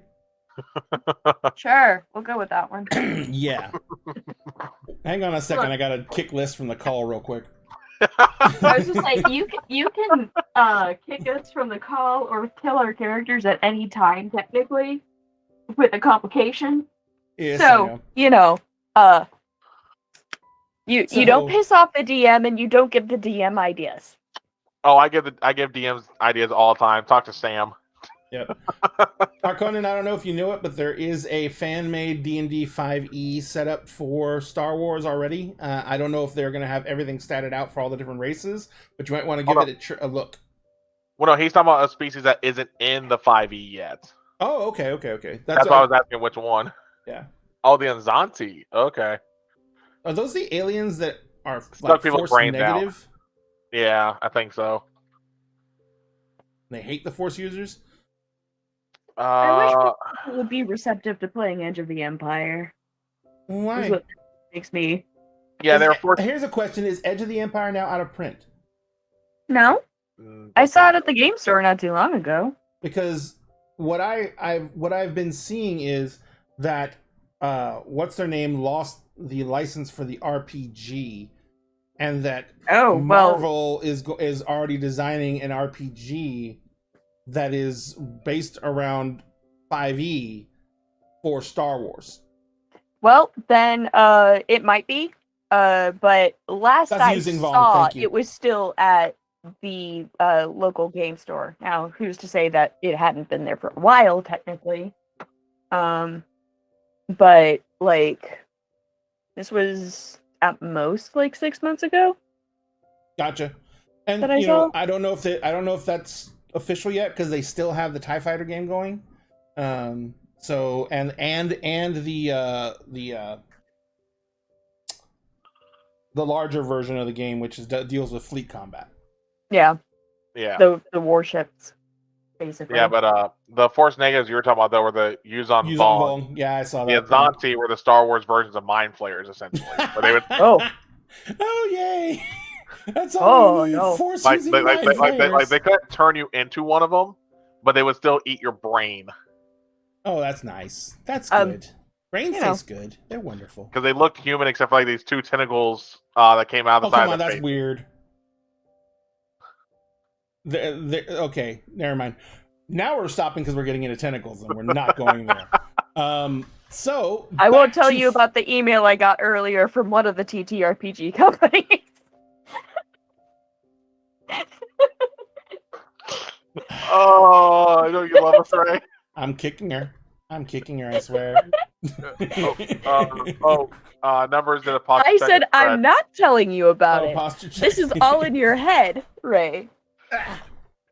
Sure, we'll go with that one. Yeah. Hang on a second. I got a kick list from the call real quick. I was just like, you can kick us from the call or kill our characters at any time, technically, with a complication. Yes, I So know. you don't piss off the DM and you don't give the DM ideas. Oh, I give DMs ideas all the time. Talk to Sam. Yep. Harkonnen, I don't know if you knew it, but there is a fan-made D&D 5e setup for Star Wars already. I don't know if they're going to have everything statted out for all the different races, but you might want to give it a look. Well, no, he's talking about a species that isn't in the 5e yet. Oh, okay. That's why I was asking which one. Yeah. Oh, the Anzanti. Okay. Are those the aliens that are Suck people's force brains negative? Yeah, I think so. They hate the force users? I wish people would be receptive to playing Edge of the Empire. Why? Is what makes me. Yeah, they're forced. Here's a question: is Edge of the Empire now out of print? No, I saw it at the game store not too long ago. Because what I've been seeing is that what's their name lost the license for the RPG, and that Marvel is already designing an RPG that is based around 5e for Star Wars. Well, then it might be. But last I saw, it was still at the local game store. Now, who's to say that it hadn't been there for a while, technically? But like, this was at most like 6 months ago. Gotcha. And I saw. I don't know if that's official yet because they still have the TIE Fighter game going. So and the larger version of the game, which deals with fleet combat. Yeah. Yeah. The warships, basically. Yeah, but the force negatives you were talking about though were the Yuzon Vong. Yeah, I saw that. The Azanti were the Star Wars versions of Mind Flayers, essentially. Where they would. Oh yay! That's all. Oh no! Force like they couldn't turn you into one of them, but they would still eat your brain. Oh, that's nice. That's good. Brains taste good. They're wonderful. Because they looked human except for like these two tentacles that came out of the side of their face. That's weird. Okay, never mind. Now we're stopping because we're getting into tentacles and we're not going there. So I won't tell you about the email I got earlier from one of the TTRPG companies. Oh, I know you love us, Ray. I'm kicking her, I swear. Numbers in a posture. I said I'm not telling you about it. This is all in your head, Ray.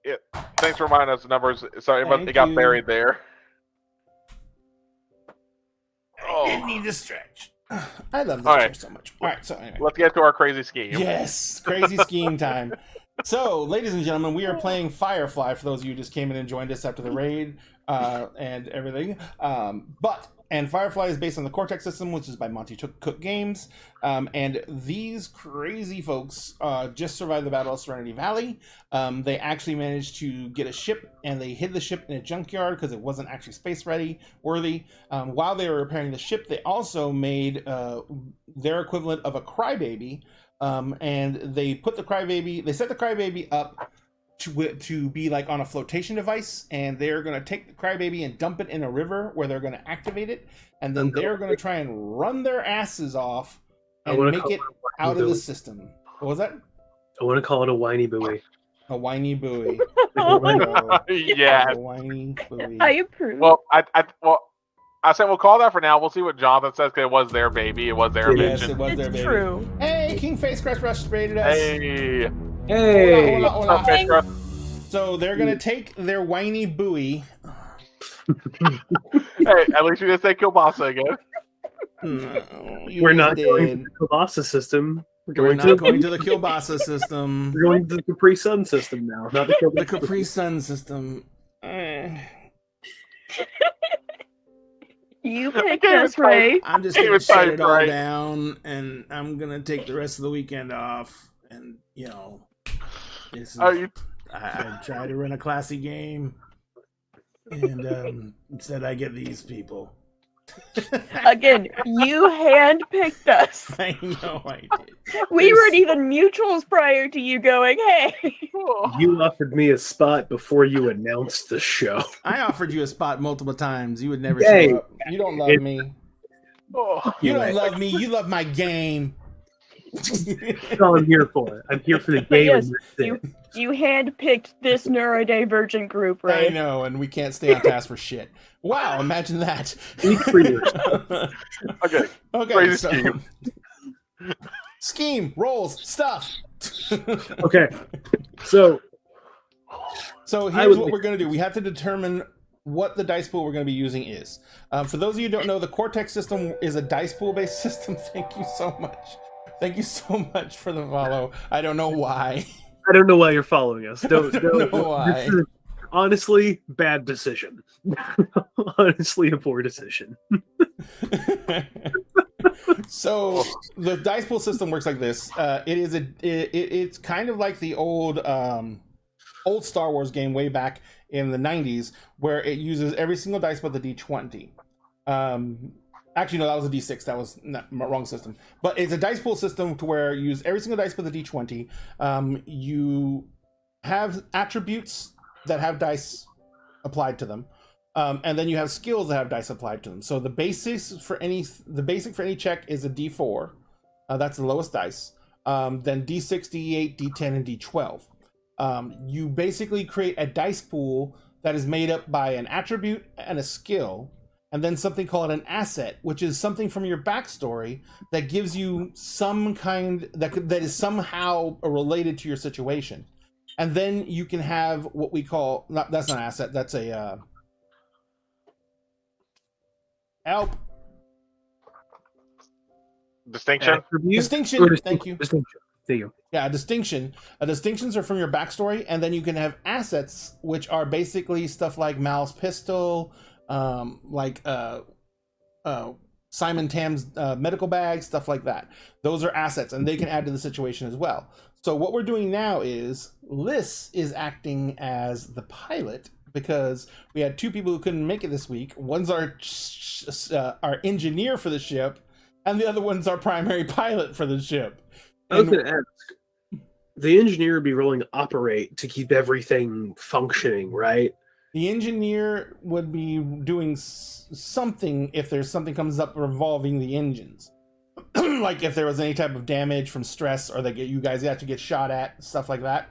Yeah. Thanks for reminding us the numbers. Sorry, but it got buried there. I didn't need to stretch. I love this show so much. All right, so anyway. Let's get to our crazy scheme. Yes, crazy scheme time. So, ladies and gentlemen, we are playing Firefly for those of you who just came in and joined us after the raid and everything. And Firefly is based on the Cortex system, which is by Monty Cook Games. And these crazy folks just survived the Battle of Serenity Valley. They actually managed to get a ship, and they hid the ship in a junkyard because it wasn't actually space worthy. While they were repairing the ship, they also made their equivalent of a crybaby. And they set the crybaby up to be like on a flotation device, and they're going to take the crybaby and dump it in a river where they're going to activate it, and then they're going to try and run their asses off and make it out of the system. What was that? I want to call it a whiny buoy. A whiny buoy. Yeah. A whiny buoy. I approve. Well, I said we'll call that for now. We'll see what Jonathan says. Cause it was their baby. It was their invention. Yes, it was their baby. True. Hey, King Face Crush Rush rated us. Hey. Hola. So they're gonna take their whiny buoy. Hey, at least you didn't say Kielbasa again. No, we're not going to the Kielbasa system. We're not going to the Kielbasa system. We're going to the Capri Sun system now. Not the Capri Sun system. You picked us, Ray. I'm just gonna shut it all down, and I'm gonna take the rest of the weekend off. And this is, I try to run a classy game. And instead I get these people. Again, you handpicked us. I know I did. We weren't even mutuals prior to you going, hey. You offered me a spot before you announced the show. I offered you a spot multiple times. You would never Hey. show up. You don't love me. Oh. You don't love me. You love my game. That's all I'm here for. I'm here for the game. Yes, and that's it. You handpicked this neurodivergent group, I right? know, and we can't stay on task for shit. Wow, imagine that. Speak for yourself. Okay. Okay, Crazy so scheme. scheme, rolls, stuff. Okay, so here's what we're going to do. We have to determine what the dice pool we're going to be using is. For those of you who don't know, the Cortex system is a dice pool based system. Thank you so much. Thank you so much for the follow. I don't know why. I don't know why you're following us. Don't know why. This is honestly bad decision. Honestly, a poor decision. So the dice pool system works like this. It's kind of like the old Star Wars game way back in the 90s, where it uses every single dice but the D20. Actually, no, that was a D6. That was wrong system. But it's a dice pool system to where you use every single dice but the D20. You have attributes that have dice applied to them. And then you have skills that have dice applied to them. So the basic for any check is a D4. That's the lowest dice. Then D6, D8, D10, and D12. You basically create a dice pool that is made up by an attribute and a skill, and then something called an asset, which is something from your backstory that gives you some kind that is somehow related to your situation. And then you can have what we call that's not an asset. That's a help. Distinction. Distinction. Thank you. Distinction. There you go. Yeah, a distinction. Distinctions are from your backstory, and then you can have assets, which are basically stuff like Mal's pistol, Simon Tam's medical bag, stuff like that. Those are assets, and they can add to the situation as well. So what we're doing now is Liz is acting as the pilot, because we had two people who couldn't make it this week. One's our engineer for the ship, and the other one's our primary pilot for the ship. I was going to ask, the engineer would be rolling operate to keep everything functioning, right? The engineer would be doing something if there's something comes up involving the engines. Like if there was any type of damage from stress, or that you guys have to get shot at, stuff like that.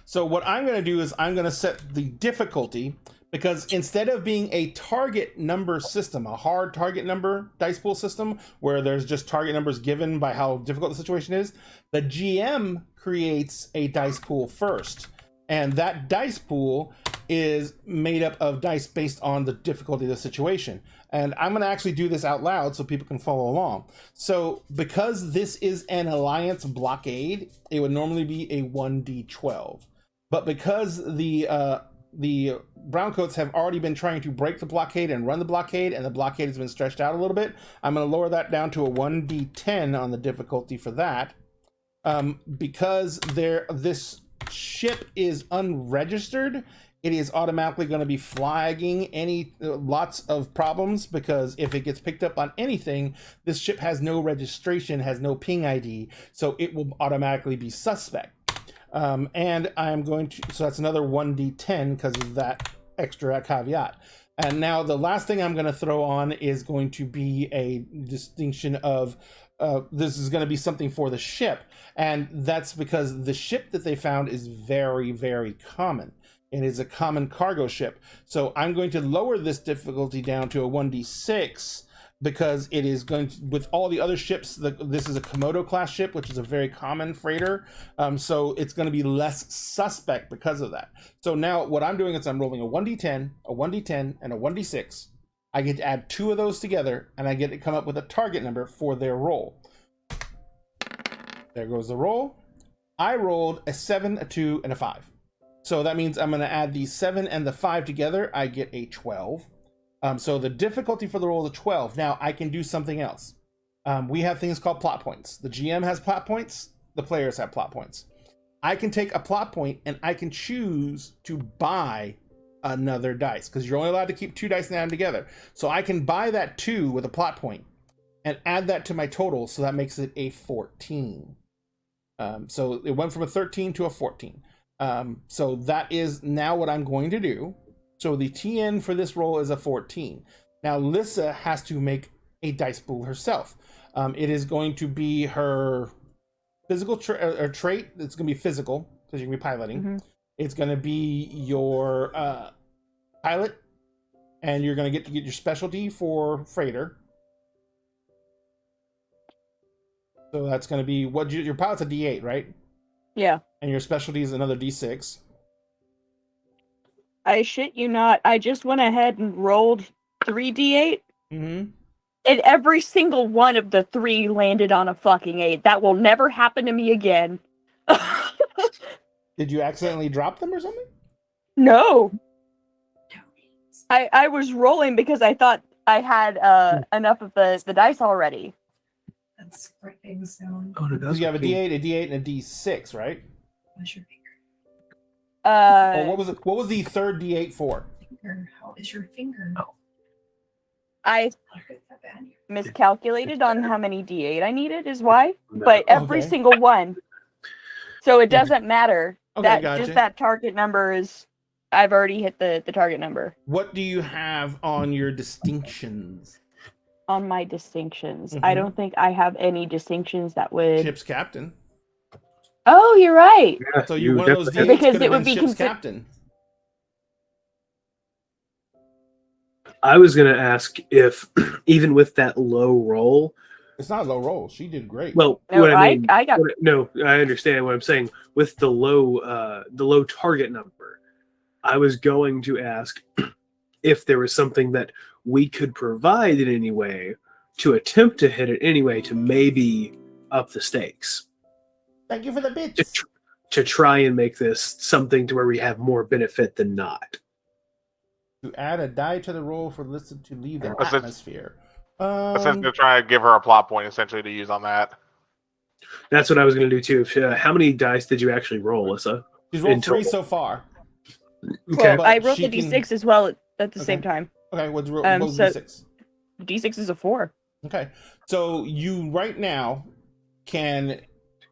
So what I'm going to do is I'm going to set the difficulty, because instead of being a target number system, a hard target number dice pool system, where there's just target numbers given by how difficult the situation is, the GM creates a dice pool first. And that dice pool is made up of dice based on the difficulty of the situation. And I'm going to actually do this out loud so people can follow along. So because this is an alliance blockade, it would normally be a 1d12. But because the Browncoats have already been trying to break the blockade and run the blockade, and the blockade has been stretched out a little bit, I'm going to lower that down to a 1d10 on the difficulty for that. Because this ship is unregistered, it is automatically going to be flagging lots of problems, because if it gets picked up on anything, this ship has no registration, has no ping ID, so it will automatically be suspect. And I'm going to, so that's another 1d10 because of that extra caveat. And now the last thing I'm going to throw on is going to be a distinction of this is going to be something for the ship. And that's because the ship that they found is very, very common. It is a common cargo ship. So I'm going to lower this difficulty down to a 1d6, because it is going to, with all the other ships, this is a Komodo class ship, which is a very common freighter. So it's going to be less suspect because of that. So now what I'm doing is I'm rolling a 1d10, a 1d10, and a 1d6. I get to add two of those together, and I get to come up with a target number for their roll. There goes the roll. I rolled a 7, a 2, and a 5. So that means I'm going to add the 7 and the 5 together. I get a 12. So the difficulty for the roll is a 12. Now I can do something else. We have things called plot points. The GM has plot points. The players have plot points. I can take a plot point and I can choose to buy another dice, because you're only allowed to keep 2 dice down together. So I can buy that 2 with a plot point and add that to my total, so that makes it a 14. So it went from a 13 to a 14. So that is now what I'm going to do. So the TN for this roll is a 14. Now Lissa has to make a dice pool herself. It is going to be her physical trait. It's going to be physical, because you're going to be piloting. Mm-hmm. It's going to be your pilot, and you're going to get your specialty for freighter. So that's going to be your pilot's a D8, right? Yeah. And your specialty is another D6. I shit you not. I just went ahead and rolled 3d8. Mm-hmm. And every single one of the 3 landed on a fucking 8. That will never happen to me again. Did you accidentally drop them or something? No. I was rolling because I thought I had enough of the dice already. That's writing sound. Oh, no, Because you have a D8, a D8, and a D6, right? What's your finger? Or what was it? What was the third D8 for? Finger. How is your finger? Oh. I Look at that bad. miscalculated on how many D8 I needed is why. No. But every Okay. single one. So it doesn't matter. Okay, That gotcha. just that target number is I've already hit the target number What do you have on your distinctions? on my distinctions. Mhm. I don't think I have any distinctions that would Ship's captain. Oh, you're right. Yeah, So you one of those definitely- D8s Because could it have would been be ship's consi- captain. I was going to ask if, even with that low roll, It's not a low roll. She did great. well, No, what I mean, I got no, I understand what I'm saying. With the low target number, I was going to ask if there was something that we could provide in any way to attempt to hit it anyway to maybe up the stakes Thank you for the to, bits. to try and make this something to where we have more benefit than not. To add a die to the roll for Lissa to leave the Essentially- atmosphere. Essentially, try to give her a plot point essentially to use on that. That's what I was going to do too. If, how many dice did you actually roll, Alyssa? she's rolled in 3 total. so far. well, but I rolled she the can- D6 as well at the Okay. same time. Okay, what So- was D6? D6 is a 4. Okay, so you right now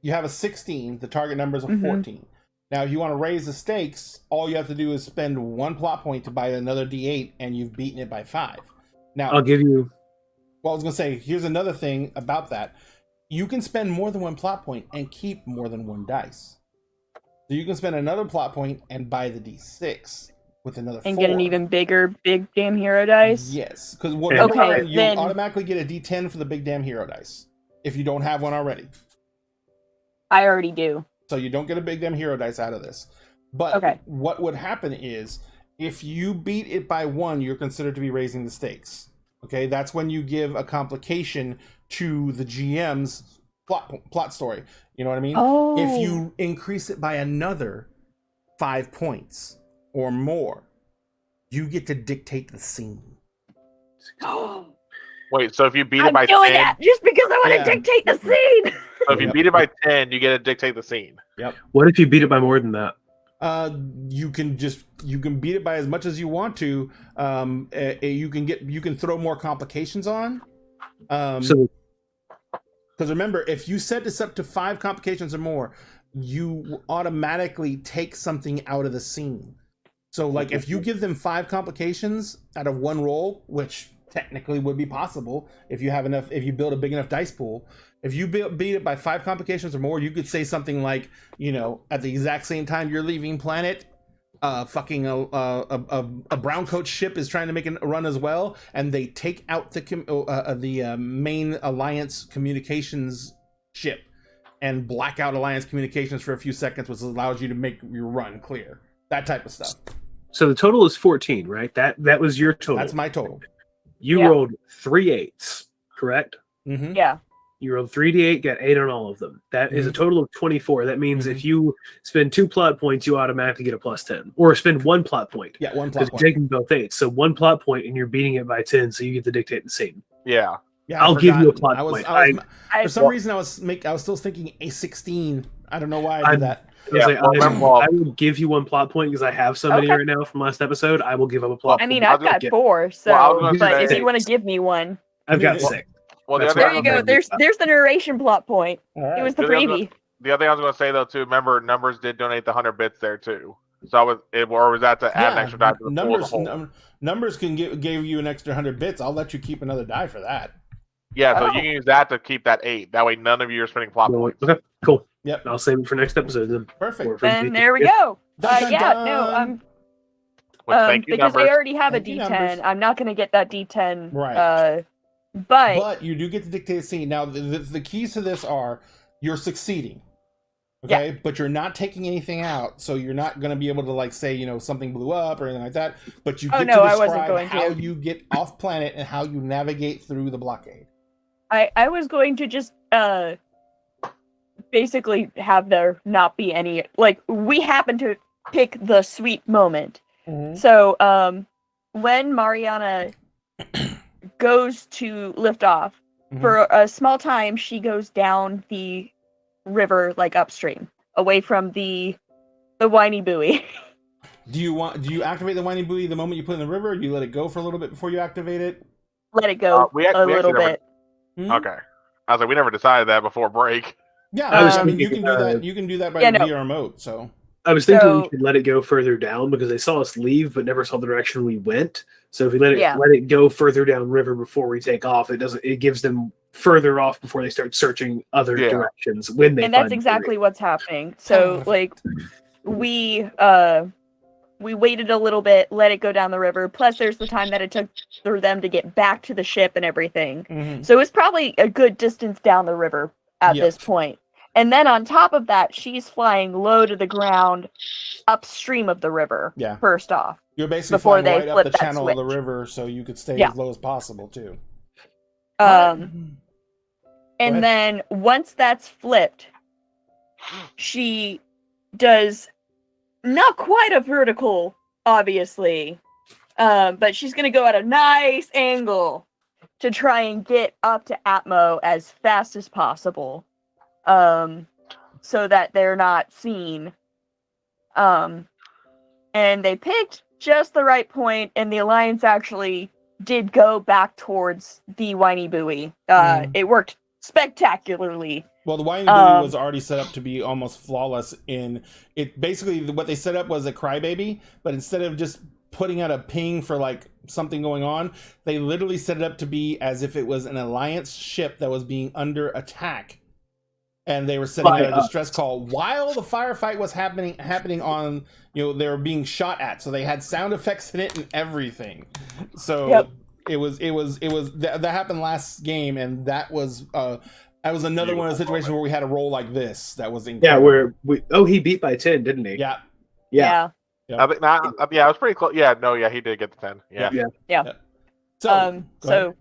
you have a 16. The target number is a Mhm. 14. Now, if you want to raise the stakes, all you have to do is spend 1 plot point to buy another D8, and you've beaten it by 5. Now, I'll give you. well, I was gonna say, here's another thing about that. You can spend more than 1 plot point and keep more than 1 dice. So you can spend another plot point and buy the D6 with another And 4. get an even bigger big damn hero dice. Yes, because Okay, you then- automatically get a D10 for the big damn hero dice if you don't have one already. I already do. So you don't get a big damn hero dice out of this. But Okay. what would happen is if you beat it by 1, you're considered to be raising the stakes. Okay, that's when you give a complication to the GM's plot story. You know what I mean? Oh. If you increase it by another 5 points or more, you get to dictate the scene. Wait, so if you beat it I'm by doing 10, that just because I want Yeah. to dictate the scene. so if you Yep. beat it by 10, you get to dictate the scene. What if you beat it by more than that? You can beat it by as much as you want to. You can throw more complications on. So Because remember, if you set this up to 5 complications or more, you automatically take something out of the scene. So, like, if you give them 5 complications out of 1 roll, which technically would be possible if you have enough, if you build a big enough dice pool. If you beat it by 5 complications or more, you could say something like, at the exact same time you're leaving planet, a brown coat ship is trying to make a run as well, and they take out the main Alliance communications ship and black out Alliance communications for a few seconds, which allows you to make your run clear. That type of stuff. So the total is 14, right? That was your total. That's my total. You Yeah. rolled 3 8s, correct? Mm-hmm. Yeah. You rolled 3d8, got 8 on all of them. That is a total of 24. That means Mhm. if you spend 2 plot points, you automatically get a plus 10. Or spend 1 plot point. Yeah, 1 Because plot you're point. taking both 8s. So 1 plot point and you're beating it by 10, so you get to dictate the scene. Yeah. Yeah, I'll give you a forgot. plot I was, point. I was, I for some reason, I was still thinking a 16. I don't know why I did that. Yeah, I will give you one plot point because I have so many Okay. right now from last episode. I will give up a plot I point. mean, I've got Yeah. 4, so Well, I was gonna but say- if you want to give me one, I've got Well, 6. Well, the That's other there you go. There's the narration plot point. All right. It was the The other thing I was freebie. The other thing I was going to say though too, remember Numbers did donate the 100 bits there too. So was that to add an extra die to the pool as a whole? Numbers can give you an extra 100 bits. I'll let you keep another die for that. Yeah, so Oh. you can use that to keep that 8. That way, none of you are spending plot points. Okay, cool. Yep. I'll save it for next episode then. Perfect. And there we go. Dun, dun, Yeah, dun. no, Thank you, because Numbers. I already have a Thank you, D10. Numbers. I'm not gonna get that D10. Right. But you do get to dictate the scene. Now, the keys to this are you're succeeding. Okay, but you're not taking anything out, so you're not going to be able to like say something blew up or anything like that. But you get to I wasn't describe going how to. you get off planet and how you navigate through the blockade. I was going to just basically have there not be any, like, we happen to pick the sweet moment. Mm-hmm. So when Mariana goes to lift off, Mhm. for a small time she goes down the river, like upstream, away from the whiny buoy. Do you activate the winding buoy the moment you put it in the river? Or do you let it go for a little bit before you activate it? Let it go We a actually little never- bit. Hmm? Okay. I was like, we never decided that before break. Yeah, I was I mean, you thinking, can do that. You can do that by yeah, no. via remote. So I was thinking So- we should let it go further down because they saw us leave but never saw the direction we went. So if we let Yeah. it go further down river before we take off, it gives them further off before they start searching other Yeah. directions when they And that's find the exactly buoy. what's happening. So like we waited a little bit, let it go down the river. Plus there's the time that it took for them to get back to the ship and everything. Mhm. So it's probably a good distance down the river at Yep. this point. And then on top of that, she's flying low to the ground upstream of the river. Yeah. First off. you're basically Before flying they right up flip the that channel of the switch. river, so you could stay Yeah. as low as possible too. And ahead. then once that's flipped, she does not quite a vertical, obviously, but she's gonna go at a nice angle to try and get up to Atmo as fast as possible, so that they're not seen. And they picked just the right point, and the Alliance actually did go back towards the whiny buoy. It worked spectacularly. Well, the winding buoy was already set up to be almost flawless in it. Basically, what they set up was a crybaby, but instead of just putting out a ping for like something going on, they literally set it up to be as if it was an Alliance ship that was being under attack, and they were setting out a distress call while the firefight was happening on. They were being shot at, so they had sound effects in it and everything. So Yep. it was that happened last game, and that was another one of the situations where we had a roll like this. That was incredible. He beat by 10, didn't he? Yeah. Yeah. I think, I was pretty close. Yeah, no, yeah, he did get the 10. Yeah. So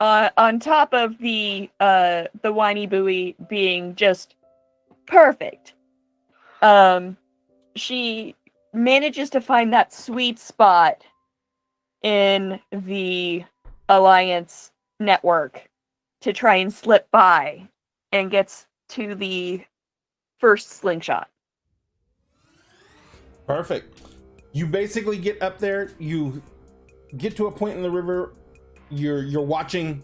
On top of the whiny buoy being just perfect, she manages to find that sweet spot in the Alliance network to try and slip by, and gets to the first slingshot. perfect. You basically get up there. You get to a point in the river. You're watching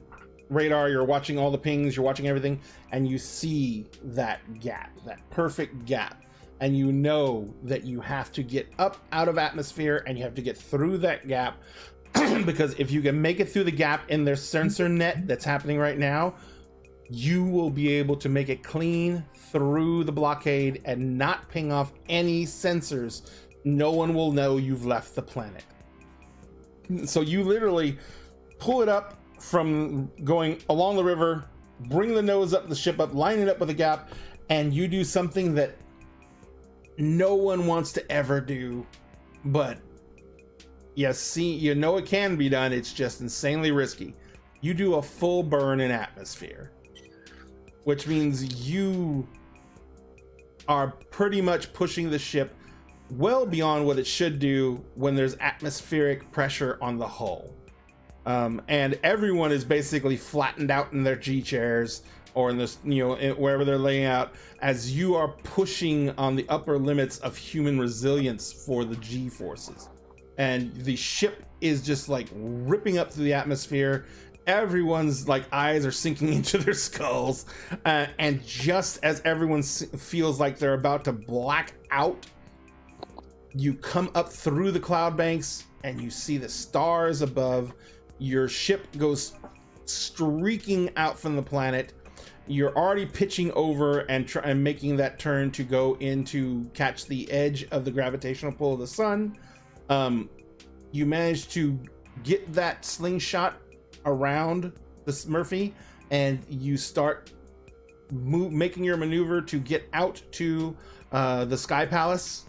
radar. You're watching all the pings. You're watching everything, and you see that gap, that perfect gap. And you know that you have to get up out of atmosphere and you have to get through that gap because if you can make it through the gap in their sensor net that's happening right now, you will be able to make it clean through the blockade and not ping off any sensors. No one will know you've left the planet. So you literally pull it up from going along the river, bring the nose up, the ship up, line it up with a gap, and you do something that no one wants to ever do, but it can be done. It's just insanely risky. You do a full burn in atmosphere, which means you are pretty much pushing the ship well beyond what it should do when there's atmospheric pressure on the hull. and everyone is basically flattened out in their G chairs or in this, wherever they're laying out, as you are pushing on the upper limits of human resilience for the G forces. And the ship is just like ripping up through the atmosphere. Everyone's like eyes are sinking into their skulls. And just as everyone feels like they're about to black out, you come up through the cloud banks and you see the stars above. Your ship goes streaking out from the planet. You're already pitching over and making that turn to go in to catch the edge of the gravitational pull of the sun. You manage to get that slingshot around this Murphy, and you start making your maneuver to get out to the Sky Palace.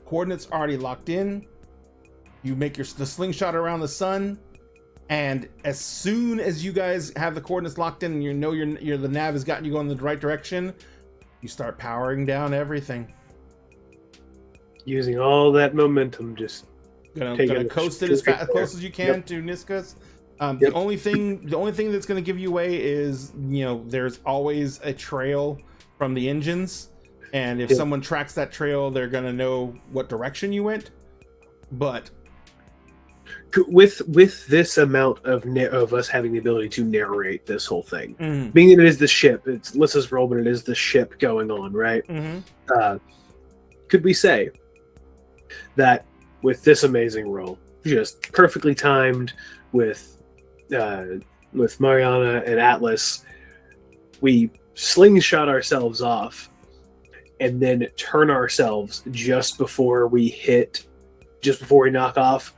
Coordinates already locked in. You make the slingshot around the sun, and as soon as you guys have the coordinates locked in and you know the nav has gotten you going in the right direction, you start powering down everything. Using all that momentum, just gonna coast it as close as you can to Niskus. The only thing that's gonna give you away is, there's always a trail from the engines, and if someone tracks that trail, they're gonna know what direction you went. But with this amount of us having the ability to narrate this whole thing, being that it is the ship, it's Lissa's role, but it is the ship going on, right? Could we say that with this amazing roll, just perfectly timed with Mariana and Atlas, we slingshot ourselves off and then turn ourselves just before we knock off,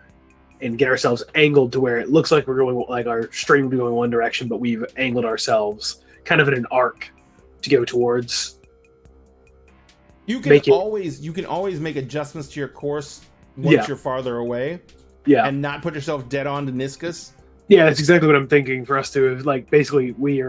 and get ourselves angled to where it looks like we're going, like our stream going one direction, but we've angled ourselves kind of in an arc to go towards. You can always make adjustments to your course once you're farther away, and not put yourself dead on to Niskus. Yeah, that's exactly what I'm thinking. For us to have, like, basically we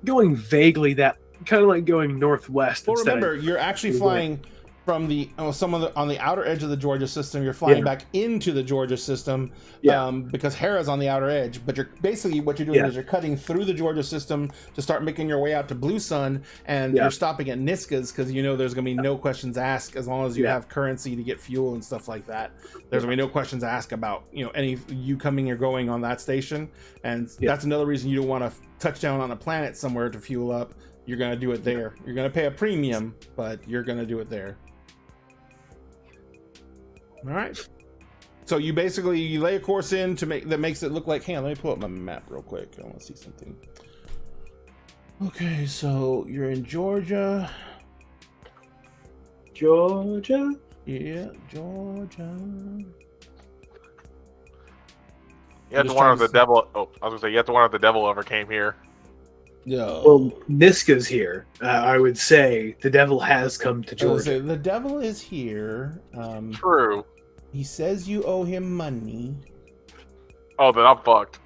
going vaguely that kind of like going northwest. Well, remember, you're actually flying from on the outer edge of the Georgia system. You're flying back into the Georgia system, because Hera's on the outer edge. But what you're doing is you're cutting through the Georgia system to start making your way out to Blue Sun, and you're stopping at Niskus because there's going to be no questions asked as long as you have currency to get fuel and stuff like that. There's going to be no questions asked about any you coming or going on that station, and that's another reason you don't want to touch down on a planet somewhere to fuel up. You're going to do it there. You're going to pay a premium, but you're going to do it there. All right. So you lay a course in that makes it look like. Hang on, let me pull up my map real quick. I want to see something. Okay, so you're in Georgia. Georgia? Yeah, Georgia. You have to wonder if the devil. Oh, I was gonna say you have to wonder if the devil ever came here. No. Well, Niska's here. I would say the devil has come to Georgia. The devil is here. True. He says you owe him money. Oh, then I'm fucked.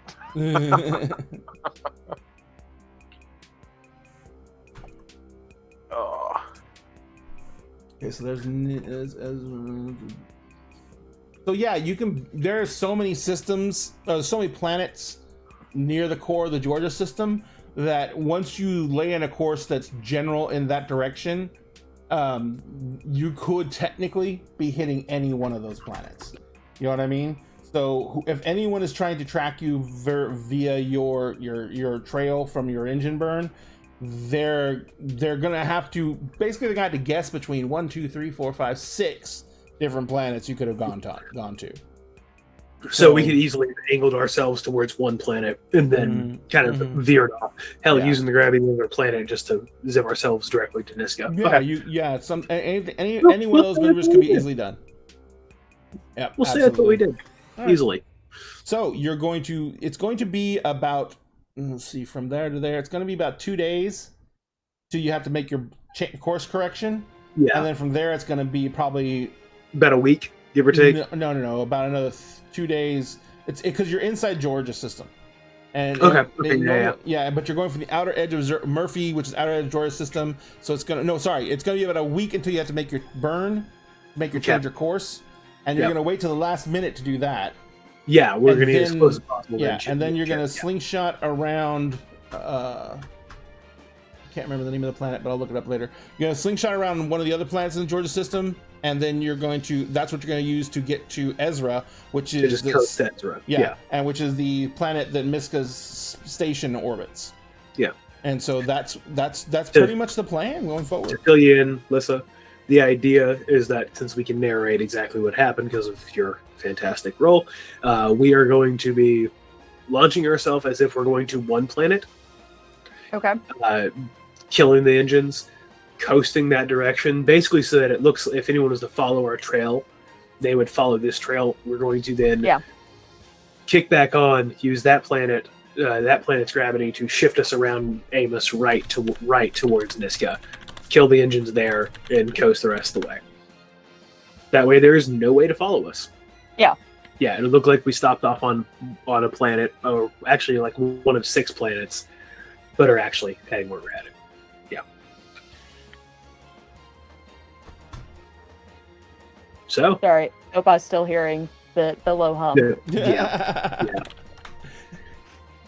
Oh. Okay, so so yeah, you can. There are so many systems, so many planets near the core of the Georgia system that once you lay in a course that's general in that direction, you could technically be hitting any one of those planets. You know what I mean? So if anyone is trying to track you via your trail from your engine burn, they're gonna have to guess between 1, 2, 3, 4, 5, 6 different planets you could have gone to. So we could easily have angled ourselves towards one planet and then kind of veered off. Hell, using the gravity of another planet just to zip ourselves directly to Niska. Yeah, any one of those maneuvers could be easily done. Yeah, we'll see. That's what we did easily. So it's going to be about, let's see, from there to there, it's going to be about 2 days till you have to make your course correction. Yeah, and then from there it's going to be probably about a week, give or take. No, about another 2 days. It's because you're inside Georgia system, and but you're going from the outer edge of Murphy, which is outer edge of Georgia system. So it's gonna be about a week until you have to make your change your course, and you're gonna wait till the last minute to do that. Yeah, we're And going to get as then- close as possible. Yeah, then and then you're gonna yeah. slingshot around. Can't remember the name of the planet, but I'll look it up later. You're gonna slingshot around one of the other planets in the Georgia system, and then you're going to. That's what you're gonna use to get to Ezra, which To is just the coast Ezra. yeah, and which is the planet that Miska's station orbits. Yeah. And so that's pretty much the plan going To forward. fill you in, Lissa, the idea is that since we can narrate exactly what happened because of your fantastic role, we are going to be launching ourselves as if we're going to one planet, Okay. killing the engines, coasting that direction, basically so that it looks, if anyone was to follow our trail, they would follow this trail. We're going to then kick back on, use that planet, that planet's gravity to shift us around Amos right towards Niska, kill the engines there, and coast the rest of the way. That way, there is no way to follow us. Yeah. Yeah, it'll look like we stopped off on a planet, or actually like one of 6 planets, but are actually heading where we're headed. Yeah. So. Sorry. Hope I was still hearing the low hum. Yeah.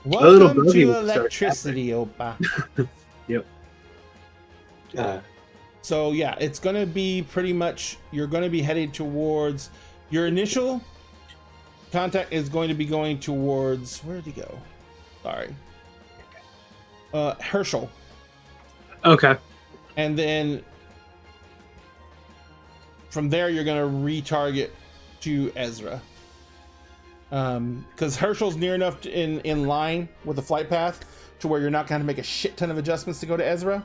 Welcome buggy to will start electricity, Opa. Yep. So yeah, it's gonna be pretty much. You're gonna be headed towards your initial contact is going to be going towards. Where did he go? Sorry. Herschel, Okay. and then from there you're gonna retarget to Ezra. Because Herschel's near enough in line with the flight path to where you're not going to make a shit ton of adjustments to go to Ezra,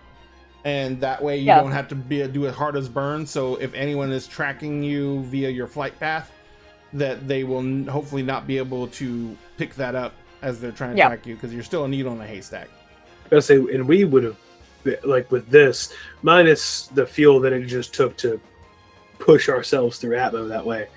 and that way you don't have to do a hard as burn. So if anyone is tracking you via your flight path, that they will hopefully not be able to pick that up as they're trying to track you, because you're still a needle in a haystack. I was gonna say, and we would have, like with this, minus the fuel that it just took to push ourselves through Atmo that way,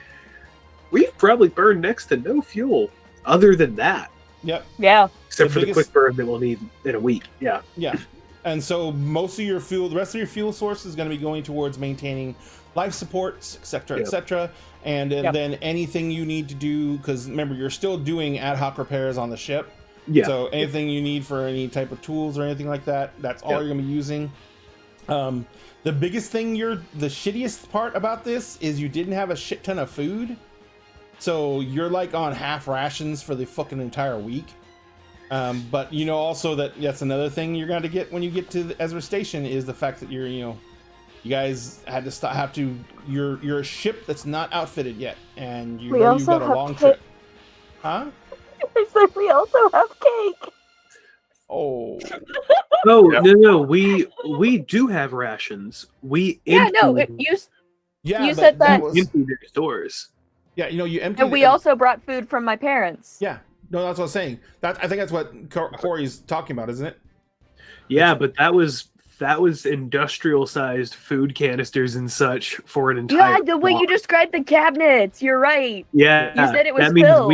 we've probably burned next to no fuel other than that. Yep. Yeah. Except The for biggest- the quick burn that we'll need in a week. Yeah. Yeah. And so most of your fuel, the rest of your fuel source is going to be going towards maintaining life supports, etc., etc. And then anything you need to do, because remember, you're still doing ad hoc repairs on the ship. Yeah. So anything you need for any type of tools or anything like that, that's all you're going to be using. The biggest thing, the shittiest part about this is you didn't have a shit ton of food. So you're like on half rations for the fucking entire week. But you know also that's another thing you're going to get when you get to the Ezra Station is the fact that you guys had to you're a ship that's not outfitted yet, and you've got a long trip. Huh? I said we also have cake. Oh. No, we do have rations. We You Yeah, said that. empty their stores. Yeah, you empty. And we also brought food from my parents. Yeah, no, that's what I was saying. I think that's what Corey's talking about, isn't it? Yeah, but that was industrial sized food canisters and such for an entire. Yeah, the way you described the cabinets. You're right. Yeah, You said it was that means filled.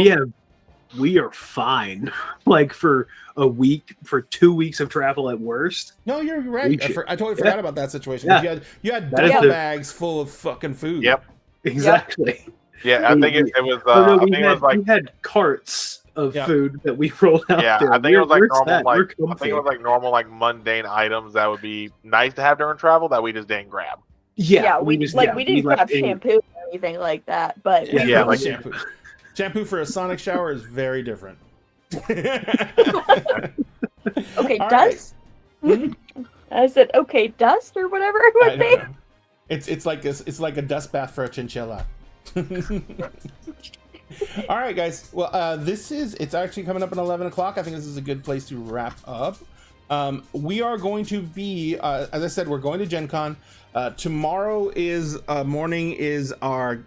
we are fine. Like for a week, for 2 weeks of travel at worst. No, you're right. I totally forgot about that situation. Yeah. You had That is duffel the- bags full of fucking food. Yep. Exactly. Yeah, I think it was. We had carts of food that we rolled out. Yeah, there. I think it was like We're normal, set. We're I think comfy. it was like normal, like mundane items that would be nice to have during travel that we just didn't grab. Yeah, we didn't grab left shampoo or anything like that, but we Yeah, like shampoo. Shampoo for a sonic shower is very different. okay, All dust. I said okay, dust or whatever it I would be. know. It's like a dust bath for a chinchilla. All right, guys. Well, it's actually coming up at 11 o'clock. I think this is a good place to wrap up. We are going to be, as I said, we're going to Gen Con. Tomorrow morning is our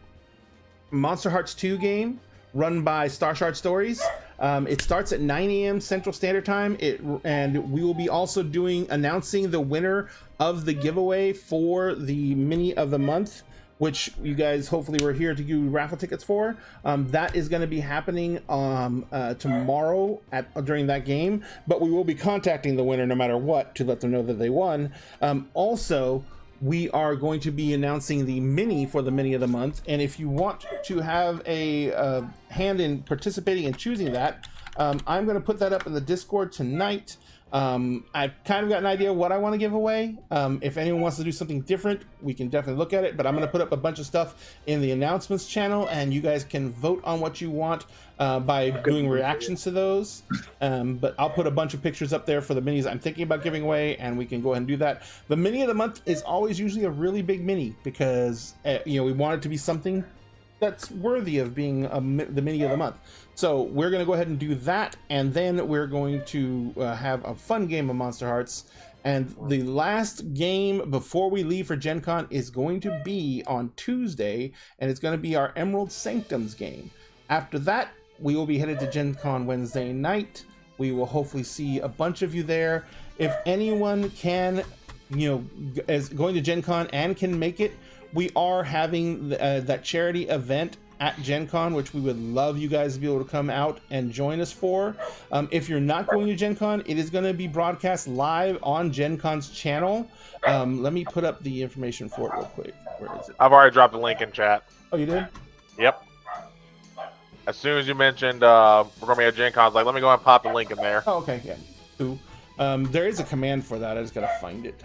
Monster Hearts 2 game run by Star Shard Stories. It starts at 9 a.m. Central Standard Time. And we will be also announcing the winner of the giveaway for the Mini of the Month, which you guys hopefully were here to do raffle tickets for. That is going to be happening tomorrow during that game, but we will be contacting the winner no matter what to let them know that they won. Also, we are going to be announcing the mini for the mini of the month. And if you want to have a hand in participating and choosing that, I'm going to put that up in the Discord tonight. I've kind of got an idea of what I want to give away. If anyone wants to do something different, we can definitely look at it, but I'm going to put up a bunch of stuff in the announcements channel, and you guys can vote on what you want by doing reactions to those. But I'll put a bunch of pictures up there for the minis I'm thinking about giving away, and we can go ahead and do that. The mini of the month is always usually a really big mini because we want it to be something that's worthy of being the mini of the month. So we're going to go ahead and do that, and then we're going to have a fun game of Monster Hearts. And the last game before we leave for Gen Con is going to be on Tuesday, and it's going to be our Emerald Sanctums game. After that, we will be headed to Gen Con Wednesday night. We will hopefully see a bunch of you there. If anyone can, is going to Gen Con and can make it, we are having that charity event at Gen Con, which we would love you guys to be able to come out and join us for. If you're not going to Gen Con, it is going to be broadcast live on Gen Con's channel. Let me put up the information for it real quick. Where is it? I've already dropped the link in chat. Oh, you did? Yep. As soon as you mentioned we're going to be at Gen Con, I was like, let me go and pop the link in there. Oh, okay, yeah. Cool. There is a command for that. I just got to find it.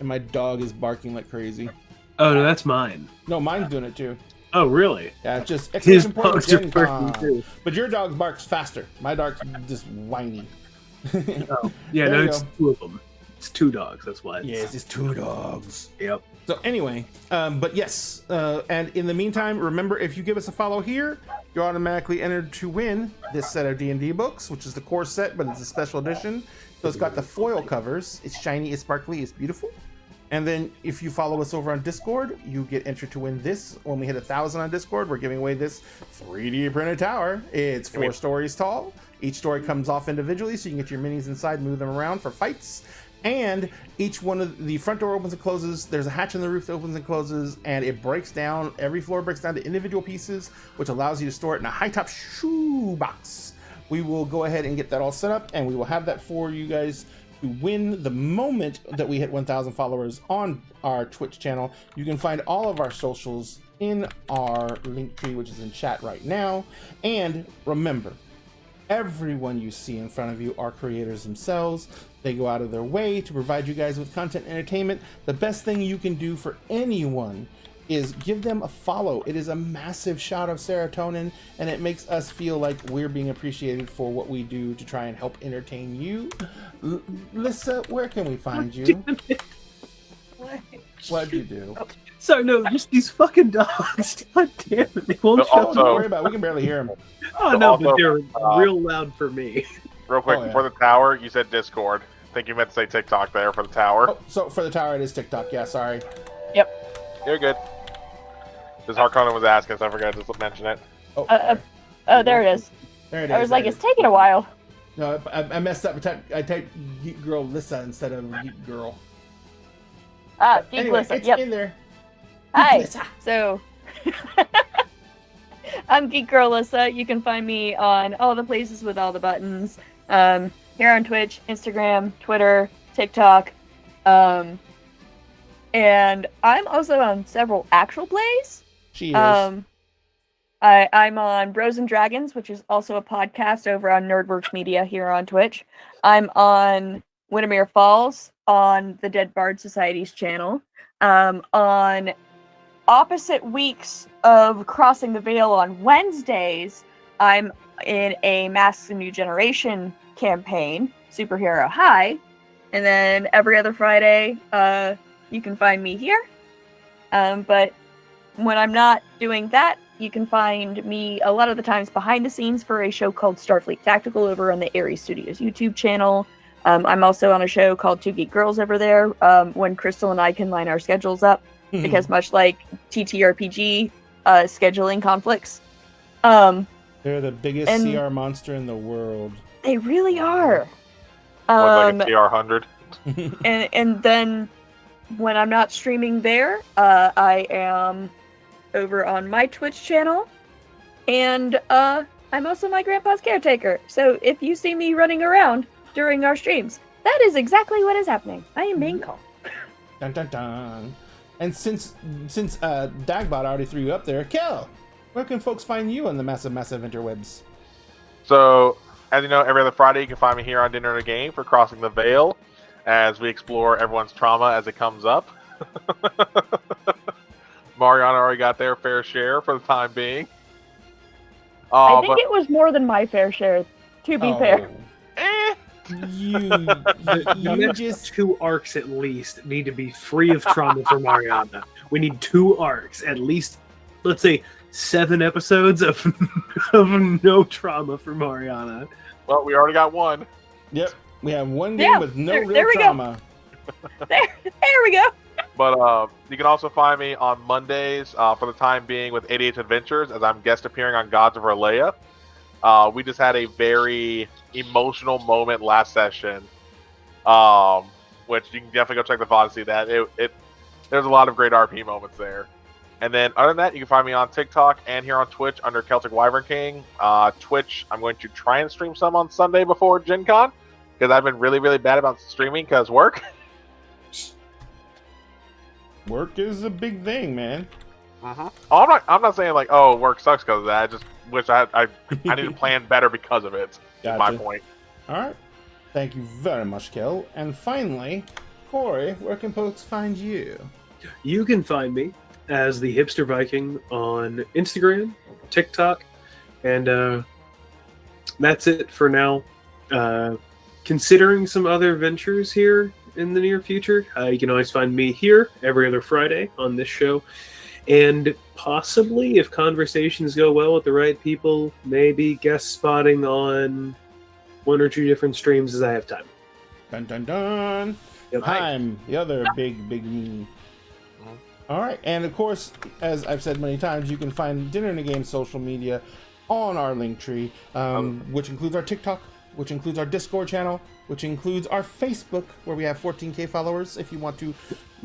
And my dog is barking like crazy. Oh, no, that's mine. No, mine's doing it too. Oh, really? Yeah, it's just His exclamation point dogs are Gen barking Con. too. But your dog barks faster. My dog's just whiny. Oh, yeah, There no, you it's go. two of them. It's two dogs, that's why. Yes, it's two dogs. Yep. So anyway, but yes, and in the meantime, remember, if you give us a follow here, you're automatically entered to win this set of D&D books, which is the core set, but it's a special edition. So it's got the foil covers. It's shiny, it's sparkly, it's beautiful. And then if you follow us over on Discord, you get entered to win this. When we hit 1,000 on Discord, we're giving away this 3D printed tower. It's 4 stories tall. Each story comes off individually, so you can get your minis inside, move them around for fights. And each one of the front door opens and closes. There's a hatch in the roof that opens and closes, and it breaks down. Every floor breaks down to individual pieces, which allows you to store it in a high-top shoe box. We will go ahead and get that all set up, and we will have that for you guys to win the moment that we hit 1,000 followers on our Twitch channel. You can find all of our socials in our link tree, which is in chat right now. And remember, everyone you see in front of you are creators themselves. They go out of their way to provide you guys with content and entertainment. The best thing you can do for anyone is give them a follow. It is a massive shot of serotonin, and it makes us feel like we're being appreciated for what we do to try and help entertain you. Lisa, where can we find you? What'd you do? Sorry, no, just these fucking dogs. God damn it, they won't But shut also- Don't up. worry about it. We can barely hear them. Oh, So no, but also, they're real loud for me. Real quick, Oh, yeah. for the tower, you said Discord. I think you meant to say TikTok there for the tower. Oh, so for the tower, it is TikTok. Yeah, sorry. You're good. This Harkonnen was asking, so I forgot to mention it. Oh, Oh, there it is. there it is. I was like, there it's taking a while. No, I messed up. I typed Geek Girl Lissa instead of Geek Girl. Ah, Geek Anyway, Lissa. it's Yep. in there. Hi. Lissa. So, I'm Geek Girl Lissa. You can find me on all the places with all the buttons. Here on Twitch, Instagram, Twitter, TikTok. And I'm also on several actual plays. She is. I'm on Bros and Dragons, which is also a podcast over on Nerdworks Media here on Twitch. I'm on Windermere Falls on the Dead Bard Society's channel. On opposite weeks of Crossing the Veil on Wednesdays, I'm in a Masks and New Generation campaign, Superhero High. And then every other Friday, you can find me here. But when I'm not doing that, you can find me a lot of the times behind the scenes for a show called Starfleet Tactical over on the Aries Studios YouTube channel. I'm also on a show called Two Geek Girls over there when Crystal and I can line our schedules up, because much like TTRPG scheduling conflicts, They're the biggest and- CR monster in the world. they really are. Like a TR100. And then when I'm not streaming there, I am over on my Twitch channel, and I'm also my grandpa's caretaker. So if you see me running around during our streams, that is exactly what is happening. I am being called. Dun dun dun. And since Dagbot already threw you up there, Kel, where can folks find you on the massive interwebs? So, as you know, every other Friday you can find me here on Dinner and a Game for Crossing the Veil, as we explore everyone's trauma as it comes up. Mariana already got their fair share for the time being. I think it was more than my fair share, to be fair. The next 2 arcs at least need to be free of trauma for Mariana. We need 2 arcs, at least, let's say 7 episodes of no trauma for Mariana. Well, we already got 1. Yep, we have 1 game with no real trauma. There we go. But you can also find me on Mondays for the time being with 88 Adventures, as I'm guest appearing on Gods of Orlea. We just had a very emotional moment last session, which you can definitely go check the VOD to see that. There's a lot of great RP moments there. And then other than that, you can find me on TikTok and here on Twitch under Celtic Wyvern King. Twitch, I'm going to try and stream some on Sunday before Gen Con, because I've been really, really bad about streaming because work. Work is a big thing, man. Mm-hmm. Oh, I'm not saying like, oh, work sucks because of that. I just wish I need to plan better because of it. Gotcha. Is my point. All right. Thank you very much, Kel. And finally, Corey, where can folks find you? You can find me as the Hipster Viking on Instagram, TikTok, and that's it for now. Considering some other ventures here in the near future, you can always find me here every other Friday on this show. And possibly, if conversations go well with the right people, maybe guest spotting on 1 or 2 different streams as I have time. Dun dun dun! Yep. Time, the other big me. All right, and of course, as I've said many times, you can find Dinner and a Game social media on our Linktree, which includes our TikTok, which includes our Discord channel, which includes our Facebook, where we have 14K followers. If you want to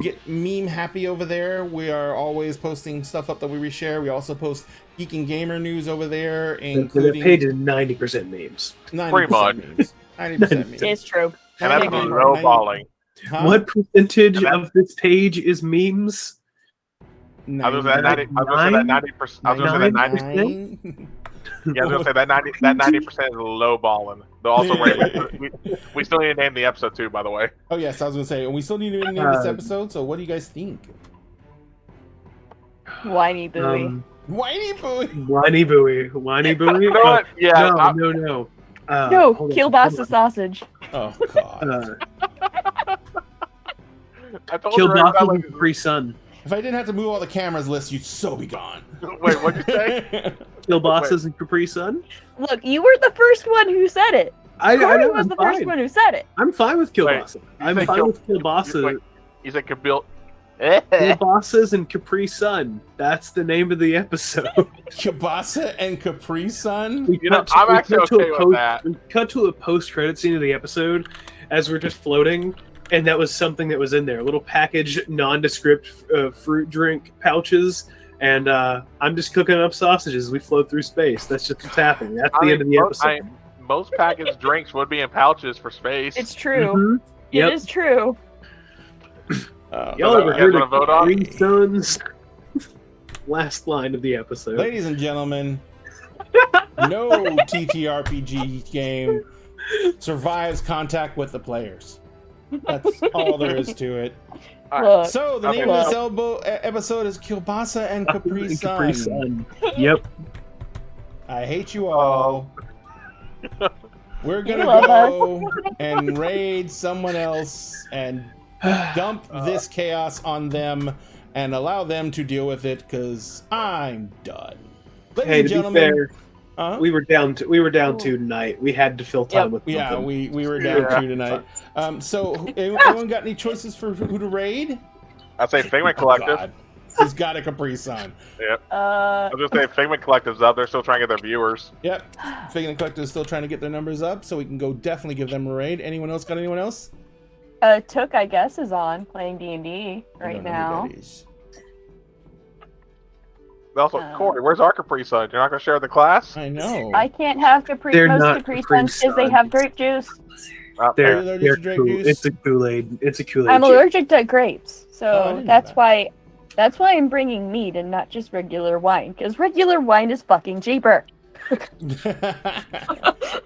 get meme happy over there, we are always posting stuff up that we reshare. We also post Geek and Gamer news over there, including... The page is 90% memes. 90% Pretty much. memes. 90% memes. It's true. And that's low balling. Huh? What percentage of this page is memes? I was going to say that 90%. Yeah, I was gonna say that 90% is low balling. But also, we still need to name the episode too, by the way. Oh yes, I was gonna say, and we still need to name this episode. So, what do you guys think? Whiny Buoy. Whiny Buoy. Whiny Buoy. Whiny Buoy. You know what? Yeah. No. No, Kielbasa sausage. Oh god. Kielbasa and Capri Sun. If I didn't have to move all the cameras list, you'd so be gone. Wait, what'd you say? Kielbasas and Capri Sun? Look, you were the first one who said it. Corey was the first one who said it. I'm fine with Kielbasa. I'm fine with Kielbasa. You said Kabil. Kielbasas and Capri Sun. That's the name of the episode. Kielbasa and Capri Sun? I'm actually okay with that. We cut to a post-credit scene of the episode as we're just floating, and that was something that was in there. Little packaged, nondescript fruit drink pouches, and I'm just cooking up sausages as we float through space. That's just what's happening. That's the end of the episode. Most packaged drinks would be in pouches for space. It's true. Mm-hmm. It is true. Y'all ever heard of Capri Sun's? Last line of the episode. Ladies and gentlemen, no TTRPG game survives contact with the players. That's all there is to it. Look, So the name of this episode is Kielbasa and Capri Sun. Yep. I hate you all. We're gonna love go and raid someone else and dump this chaos on them and allow them to deal with it, because I'm done. Ladies and gentlemen, we were down two tonight. We had to fill time with yeah, something. we were down 2 tonight. So anyone got any choices for who to raid? I'd say Figment Collective. God. He's got a Capri Sun. Yep. I'll just say Figment Collective's up. They're still trying to get their viewers. Yep. Figment Collective is still trying to get their numbers up, so we can go definitely give them a raid. Anyone else got anyone else? Took, I guess, is on playing D&D right now. Also, Corey, where's our Capri Sun? You're not going to share with the class? I know. I can't have most Capri Suns because they have grape juice. Not They're, fair. allergic they're to grape cool. juice? It's a Kool-Aid. It's a Kool-Aid. I'm juice. allergic to grapes, Oh, I so didn't know that's that. why. That's why I'm bringing mead and not just regular wine, because regular wine is fucking cheaper.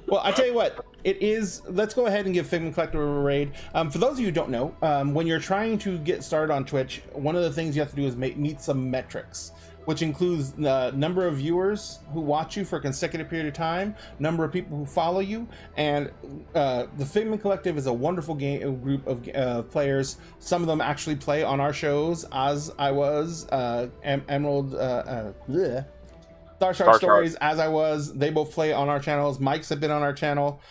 Well, I tell you what, it is. Let's go ahead and give Figment Collector a raid. For those of you who don't know, when you're trying to get started on Twitch, one of the things you have to do is meet some metrics, which includes the number of viewers who watch you for a consecutive period of time, number of people who follow you, and the Figment Collective is a wonderful group of players. Some of them actually play on our shows, as I was, Emerald, Star Shark Stories, as I was. They both play on our channels. Mike's have been on our channel.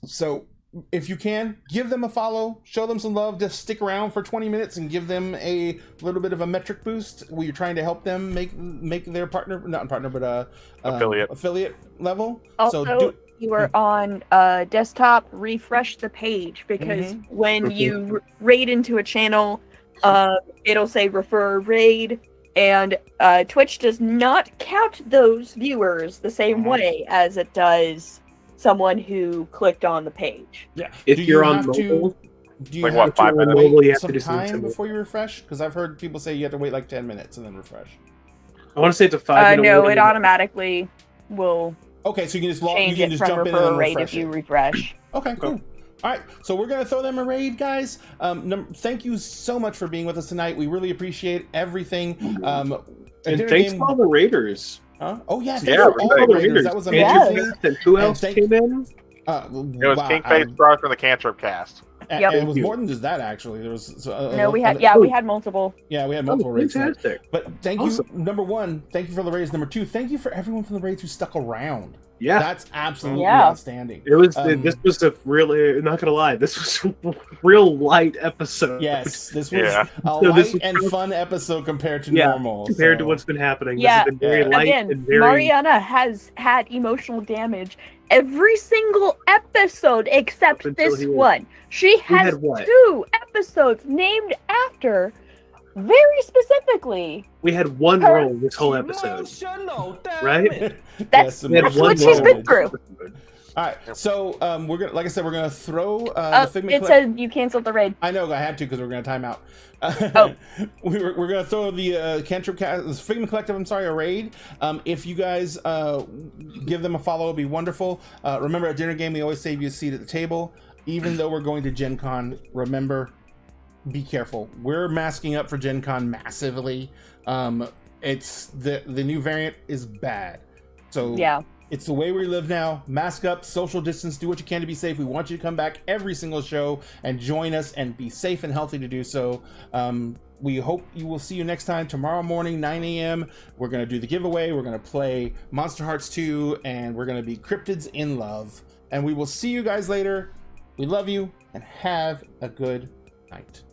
So if you can, give them a follow, show them some love, just stick around for 20 minutes and give them a little bit of a metric boost where you're trying to help them make their affiliate level. Also, So you are on desktop, refresh the page, because when you raid into a channel, it'll say refer raid, and Twitch does not count those viewers the same way as it does someone who clicked on the page. yeah, If do you're you on have mobile, do you Like have what, 5 to minutes? wait Mobile, you have to some do some time similar. before you refresh? Because I've heard people say you have to wait like 10 minutes and then refresh. I want to say it's a 5 minute. No, warning. it automatically will Okay, so you can just you change can it just from jump in refer and raid refresh if you it. refresh. Okay, cool. All right, so we're gonna throw them a raid, guys. Thank you so much for being with us tonight. We really appreciate everything. And dinner thanks game- to all the raiders. Huh? Oh yeah, Yeah, thanks for all the raiders. That was Yes. amazing. And who And else thank- came in? It was King Face Bros from the Cantrip cast. And Yep. it was more than just that, actually. There was No, we had we had multiple. yeah, we had multiple raids tonight. Fantastic. But thank Awesome. you, number one, thank you for the raids. Number two, thank you for everyone from the raids who stuck around. Yeah. That's absolutely Yeah. outstanding. It was. Um, This was a really. Not gonna lie. This was a real light episode. Yes, this was Yeah. a So this light was- and fun episode compared to Yeah, normal. compared to so- what's been happening. Yeah, This has been very light Again, and very. Mariana has had emotional damage every single episode except Up until this here. one. She has had what? 2 episodes named after very specifically. We had one Her- role this whole episode, right? That's, Yes, We had that's one what she's role been this through. episode. All right, so we're gonna, like I said, we're gonna throw the Oh, Figment it Collect- said you canceled the raid. I know I had to because we're gonna time out. Oh. we're gonna throw the Figment Collective. I'm sorry, a raid. If you guys give them a follow, it'd be wonderful. Remember, at dinner game, we always save you a seat at the table. Even though we're going to Gen Con, remember, be careful. We're masking up for Gen Con massively. It's the new variant is bad. So Yeah. it's the way we live now. Mask up, social distance, do what you can to be safe. We want you to come back every single show and join us and be safe and healthy to do so. We hope you will see you next time tomorrow morning, 9 a.m. We're going to do the giveaway. We're going to play Monster Hearts 2, and we're going to be Cryptids in Love. And we will see you guys later. We love you, and have a good night.